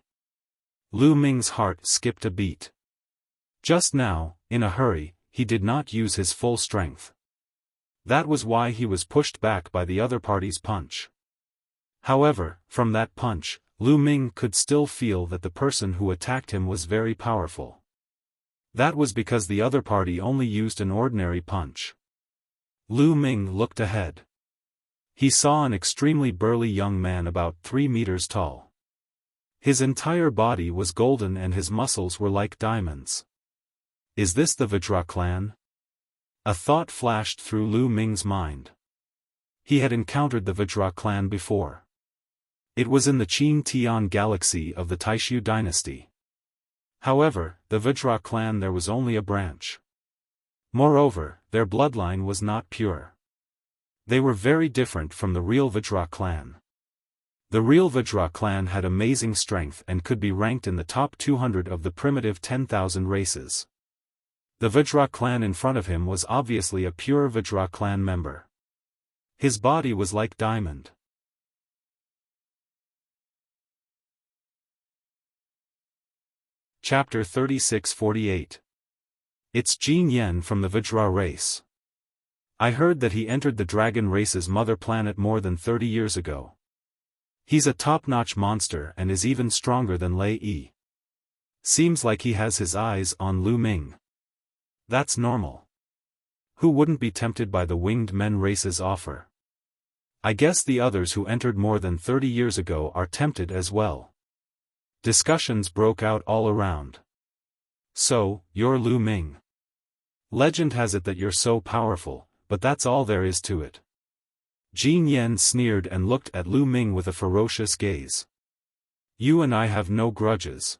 Lu Ming's heart skipped a beat. Just now, in a hurry, he did not use his full strength. That was why he was pushed back by the other party's punch. However, from that punch, Lu Ming could still feel that the person who attacked him was very powerful. That was because the other party only used an ordinary punch. Lu Ming looked ahead. He saw an extremely burly young man about 3 meters tall. His entire body was golden and his muscles were like diamonds. Is this the Vajra clan? A thought flashed through Lu Ming's mind. He had encountered the Vajra clan before. It was in the Qin Tian galaxy of the Taishu dynasty. However, the Vajra clan there was only a branch. Moreover, their bloodline was not pure. They were very different from the real Vajra clan. The real Vajra clan had amazing strength and could be ranked in the top 200 of the primitive 10,000 races. The Vajra clan in front of him was obviously a pure Vajra clan member. His body was like diamond. Chapter 36-48. It's Jin Yen from the Vajra race. I heard that he entered the dragon race's mother planet more than 30 years ago. He's a top-notch monster and is even stronger than Lei Yi. Seems like he has his eyes on Lu Ming. That's normal. Who wouldn't be tempted by the winged men race's offer? I guess the others who entered more than 30 years ago are tempted as well. Discussions broke out all around. So, you're Lu Ming. Legend has it that you're so powerful, but that's all there is to it. Jin Yen sneered and looked at Lu Ming with a ferocious gaze. You and I have no grudges.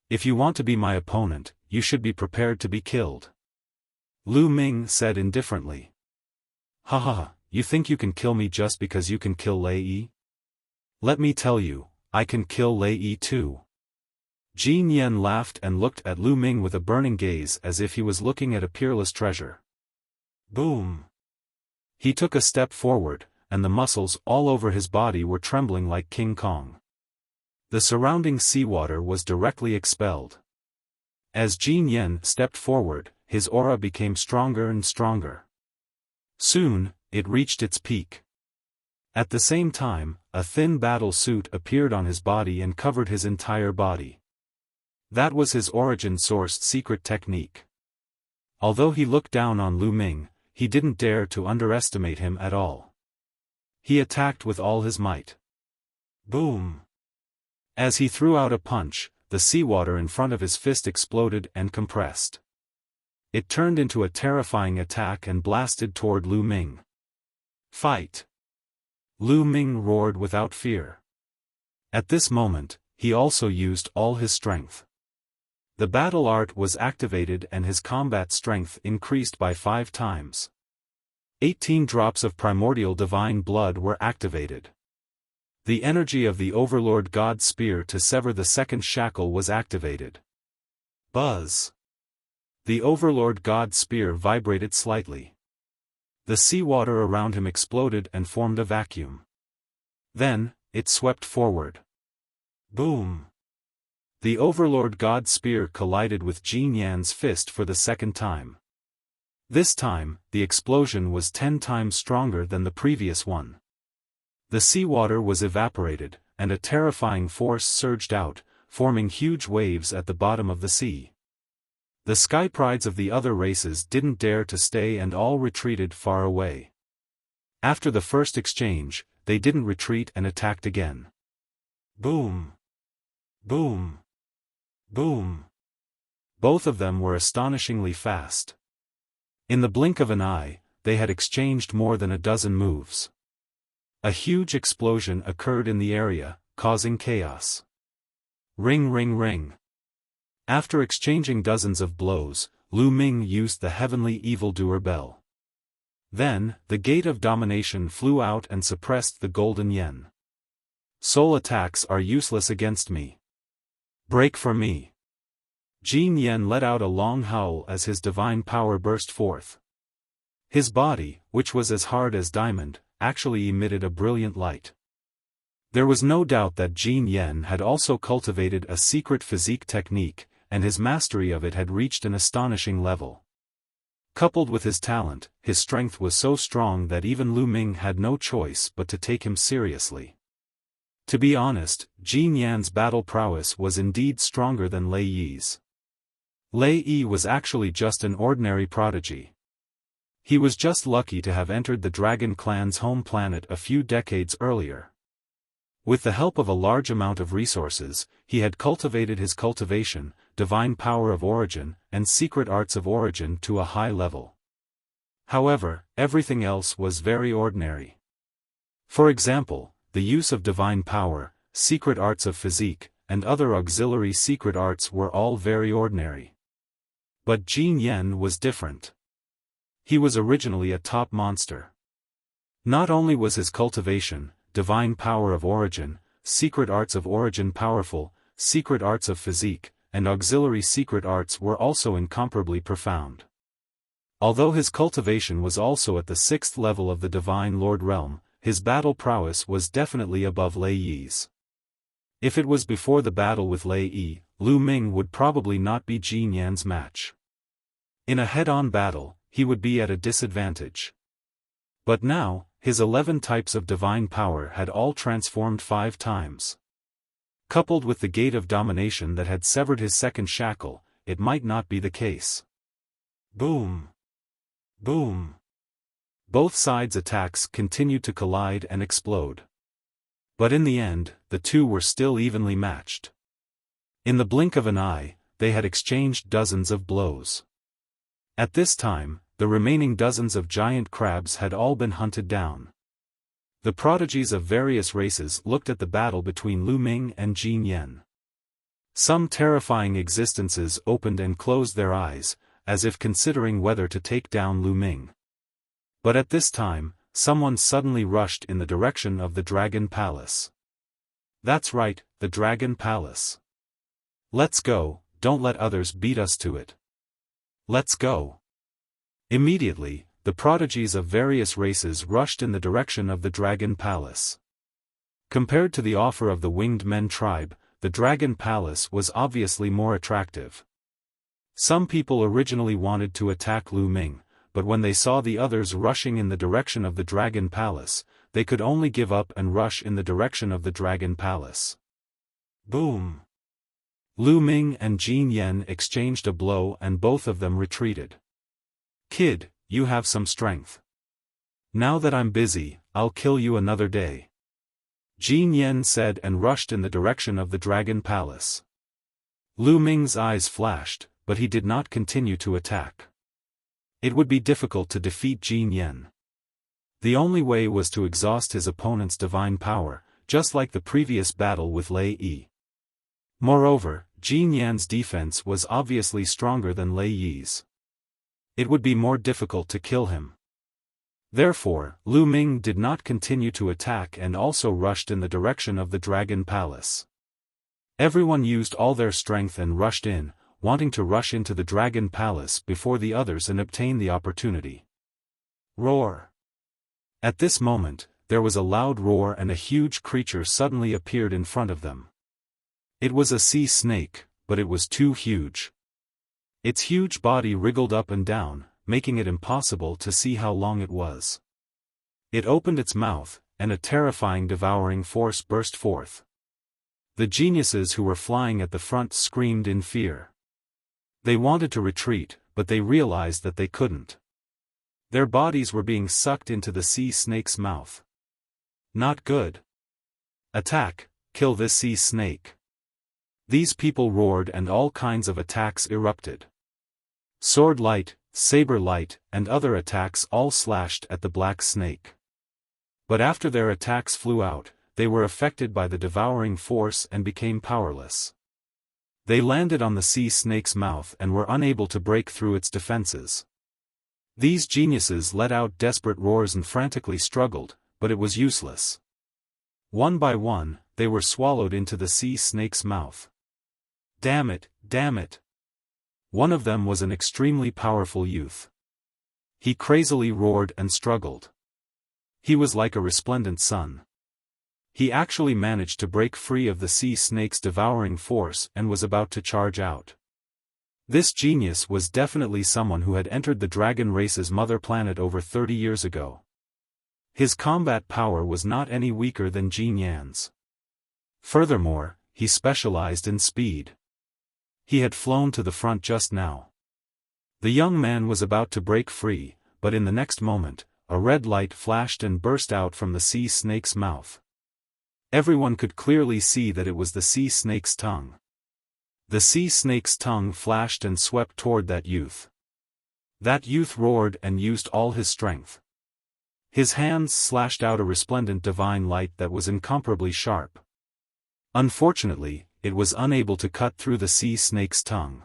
If you want to be my opponent, you should be prepared to be killed. Lu Ming said indifferently. Ha ha ha, you think you can kill me just because you can kill Lei Yi? Let me tell you, I can kill Lei Yi too. Jin Yen laughed and looked at Lu Ming with a burning gaze as if he was looking at a peerless treasure. Boom! He took a step forward, and the muscles all over his body were trembling like King Kong. The surrounding seawater was directly expelled. As Jin Yen stepped forward, his aura became stronger and stronger. Soon, it reached its peak. At the same time, a thin battle suit appeared on his body and covered his entire body. That was his origin-sourced secret technique. Although he looked down on Lu Ming, he didn't dare to underestimate him at all. He attacked with all his might. Boom! As he threw out a punch, the seawater in front of his fist exploded and compressed. It turned into a terrifying attack and blasted toward Lu Ming. Fight! Lu Ming roared without fear. At this moment, he also used all his strength. The battle art was activated and his combat strength increased by 5 times. 18 drops of primordial divine blood were activated. The energy of the Overlord God Spear to sever the second shackle was activated. Buzz! The Overlord God Spear vibrated slightly. The seawater around him exploded and formed a vacuum. Then, it swept forward. Boom! The Overlord God Spear collided with Jin Yan's fist for the second time. This time, the explosion was 10 times stronger than the previous one. The seawater was evaporated, and a terrifying force surged out, forming huge waves at the bottom of the sea. The sky prides of the other races didn't dare to stay and all retreated far away. After the first exchange, they didn't retreat and attacked again. Boom! Boom! Boom! Both of them were astonishingly fast. In the blink of an eye, they had exchanged more than a dozen moves. A huge explosion occurred in the area, causing chaos. Ring ring ring. After exchanging dozens of blows, Lu Ming used the heavenly evildoer bell. Then, the gate of domination flew out and suppressed the golden yen. Soul attacks are useless against me. Break for me. Jin Yen let out a long howl as his divine power burst forth. His body, which was as hard as diamond, actually emitted a brilliant light. There was no doubt that Jin Yen had also cultivated a secret physique technique, and his mastery of it had reached an astonishing level. Coupled with his talent, his strength was so strong that even Lu Ming had no choice but to take him seriously. To be honest, Jin Yan's battle prowess was indeed stronger than Lei Yi's. Lei Yi was actually just an ordinary prodigy. He was just lucky to have entered the Dragon Clan's home planet a few decades earlier. With the help of a large amount of resources, he had cultivated his cultivation, divine power of origin, and secret arts of origin to a high level. However, everything else was very ordinary. For example, the use of divine power, secret arts of physique, and other auxiliary secret arts were all very ordinary. But Jin Yen was different. He was originally a top monster. Not only was his cultivation, divine power of origin, secret arts of origin powerful, secret arts of physique, and auxiliary secret arts were also incomparably profound. Although his cultivation was also at the 6th level of the Divine Lord realm, his battle prowess was definitely above Lei Yi's. If it was before the battle with Lei Yi, Lu Ming would probably not be Jin Yan's match. In a head-on battle, he would be at a disadvantage. But now, his 11 types of divine power had all transformed 5 times. Coupled with the gate of domination that had severed his second shackle, it might not be the case. Boom! Boom! Both sides' attacks continued to collide and explode. But in the end, the two were still evenly matched. In the blink of an eye, they had exchanged dozens of blows. At this time, the remaining dozens of giant crabs had all been hunted down. The prodigies of various races looked at the battle between Lu Ming and Jin Yen. Some terrifying existences opened and closed their eyes, as if considering whether to take down Lu Ming. But at this time, someone suddenly rushed in the direction of the Dragon Palace. That's right, the Dragon Palace. Let's go, don't let others beat us to it. Let's go. Immediately, the prodigies of various races rushed in the direction of the Dragon Palace. Compared to the offer of the Winged Men tribe, the Dragon Palace was obviously more attractive. Some people originally wanted to attack Lu Ming, but when they saw the others rushing in the direction of the Dragon Palace, they could only give up and rush in the direction of the Dragon Palace. Boom! Lu Ming and Jin Yen exchanged a blow and both of them retreated. Kid, you have some strength. Now that I'm busy, I'll kill you another day. Jin Yen said and rushed in the direction of the Dragon Palace. Lu Ming's eyes flashed, but he did not continue to attack. It would be difficult to defeat Jin Yen. The only way was to exhaust his opponent's divine power, just like the previous battle with Lei Yi. Moreover, Jin Yan's defense was obviously stronger than Lei Yi's. It would be more difficult to kill him. Therefore, Lu Ming did not continue to attack and also rushed in the direction of the Dragon Palace. Everyone used all their strength and rushed in, wanting to rush into the Dragon Palace before the others and obtain the opportunity. Roar! At this moment, there was a loud roar and a huge creature suddenly appeared in front of them. It was a sea snake, but it was too huge. Its huge body wriggled up and down, making it impossible to see how long it was. It opened its mouth, and a terrifying devouring force burst forth. The geniuses who were flying at the front screamed in fear. They wanted to retreat, but they realized that they couldn't. Their bodies were being sucked into the sea snake's mouth. Not good. Attack, kill this sea snake. These people roared and all kinds of attacks erupted. Sword light, saber light, and other attacks all slashed at the black snake. But after their attacks flew out, they were affected by the devouring force and became powerless. They landed on the sea snake's mouth and were unable to break through its defenses. These geniuses let out desperate roars and frantically struggled, but it was useless. One by one, they were swallowed into the sea snake's mouth. Damn it, damn it! One of them was an extremely powerful youth. He crazily roared and struggled. He was like a resplendent sun. He actually managed to break free of the sea snake's devouring force and was about to charge out. This genius was definitely someone who had entered the dragon race's mother planet over 30 years ago. His combat power was not any weaker than Jin Yan's. Furthermore, he specialized in speed. He had flown to the front just now. The young man was about to break free, but in the next moment, a red light flashed and burst out from the sea snake's mouth. Everyone could clearly see that it was the sea snake's tongue. The sea snake's tongue flashed and swept toward that youth. That youth roared and used all his strength. His hands slashed out a resplendent divine light that was incomparably sharp. Unfortunately, it was unable to cut through the sea snake's tongue.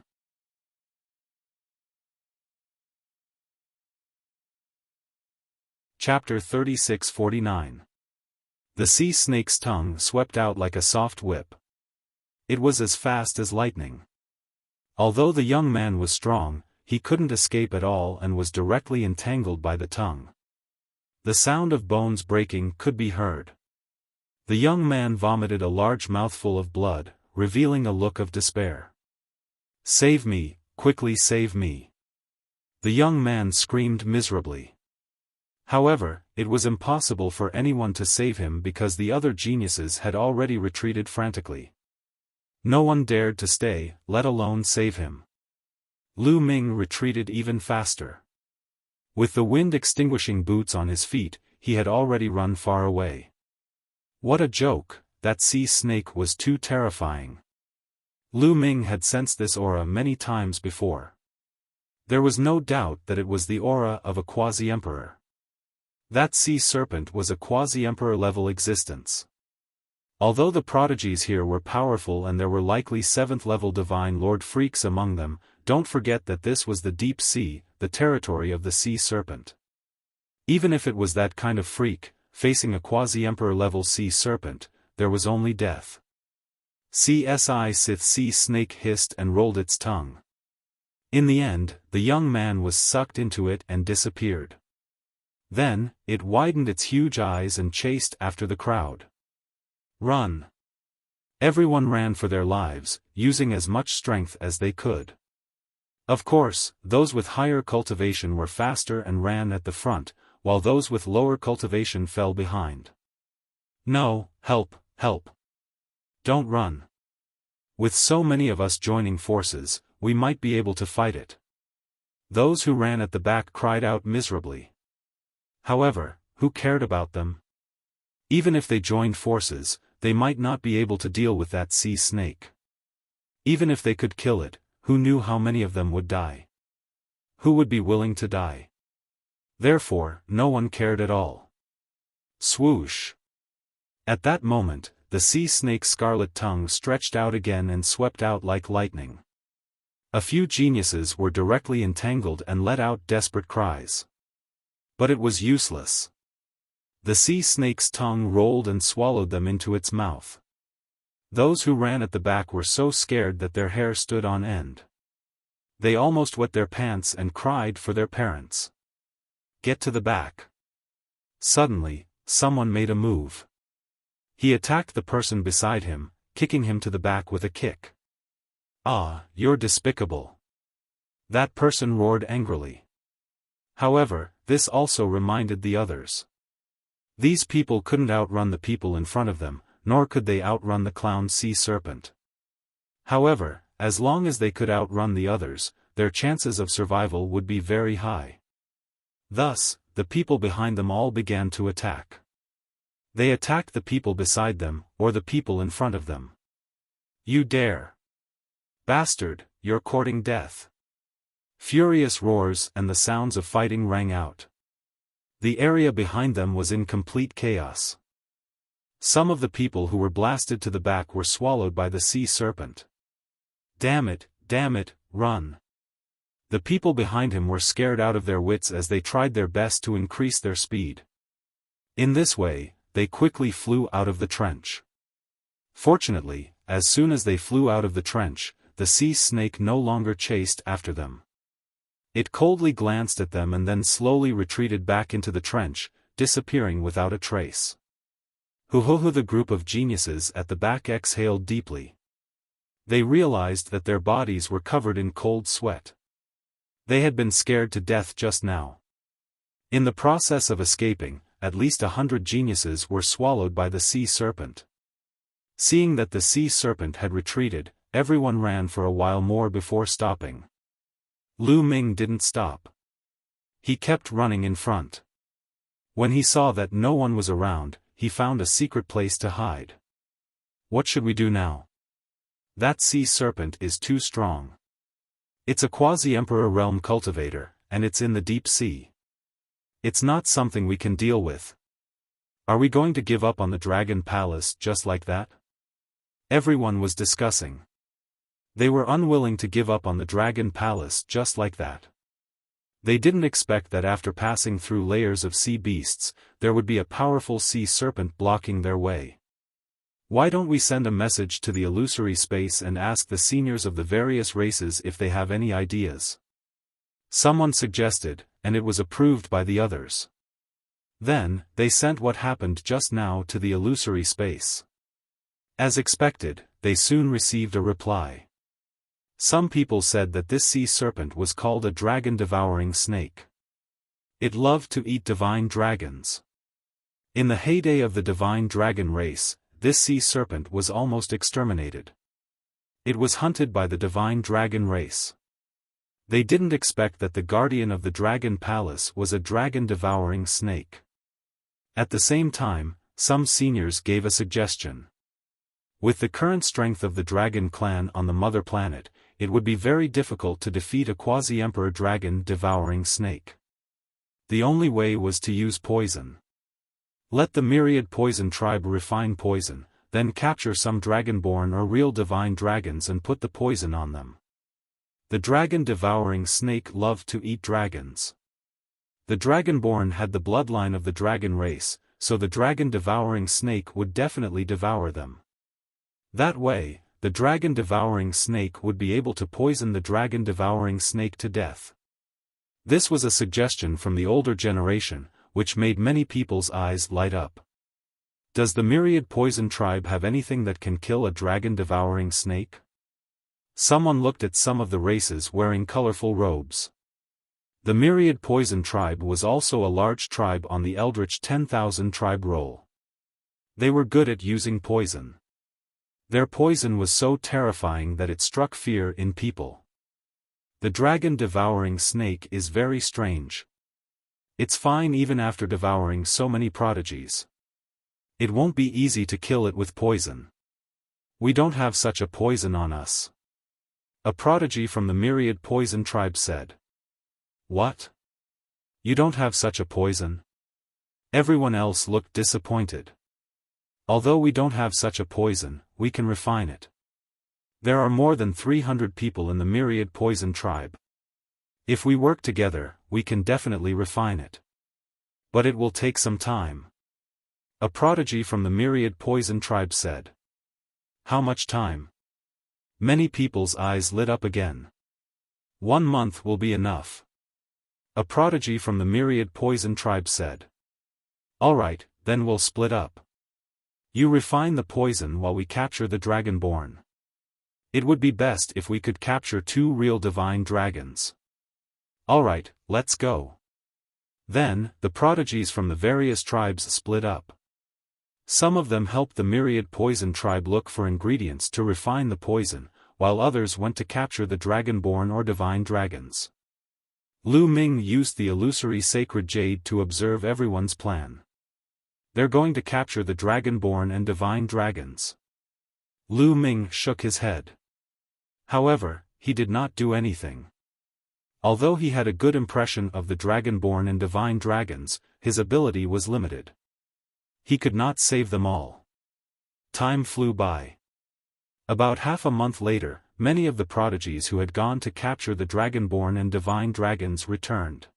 Chapter 36-49. The sea snake's tongue swept out like a soft whip. It was as fast as lightning. Although the young man was strong, he couldn't escape at all and was directly entangled by the tongue. The sound of bones breaking could be heard. The young man vomited a large mouthful of blood, revealing a look of despair. "Save me, quickly save me!" The young man screamed miserably. However, it was impossible for anyone to save him because the other geniuses had already retreated frantically. No one dared to stay, let alone save him. Lu Ming retreated even faster. With the wind-extinguishing boots on his feet, he had already run far away. What a joke, that sea snake was too terrifying. Lu Ming had sensed this aura many times before. There was no doubt that it was the aura of a quasi-emperor. That sea serpent was a quasi-emperor level existence. Although the prodigies here were powerful and there were likely 7th-level divine lord freaks among them, don't forget that this was the deep sea, the territory of the sea serpent. Even if it was that kind of freak, facing a quasi-emperor level sea serpent, there was only death. CSI Sith sea snake hissed and rolled its tongue. In the end, the young man was sucked into it and disappeared. Then, it widened its huge eyes and chased after the crowd. Run! Everyone ran for their lives, using as much strength as they could. Of course, those with higher cultivation were faster and ran at the front, while those with lower cultivation fell behind. No, help, help! Don't run! With so many of us joining forces, we might be able to fight it. Those who ran at the back cried out miserably. However, who cared about them? Even if they joined forces, they might not be able to deal with that sea snake. Even if they could kill it, who knew how many of them would die? Who would be willing to die? Therefore, no one cared at all. Swoosh! At that moment, the sea snake's scarlet tongue stretched out again and swept out like lightning. A few geniuses were directly entangled and let out desperate cries. But it was useless. The sea snake's tongue rolled and swallowed them into its mouth. Those who ran at the back were so scared that their hair stood on end. They almost wet their pants and cried for their parents. Get to the back. Suddenly, someone made a move. He attacked the person beside him, kicking him to the back with a kick. Ah, you're despicable! That person roared angrily. However, this also reminded the others. These people couldn't outrun the people in front of them, nor could they outrun the clown sea serpent. However, as long as they could outrun the others, their chances of survival would be very high. Thus, the people behind them all began to attack. They attacked the people beside them, or the people in front of them. You dare! Bastard, you're courting death! Furious roars and the sounds of fighting rang out. The area behind them was in complete chaos. Some of the people who were blasted to the back were swallowed by the sea serpent. Damn it, run! The people behind him were scared out of their wits as they tried their best to increase their speed. In this way, they quickly flew out of the trench. Fortunately, as soon as they flew out of the trench, the sea snake no longer chased after them. It coldly glanced at them and then slowly retreated back into the trench, disappearing without a trace. The group of geniuses at the back exhaled deeply. They realized that their bodies were covered in cold sweat. They had been scared to death just now. In the process of escaping, at least 100 geniuses were swallowed by the sea serpent. Seeing that the sea serpent had retreated, everyone ran for a while more before stopping. Lu Ming didn't stop. He kept running in front. When he saw that no one was around, he found a secret place to hide. What should we do now? That sea serpent is too strong. It's a quasi-emperor realm cultivator, and it's in the deep sea. It's not something we can deal with. Are we going to give up on the Dragon Palace just like that? Everyone was discussing. They were unwilling to give up on the Dragon Palace just like that. They didn't expect that after passing through layers of sea beasts, there would be a powerful sea serpent blocking their way. Why don't we send a message to the illusory space and ask the seniors of the various races if they have any ideas? Someone suggested, and it was approved by the others. Then, they sent what happened just now to the illusory space. As expected, they soon received a reply. Some people said that this sea serpent was called a dragon-devouring snake. It loved to eat divine dragons. In the heyday of the divine dragon race, this sea serpent was almost exterminated. It was hunted by the divine dragon race. They didn't expect that the guardian of the Dragon Palace was a dragon-devouring snake. At the same time, some seniors gave a suggestion. With the current strength of the dragon clan on the mother planet, it would be very difficult to defeat a quasi-emperor dragon-devouring snake. The only way was to use poison. Let the myriad poison tribe refine poison, then capture some dragonborn or real divine dragons and put the poison on them. The dragon-devouring snake loved to eat dragons. The dragonborn had the bloodline of the dragon race, so the dragon-devouring snake would definitely devour them. That way, the dragon-devouring snake would be able to poison the dragon-devouring snake to death. This was a suggestion from the older generation, which made many people's eyes light up. Does the myriad poison tribe have anything that can kill a dragon-devouring snake? Someone looked at some of the races wearing colorful robes. The myriad poison tribe was also a large tribe on the Eldritch 10,000 tribe roll. They were good at using poison. Their poison was so terrifying that it struck fear in people. The dragon-devouring snake is very strange. It's fine even after devouring so many prodigies. It won't be easy to kill it with poison. We don't have such a poison on us. A prodigy from the myriad poison tribe said. What? You don't have such a poison? Everyone else looked disappointed. Although we don't have such a poison, we can refine it. There are more than 300 people in the myriad poison tribe. If we work together, we can definitely refine it. But it will take some time. A prodigy from the myriad poison tribe said. How much time? Many people's eyes lit up again. 1 month will be enough. A prodigy from the myriad poison tribe said. Alright, then we'll split up. You refine the poison while we capture the dragonborn. It would be best if we could capture 2 real divine dragons. Alright, let's go. Then, the prodigies from the various tribes split up. Some of them helped the myriad poison tribe look for ingredients to refine the poison, while others went to capture the dragonborn or divine dragons. Lu Ming used the illusory sacred jade to observe everyone's plan. They're going to capture the dragonborn and divine dragons. Lu Ming shook his head. However, he did not do anything. Although he had a good impression of the dragonborn and divine dragons, his ability was limited. He could not save them all. Time flew by. About half a month later, many of the prodigies who had gone to capture the dragonborn and divine dragons returned.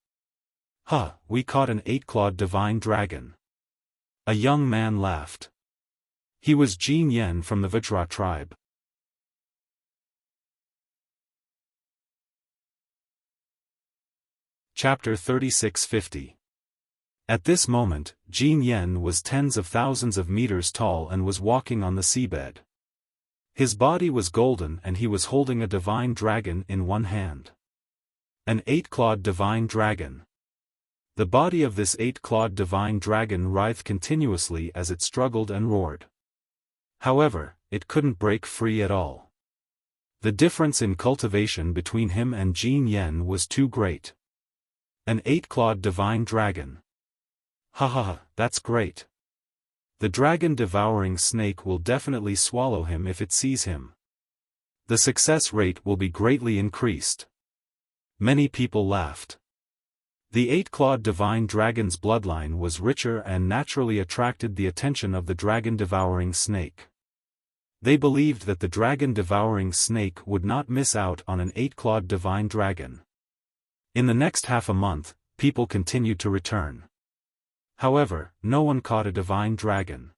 Huh, we caught an 8-clawed divine dragon. A young man laughed. He was Jin Yen from the Vajra tribe. Chapter 3650. At this moment, Jin Yen was tens of thousands of meters tall and was walking on the seabed. His body was golden and he was holding a divine dragon in one hand. An 8-clawed divine dragon. The body of this 8-clawed divine dragon writhed continuously as it struggled and roared. However, it couldn't break free at all. The difference in cultivation between him and Jin Yen was too great. An 8-clawed divine dragon. Haha, that's great. The dragon-devouring snake will definitely swallow him if it sees him. The success rate will be greatly increased. Many people laughed. The 8-clawed divine dragon's bloodline was richer and naturally attracted the attention of the dragon-devouring snake. They believed that the dragon-devouring snake would not miss out on an 8-clawed divine dragon. In the next half a month, people continued to return. However, no one caught a divine dragon.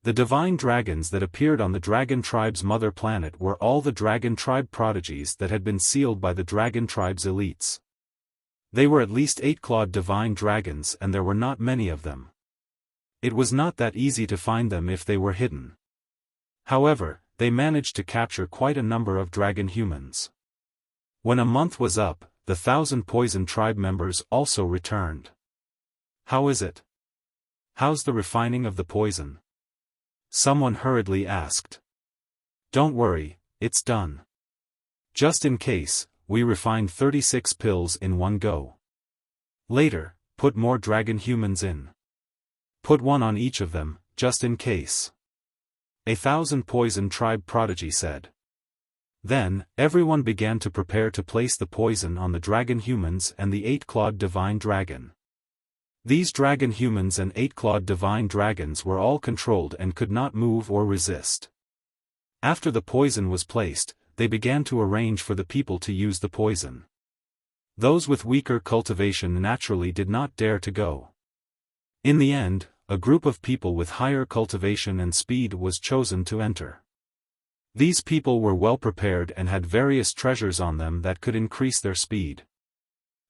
The divine dragons that appeared on the Dragon Tribe's mother planet were all the Dragon Tribe prodigies that had been sealed by the Dragon Tribe's elites. They were at least 8-clawed divine dragons and there were not many of them. It was not that easy to find them if they were hidden. However, they managed to capture quite a number of dragon humans. When a month was up, the 1,000 Poison Tribe members also returned. How is it? How's the refining of the poison? Someone hurriedly asked. Don't worry, it's done. Just in case, we refined 36 pills in one go. Later, put more dragon humans in. Put one on each of them, just in case. 1,000 Poison Tribe prodigy said. Then, everyone began to prepare to place the poison on the dragon humans and the 8-clawed divine dragon. These dragon humans and 8-clawed divine dragons were all controlled and could not move or resist. After the poison was placed, they began to arrange for the people to use the poison. Those with weaker cultivation naturally did not dare to go. In the end, a group of people with higher cultivation and speed was chosen to enter. These people were well prepared and had various treasures on them that could increase their speed.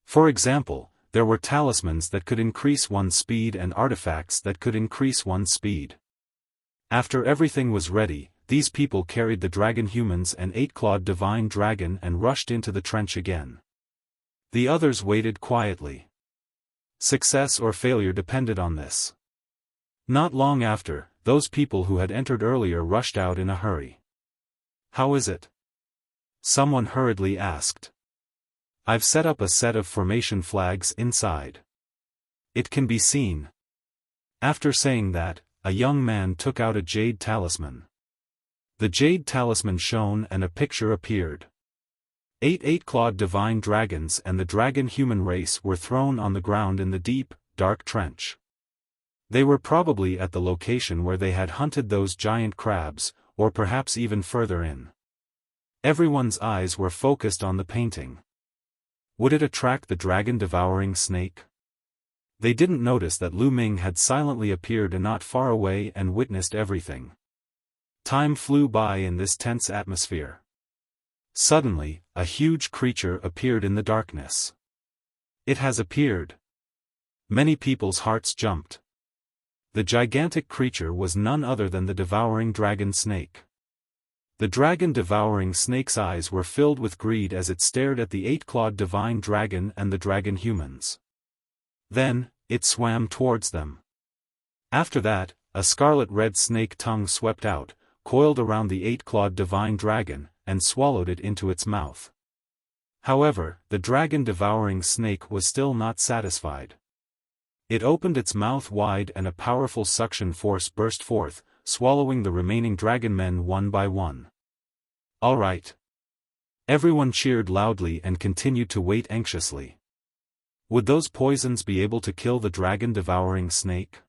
For example, there were talismans that could increase one's speed and artifacts that could increase one's speed. After everything was ready, these people carried the dragon humans and 8-clawed divine dragon and rushed into the trench again. The others waited quietly. Success or failure depended on this. Not long after, those people who had entered earlier rushed out in a hurry. How is it? Someone hurriedly asked. I've set up a set of formation flags inside. It can be seen. After saying that, a young man took out a jade talisman. The jade talisman shone and a picture appeared. 8-clawed divine dragons and the dragon human race were thrown on the ground in the deep, dark trench. They were probably at the location where they had hunted those giant crabs, or perhaps even further in. Everyone's eyes were focused on the painting. Would it attract the dragon-devouring snake? They didn't notice that Lu Ming had silently appeared not far away and witnessed everything. Time flew by in this tense atmosphere. Suddenly, a huge creature appeared in the darkness. It has appeared. Many people's hearts jumped. The gigantic creature was none other than the devouring dragon snake. The dragon-devouring snake's eyes were filled with greed as it stared at the 8-clawed divine dragon and the dragon humans. Then, it swam towards them. After that, a scarlet-red snake tongue swept out, coiled around the 8-clawed divine dragon, and swallowed it into its mouth. However, the dragon-devouring snake was still not satisfied. It opened its mouth wide and a powerful suction force burst forth, swallowing the remaining dragon men one by one. All right. Everyone cheered loudly and continued to wait anxiously. Would those poisons be able to kill the dragon-devouring snake?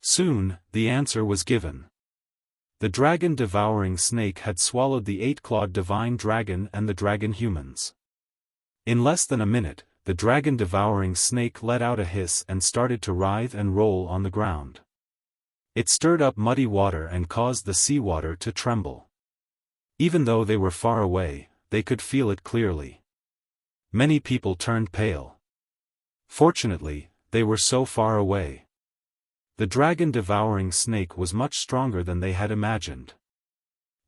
Soon, the answer was given. The dragon-devouring snake had swallowed the 8-clawed divine dragon and the dragon humans. In less than a minute, the dragon-devouring snake let out a hiss and started to writhe and roll on the ground. It stirred up muddy water and caused the seawater to tremble. Even though they were far away, they could feel it clearly. Many people turned pale. Fortunately, they were so far away. The dragon-devouring snake was much stronger than they had imagined.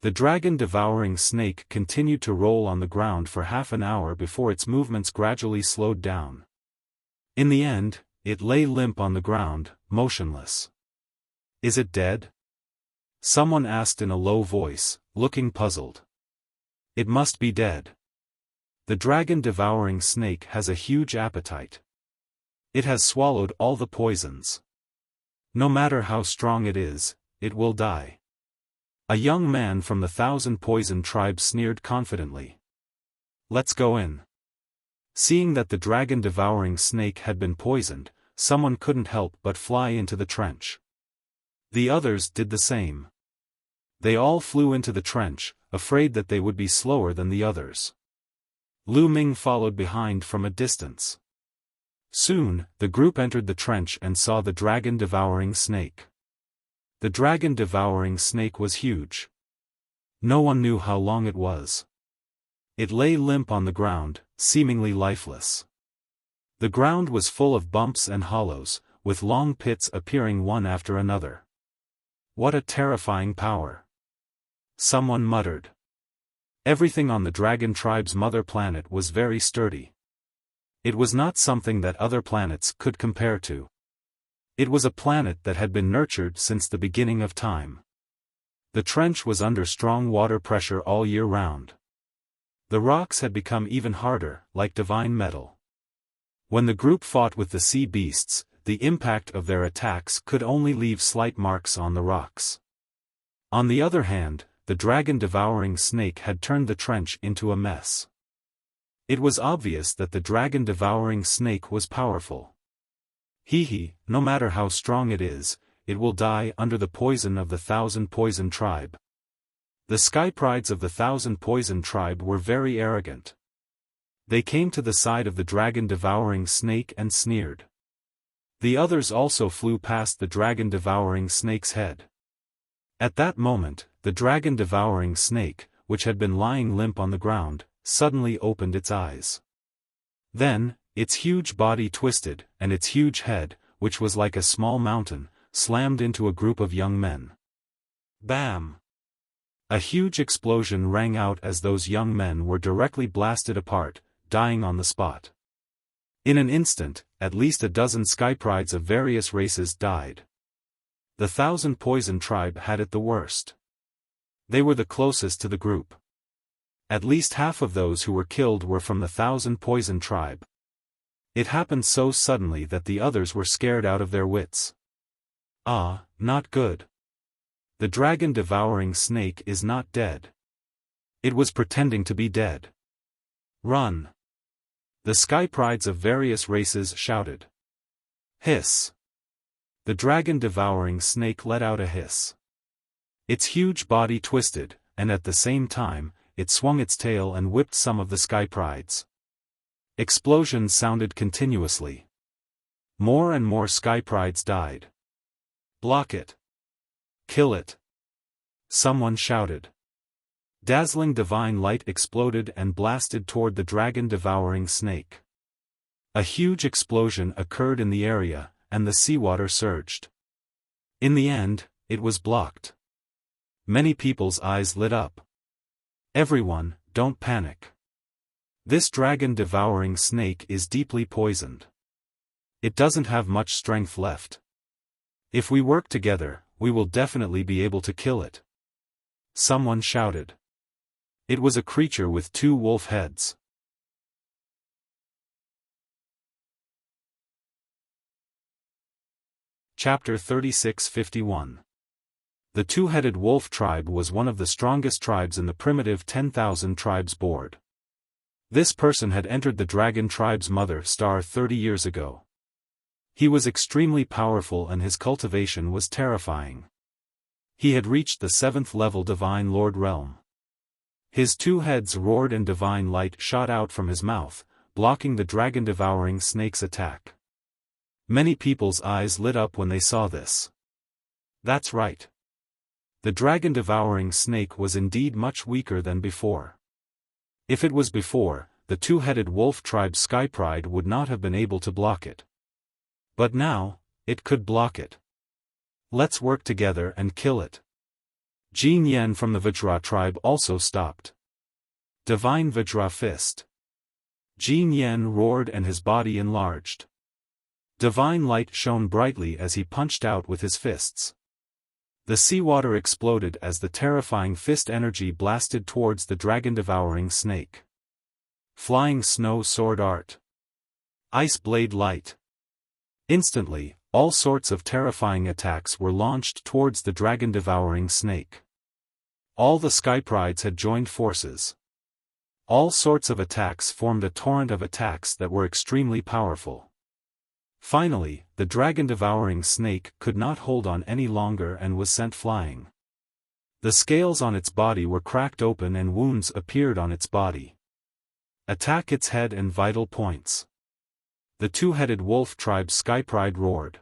The dragon-devouring snake continued to roll on the ground for half an hour before its movements gradually slowed down. In the end, it lay limp on the ground, motionless. Is it dead? Someone asked in a low voice, looking puzzled. It must be dead. The dragon-devouring snake has a huge appetite. It has swallowed all the poisons. No matter how strong it is, it will die. A young man from the 1,000 Poison tribe sneered confidently. Let's go in. Seeing that the dragon-devouring snake had been poisoned, someone couldn't help but fly into the trench. The others did the same. They all flew into the trench, afraid that they would be slower than the others. Lu Ming followed behind from a distance. Soon, the group entered the trench and saw the dragon-devouring snake. The dragon-devouring snake was huge. No one knew how long it was. It lay limp on the ground, seemingly lifeless. The ground was full of bumps and hollows, with long pits appearing one after another. What a terrifying power! Someone muttered. Everything on the dragon tribe's mother planet was very sturdy. It was not something that other planets could compare to. It was a planet that had been nurtured since the beginning of time. The trench was under strong water pressure all year round. The rocks had become even harder, like divine metal. When the group fought with the sea beasts, the impact of their attacks could only leave slight marks on the rocks. On the other hand, the dragon-devouring snake had turned the trench into a mess. It was obvious that the dragon-devouring snake was powerful. No matter how strong it is, it will die under the poison of the 1,000 Poison tribe. The sky prides of the 1,000 Poison tribe were very arrogant. They came to the side of the dragon-devouring snake and sneered. The others also flew past the dragon-devouring snake's head. At that moment, the dragon-devouring snake, which had been lying limp on the ground, suddenly opened its eyes. Then, its huge body twisted, and its huge head, which was like a small mountain, slammed into a group of young men. Bam! A huge explosion rang out as those young men were directly blasted apart, dying on the spot. In an instant, at least a dozen sky prides of various races died. The 1,000 Poison tribe had it the worst. They were the closest to the group. At least half of those who were killed were from the 1,000 Poison tribe. It happened so suddenly that the others were scared out of their wits. Ah, not good. The dragon-devouring snake is not dead. It was pretending to be dead. Run! The sky prides of various races shouted. Hiss! The dragon-devouring snake let out a hiss. Its huge body twisted, and at the same time, it swung its tail and whipped some of the sky prides. Explosions sounded continuously. More and more sky prides died. Block it! Kill it! Someone shouted. Dazzling divine light exploded and blasted toward the dragon-devouring snake. A huge explosion occurred in the area, and the seawater surged. In the end, it was blocked. Many people's eyes lit up. Everyone, don't panic. This dragon-devouring snake is deeply poisoned. It doesn't have much strength left. If we work together, we will definitely be able to kill it. Someone shouted. It was a creature with 2 wolf heads. Chapter 36:51. The 2-headed wolf tribe was one of the strongest tribes in the primitive 10,000 tribes board. This person had entered the dragon tribe's mother star 30 years ago. He was extremely powerful and his cultivation was terrifying. He had reached the 7th level Divine Lord realm. His 2 heads roared and divine light shot out from his mouth, blocking the dragon-devouring snake's attack. Many people's eyes lit up when they saw this. That's right. The dragon-devouring snake was indeed much weaker than before. If it was before, the 2-headed wolf tribe's sky pride would not have been able to block it. But now, it could block it. Let's work together and kill it. Jin Yen from the Vajra tribe also stopped. Divine Vajra Fist. Jin Yen roared and his body enlarged. Divine light shone brightly as he punched out with his fists. The seawater exploded as the terrifying fist energy blasted towards the dragon-devouring snake. Flying Snow Sword Art. Ice Blade Light. Instantly, all sorts of terrifying attacks were launched towards the dragon-devouring snake. All the Skyprides had joined forces. All sorts of attacks formed a torrent of attacks that were extremely powerful. Finally, the dragon-devouring snake could not hold on any longer and was sent flying. The scales on its body were cracked open and wounds appeared on its body. Attack its head and vital points. The two-headed wolf tribe Skypride roared.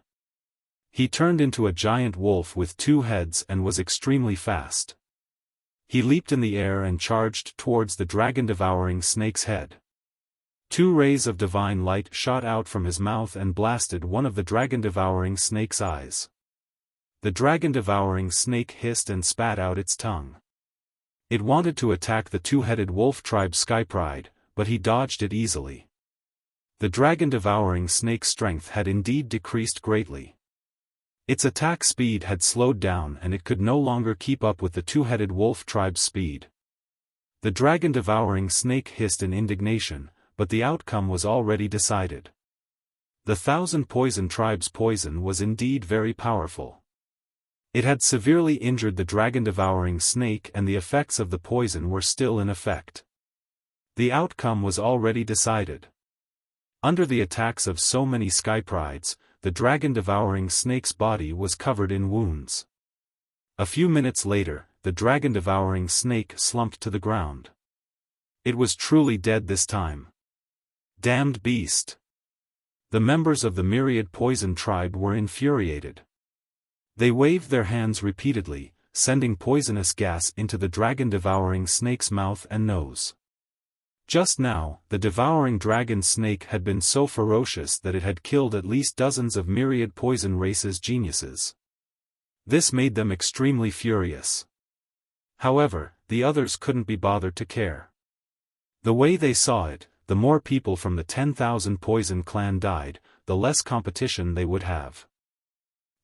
He turned into a giant wolf with two heads and was extremely fast. He leaped in the air and charged towards the dragon-devouring snake's head. Two rays of divine light shot out from his mouth and blasted one of the dragon-devouring snake's eyes. The dragon-devouring snake hissed and spat out its tongue. It wanted to attack the two-headed wolf tribe Skypride, but he dodged it easily. The dragon-devouring snake's strength had indeed decreased greatly. Its attack speed had slowed down and it could no longer keep up with the two-headed wolf tribe's speed. The dragon-devouring snake hissed in indignation, but the outcome was already decided. The Thousand Poison Tribe's poison was indeed very powerful. It had severely injured the dragon-devouring snake and the effects of the poison were still in effect. The outcome was already decided. Under the attacks of so many Skyprides, the dragon-devouring snake's body was covered in wounds. A few minutes later, the dragon-devouring snake slumped to the ground. It was truly dead this time. Damned beast! The members of the Myriad Poison Tribe were infuriated. They waved their hands repeatedly, sending poisonous gas into the dragon-devouring snake's mouth and nose. Just now, the devouring dragon snake had been so ferocious that it had killed at least dozens of Myriad Poison Race's geniuses. This made them extremely furious. However, the others couldn't be bothered to care. The way they saw it, the more people from the 10,000 Poison Clan died, the less competition they would have.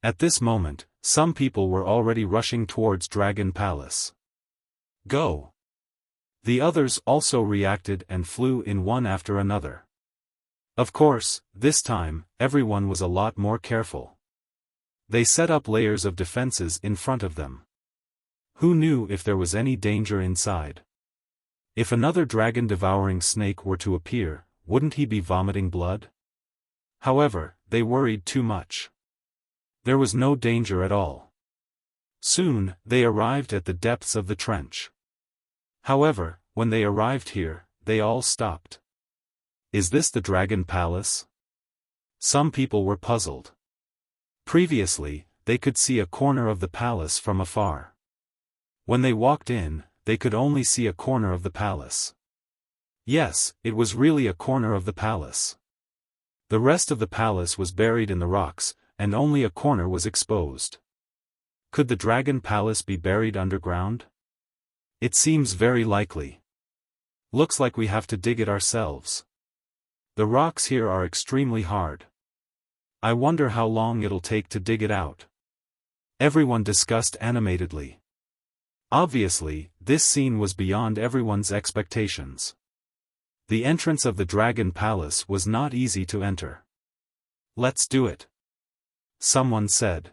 At this moment, some people were already rushing towards Dragon Palace. Go! The others also reacted and flew in one after another. Of course, this time, everyone was a lot more careful. They set up layers of defenses in front of them. Who knew if there was any danger inside? If another dragon-devouring snake were to appear, wouldn't he be vomiting blood? However, they worried too much. There was no danger at all. Soon, they arrived at the depths of the trench. However, when they arrived here, they all stopped. Is this the Dragon Palace? Some people were puzzled. Previously, they could see a corner of the palace from afar. When they walked in, they could only see a corner of the palace. Yes, it was really a corner of the palace. The rest of the palace was buried in the rocks, and only a corner was exposed. Could the Dragon Palace be buried underground? It seems very likely. Looks like we have to dig it ourselves. The rocks here are extremely hard. I wonder how long it'll take to dig it out. Everyone discussed animatedly. Obviously, this scene was beyond everyone's expectations. The entrance of the Dragon Palace was not easy to enter. Let's do it. Someone said.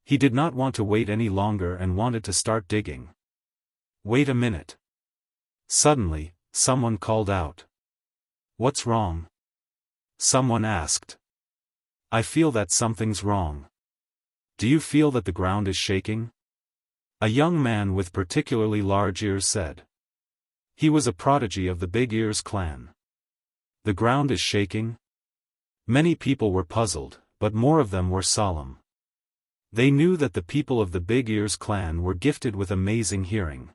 He did not want to wait any longer and wanted to start digging. Wait a minute. Suddenly, someone called out. What's wrong? Someone asked. I feel that something's wrong. Do you feel that the ground is shaking? A young man with particularly large ears said. He was a prodigy of the Big Ears clan. The ground is shaking? Many people were puzzled, but more of them were solemn. They knew that the people of the Big Ears clan were gifted with amazing hearing.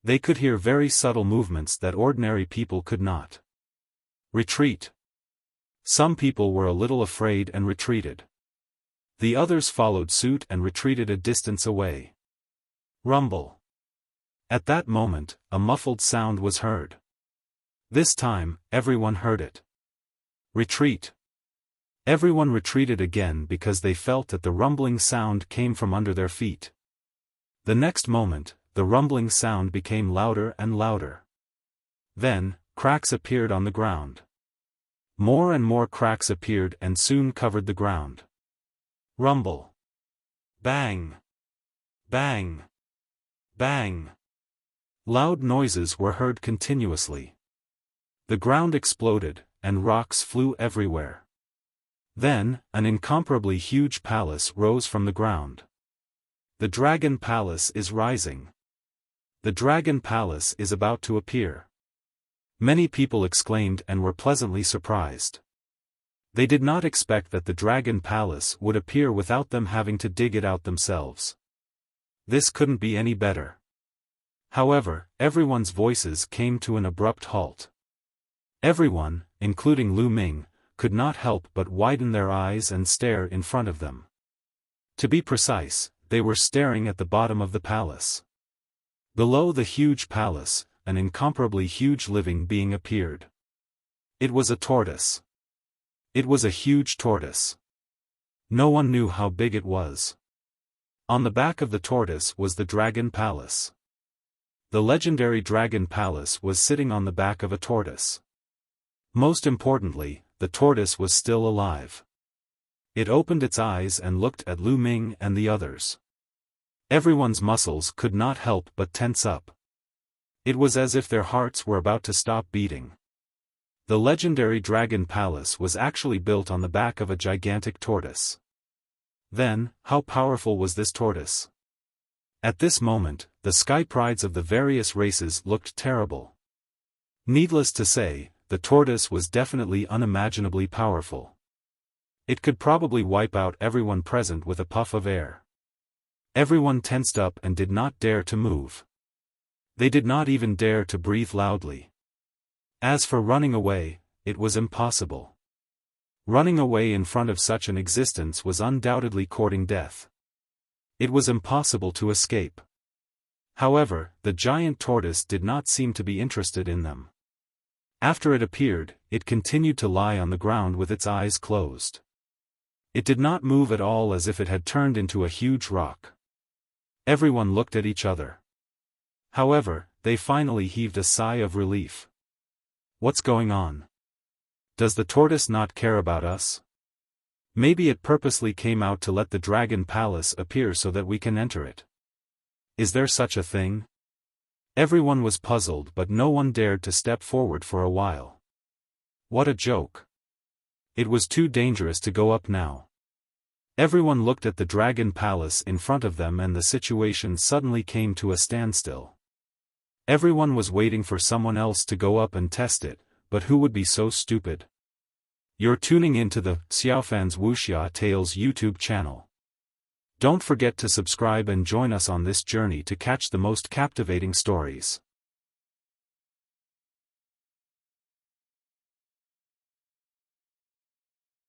They could hear very subtle movements that ordinary people could not. Retreat. Some people were a little afraid and retreated. The others followed suit and retreated a distance away. Rumble. At that moment, a muffled sound was heard. This time, everyone heard it. Retreat. Everyone retreated again because they felt that the rumbling sound came from under their feet. The next moment, the rumbling sound became louder and louder. Then, cracks appeared on the ground. More and more cracks appeared and soon covered the ground. Rumble. Bang. Bang. Bang. Loud noises were heard continuously. The ground exploded, and rocks flew everywhere. Then, an incomparably huge palace rose from the ground. The Dragon Palace is rising. The Dragon Palace is about to appear. Many people exclaimed and were pleasantly surprised. They did not expect that the Dragon Palace would appear without them having to dig it out themselves. This couldn't be any better. However, everyone's voices came to an abrupt halt. Everyone, including Lu Ming, could not help but widen their eyes and stare in front of them. To be precise, they were staring at the bottom of the palace. Below the huge palace, an incomparably huge living being appeared. It was a tortoise. It was a huge tortoise. No one knew how big it was. On the back of the tortoise was the Dragon Palace. The legendary Dragon Palace was sitting on the back of a tortoise. Most importantly, the tortoise was still alive. It opened its eyes and looked at Lu Ming and the others. Everyone's muscles could not help but tense up. It was as if their hearts were about to stop beating. The legendary Dragon Palace was actually built on the back of a gigantic tortoise. Then, how powerful was this tortoise? At this moment, the sky prides of the various races looked terrible. Needless to say, the tortoise was definitely unimaginably powerful. It could probably wipe out everyone present with a puff of air. Everyone tensed up and did not dare to move. They did not even dare to breathe loudly. As for running away, it was impossible. Running away in front of such an existence was undoubtedly courting death. It was impossible to escape. However, the giant tortoise did not seem to be interested in them. After it appeared, it continued to lie on the ground with its eyes closed. It did not move at all, as if it had turned into a huge rock. Everyone looked at each other. However, they finally heaved a sigh of relief. What's going on? Does the tortoise not care about us? Maybe it purposely came out to let the Dragon Palace appear so that we can enter it. Is there such a thing? Everyone was puzzled, but no one dared to step forward for a while. What a joke. It was too dangerous to go up now. Everyone looked at the Dragon Palace in front of them, and the situation suddenly came to a standstill. Everyone was waiting for someone else to go up and test it, but who would be so stupid? You're tuning into the Xiaofan's Wuxia Tales YouTube channel. Don't forget to subscribe and join us on this journey to catch the most captivating stories.